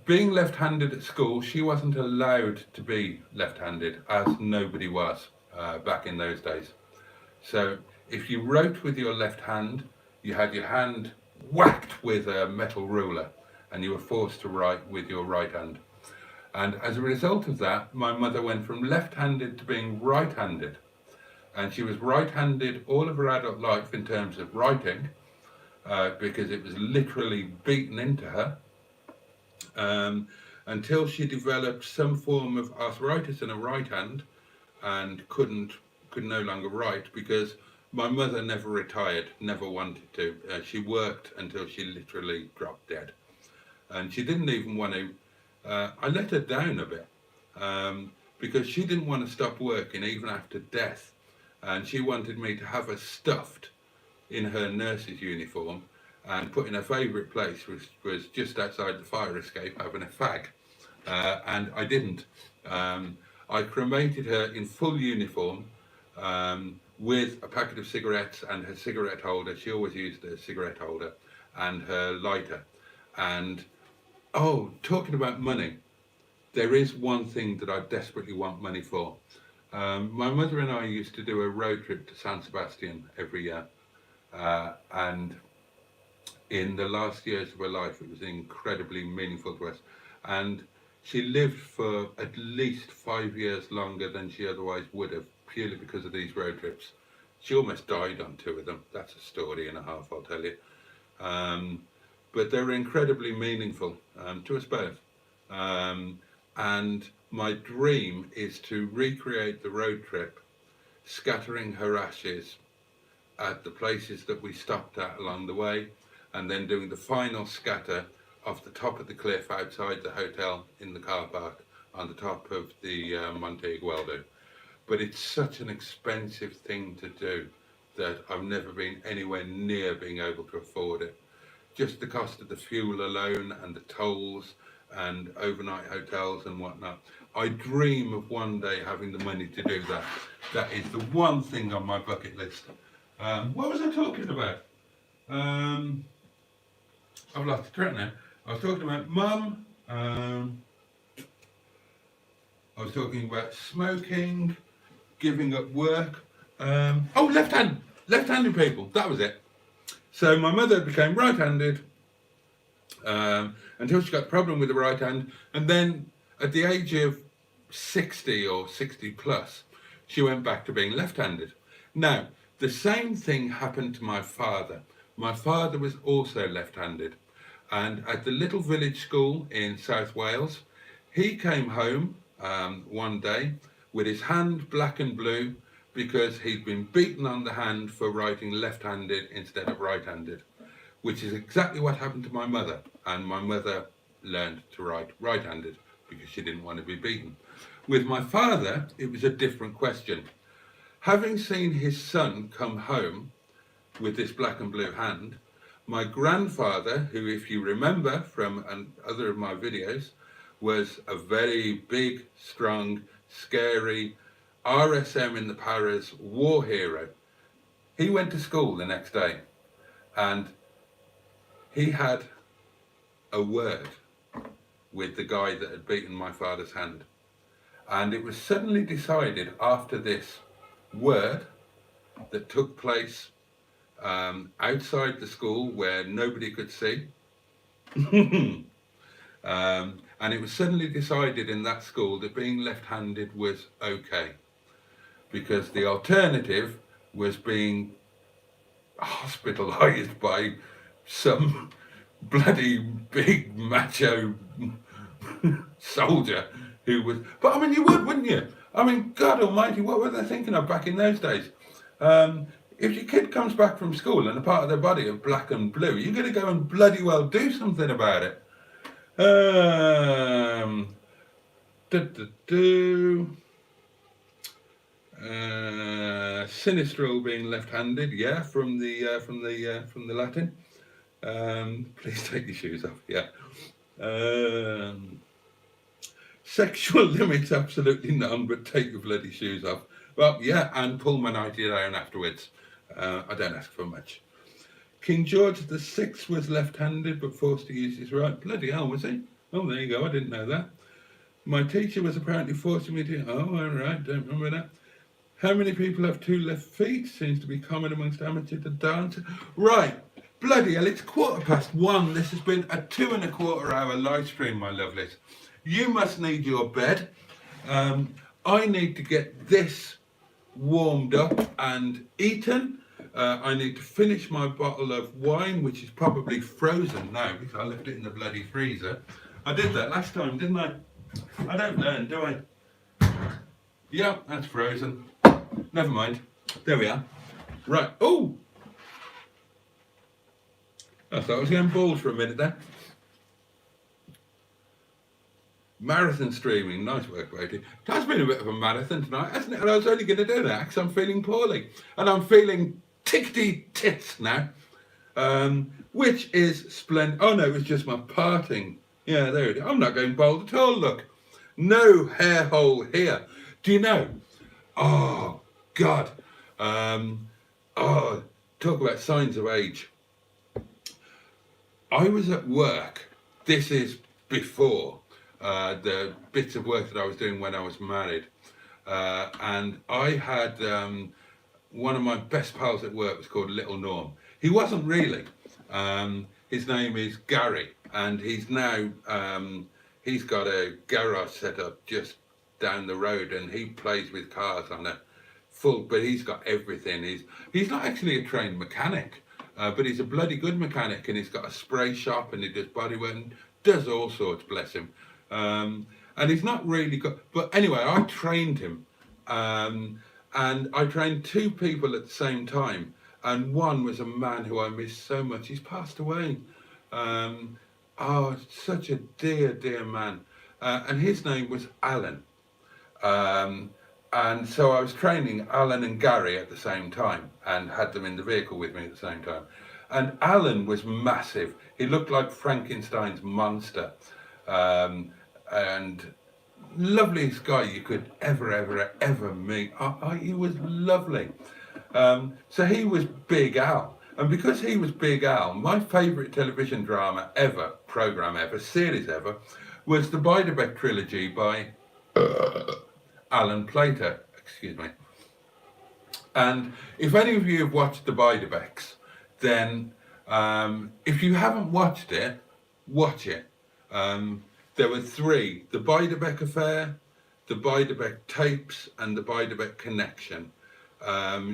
Being left-handed at school, she wasn't allowed to be left-handed, as nobody was back in those days. So if you wrote with your left hand, you had your hand whacked with a metal ruler, and you were forced to write with your right hand. And as a result of that, my mother went from left-handed to being right-handed. And she was right-handed all of her adult life in terms of writing, because it was literally beaten into her, until she developed some form of arthritis in her right hand and could no longer write, because my mother never retired, never wanted to. She worked until she literally dropped dead. And she didn't even want to, I let her down a bit, because she didn't want to stop working even after death. And she wanted me to have her stuffed in her nurse's uniform and put in her favourite place, which was just outside the fire escape, having a fag. And I didn't. I cremated her in full uniform, with a packet of cigarettes and her cigarette holder. She always used a cigarette holder, and her lighter. And oh, talking about money, there is one thing that I desperately want money for. My mother and I used to do a road trip to San Sebastian every year, and in the last years of her life it was incredibly meaningful to us, and she lived for at least 5 years longer than she otherwise would have, purely because of these road trips. She almost died on 2 of them. That's a story and a half, I'll tell you. But they were incredibly meaningful to us both. And my dream is to recreate the road trip, scattering her ashes at the places that we stopped at along the way, and then doing the final scatter off the top of the cliff outside the hotel in the car park on the top of the Monte Igualdo. But it's such an expensive thing to do that I've never been anywhere near being able to afford it. Just the cost of the fuel alone and the tolls and overnight hotels and whatnot. I dream of one day having the money to do that. That is the one thing on my bucket list. What was I talking about? I've lost the track now. I was talking about Mum. I was talking about smoking, giving up work. Oh, left-handed people. That was it. So my mother became right-handed until she got a problem with the right hand, and then at the age of 60 or 60 plus, she went back to being left-handed. Now, the same thing happened to my father. My father was also left-handed, and at the little village school in South Wales, He came home one day with his hand black and blue because he'd been beaten on the hand for writing left-handed instead of right-handed, which is exactly what happened to my mother. And my mother learned to write right-handed because she didn't want to be beaten. With my father, it was a different question. Having seen his son come home with this black and blue hand, my grandfather, who, if you remember from other of my videos, was a very big, strong, scary RSM in the Paras war hero. He went to school the next day and he had a word with the guy that had beaten my father's hand. And it was suddenly decided after this word that took place outside the school where nobody could see. And it was suddenly decided in that school that being left-handed was okay, because the alternative was being hospitalized by some bloody big macho soldier who was, but I mean, you would, wouldn't you? I mean, God almighty, what were they thinking of back in those days? If your kid comes back from school and a part of their body are black and blue, you're going to go and bloody well do something about it. Sinistral being left-handed, yeah, from the Latin. Please take your shoes off, yeah. Sexual limits, absolutely none, but take your bloody shoes off. Well, yeah, and pull my nightie down afterwards. I don't ask for much. King George VI was left-handed but forced to use his right. Bloody hell, was he? Oh, there you go, I didn't know that. My teacher was apparently forcing me to... Oh, all right, don't remember that. How many people have two left feet? Seems to be common amongst amateur dancers. Right, bloody hell, it's 1:15. This has been a 2.25 hour live stream, my lovelies. You must need your bed. I need to get this warmed up and eaten. I need to finish my bottle of wine, which is probably frozen now because I left it in the bloody freezer. I did that last time, didn't I? I don't learn, do I? Yeah, that's frozen. Never mind. There we are. Right. Oh! I thought I was going bald for a minute there. Marathon streaming, nice work, Bertie. That's been a bit of a marathon tonight, hasn't it? And I was only going to do that because I'm feeling poorly. And I'm feeling tickety tits now, which is splendid. Oh no, it was just my parting. Yeah, there it is. I'm not going bald at all, look. No hair hole here. Do you know? Oh, God. Oh, talk about signs of age. I was at work. This is before the bits of work that I was doing when I was married. And I had one of my best pals at work was called Little Norm. He wasn't really. His name is Gary, and he's now, he's got a garage set up just down the road, and he plays with cars on a full, but he's got everything. He's not actually a trained mechanic, but he's a bloody good mechanic, and he's got a spray shop, and he does bodywork, and does all sorts, bless him. And he's not really good, but anyway, I trained him, and I trained two people at the same time, and one was a man who I miss so much. He's passed away. Oh, such a dear, dear man. And his name was Alan. And so I was training Alan and Gary at the same time and had them in the vehicle with me at the same time. And Alan was massive. He looked like Frankenstein's monster. And loveliest guy you could ever meet. He was lovely. So he was Big Al. And because he was Big Al, my favourite television drama ever, programme ever, series ever, was the Beiderbecke trilogy by Alan Plater, excuse me. And if any of you have watched the Beiderbecks, then if you haven't watched it, watch it. There were three: the Beiderbecke Affair, the Beiderbecke Tapes, and the Beiderbecke Connection.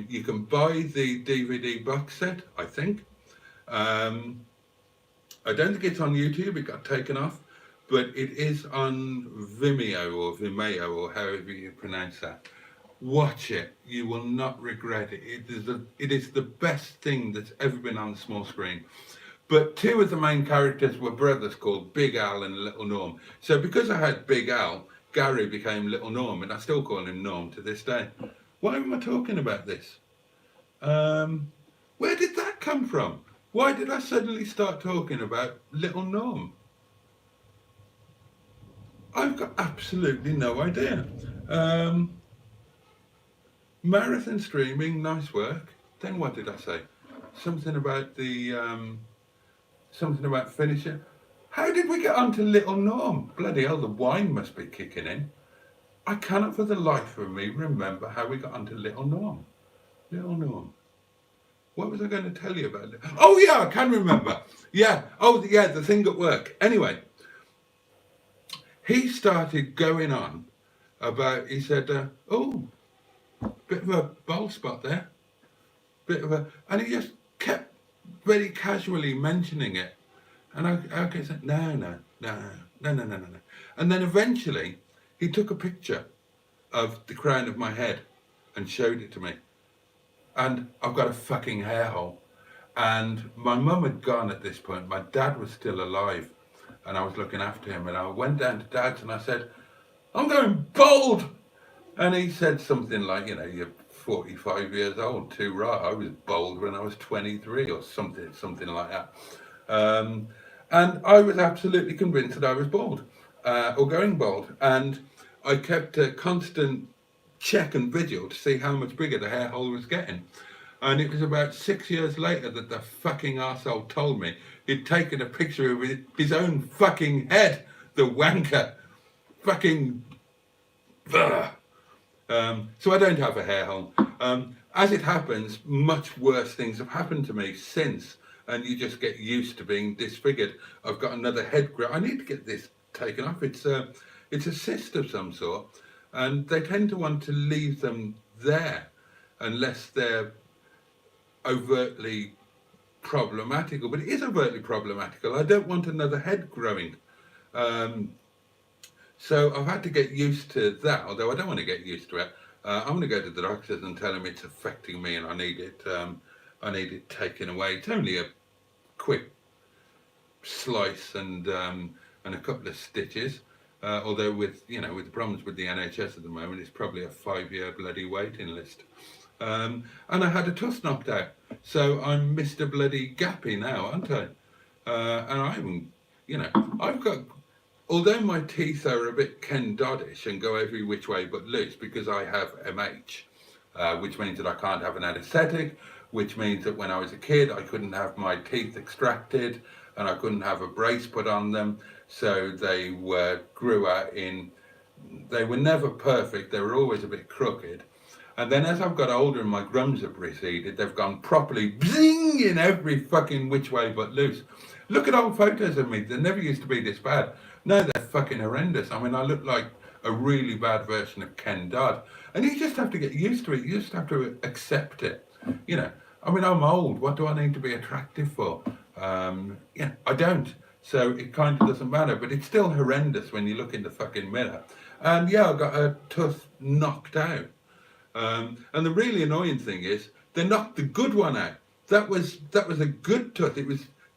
You can buy the DVD box set, I think. I don't think it's on YouTube, it got taken off. but it is on Vimeo or Vimeo or however you pronounce that. Watch it. You will not regret it. It is the best thing that's ever been on the small screen. But two of the main characters were brothers called Big Al and Little Norm. So because I had Big Al, Gary became Little Norm, and I still call him Norm to this day. Why am I talking about this? Where did that come from? Why did I suddenly start talking about Little Norm? I've got absolutely no idea. Marathon streaming, nice work. Then what did I say? Something about something about finishing. How did we get on to Little Norm? Bloody hell, the wine must be kicking in. I cannot for the life of me remember how we got onto Little Norm. Little Norm. What was I going to tell you about it? Oh yeah, I can remember. Yeah. Oh yeah, the thing at work. Anyway, he started going on about. He said, "Oh, bit of a bald spot there. Bit of a," and he just kept very casually mentioning it. And I said, no. And then eventually, he took a picture of the crown of my head and showed it to me. And I've got a fucking hair hole. And my mum had gone at this point. My dad was still alive. And I was looking after him. And I went down to Dad's and I said, I'm going bald. And he said something like, you're 45 years old, too right. I was bald when I was 23 or something like that. And I was absolutely convinced that I was bald or going bald. And I kept a constant check and vigil to see how much bigger the hair hole was getting. And it was about 6 years later that the fucking arsehole told me he'd taken a picture of his own fucking head, the wanker. Fucking... So I don't have a hair hole. As it happens, much worse things have happened to me since. And you just get used to being disfigured. I've got another head growth. I need to get this taken off. It's a cyst of some sort. And they tend to want to leave them there unless they're overtly problematical. But it is overtly problematical. I don't want another head growing. So I've had to get used to that, although I don't want to get used to it. I'm going to go to the doctors and tell them it's affecting me and I need it taken away. It's only a quick slice and a couple of stitches. Although with the problems with the NHS at the moment, it's probably a 5-year bloody waiting list. And I had a tooth knocked out, so I'm Mr. Bloody Gappy now, aren't I? And I haven't, I've got. Although my teeth are a bit Ken Doddish and go every which way but loose because I have MH, which means that I can't have an anaesthetic, which means that when I was a kid I couldn't have my teeth extracted and I couldn't have a brace put on them, so they grew out they were never perfect, they were always a bit crooked. And then as I've got older and my gums have receded, they've gone properly bzing in every fucking which way but loose. Look at old photos of me, they never used to be this bad. No, they're fucking horrendous. I mean, I look like a really bad version of Ken Dodd. And you just have to get used to it. You just have to accept it. I mean, I'm old. What do I need to be attractive for? I don't. So it kind of doesn't matter. But it's still horrendous when you look in the fucking mirror. And yeah, I got a tooth knocked out. And the really annoying thing is, they knocked the good one out. That was a good tooth.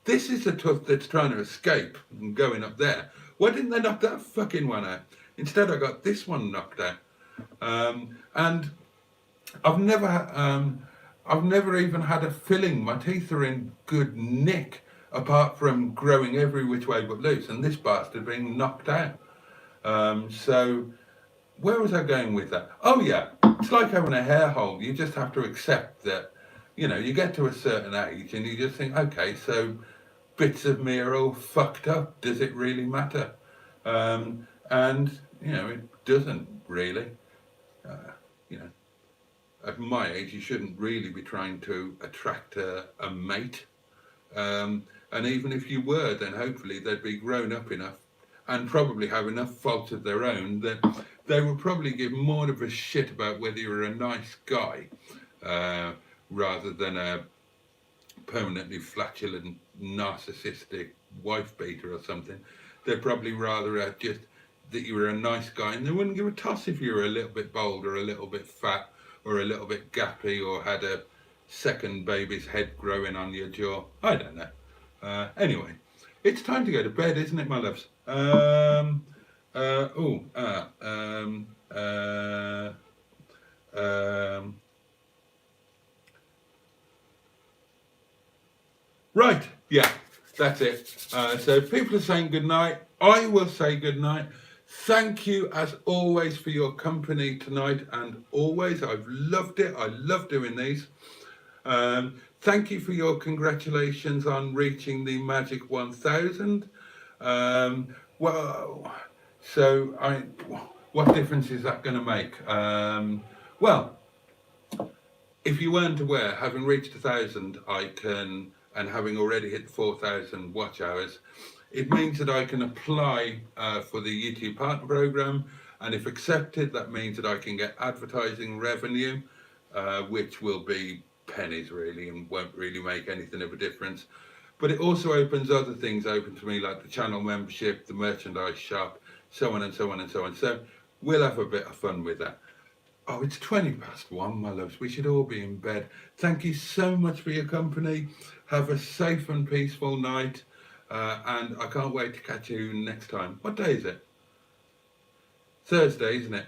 This is the tooth that's trying to escape and going up there. Why didn't they knock that fucking one out? Instead, I got this one knocked out. And I've never even had a filling. My teeth are in good nick, apart from growing every which way but loose, and this bastard being knocked out. So, where was I going with that? Oh yeah, it's like having a hair hole. You just have to accept that, you get to a certain age and you just think, okay, so bits of me are all fucked up. Does it really matter? And it doesn't really. At my age, you shouldn't really be trying to attract a mate. And even if you were, then hopefully they'd be grown up enough and probably have enough faults of their own that they would probably give more of a shit about whether you're a nice guy rather than a permanently flatulent, narcissistic wife beater or something. They'd probably rather just that you were a nice guy, and they wouldn't give a toss if you were a little bit bald or a little bit fat or a little bit gappy or had a second baby's head growing on your jaw. I don't know. Anyway, it's time to go to bed, isn't it, my loves? Right, yeah, that's it. So people are saying good night. I will say good night. Thank you as always for your company tonight, and always I've loved it. I love doing these. Thank you for your congratulations on reaching the magic 1,000. Well, so what difference is that going to make? Well, if you weren't aware, having reached 1,000, and having already hit 4,000 watch hours, it means that I can apply for the YouTube Partner Program, and if accepted, that means that I can get advertising revenue, which will be pennies really and won't really make anything of a difference. But it also opens other things open to me, like the channel membership, the merchandise shop, so on and so on and so on. So we'll have a bit of fun with that. Oh, it's 1:20, my loves. We should all be in bed. Thank you so much for your company. Have a safe and peaceful night. And I can't wait to catch you next time. What day is it? Thursday, isn't it?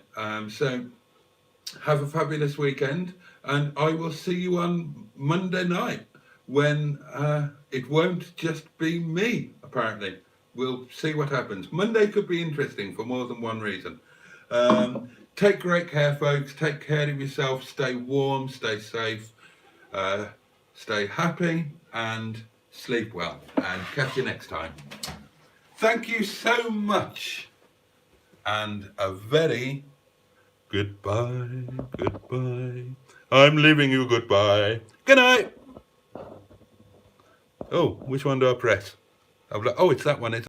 So have a fabulous weekend. And I will see you on Monday night when it won't just be me, apparently. We'll see what happens. Monday could be interesting for more than one reason. Take great care, folks. Take care of yourself. Stay warm, stay safe, stay happy, and sleep well. And catch you next time. Thank you so much. And a very goodbye, goodbye. I'm leaving you goodbye. Good night. Oh, which one do I press? Oh, it's that one.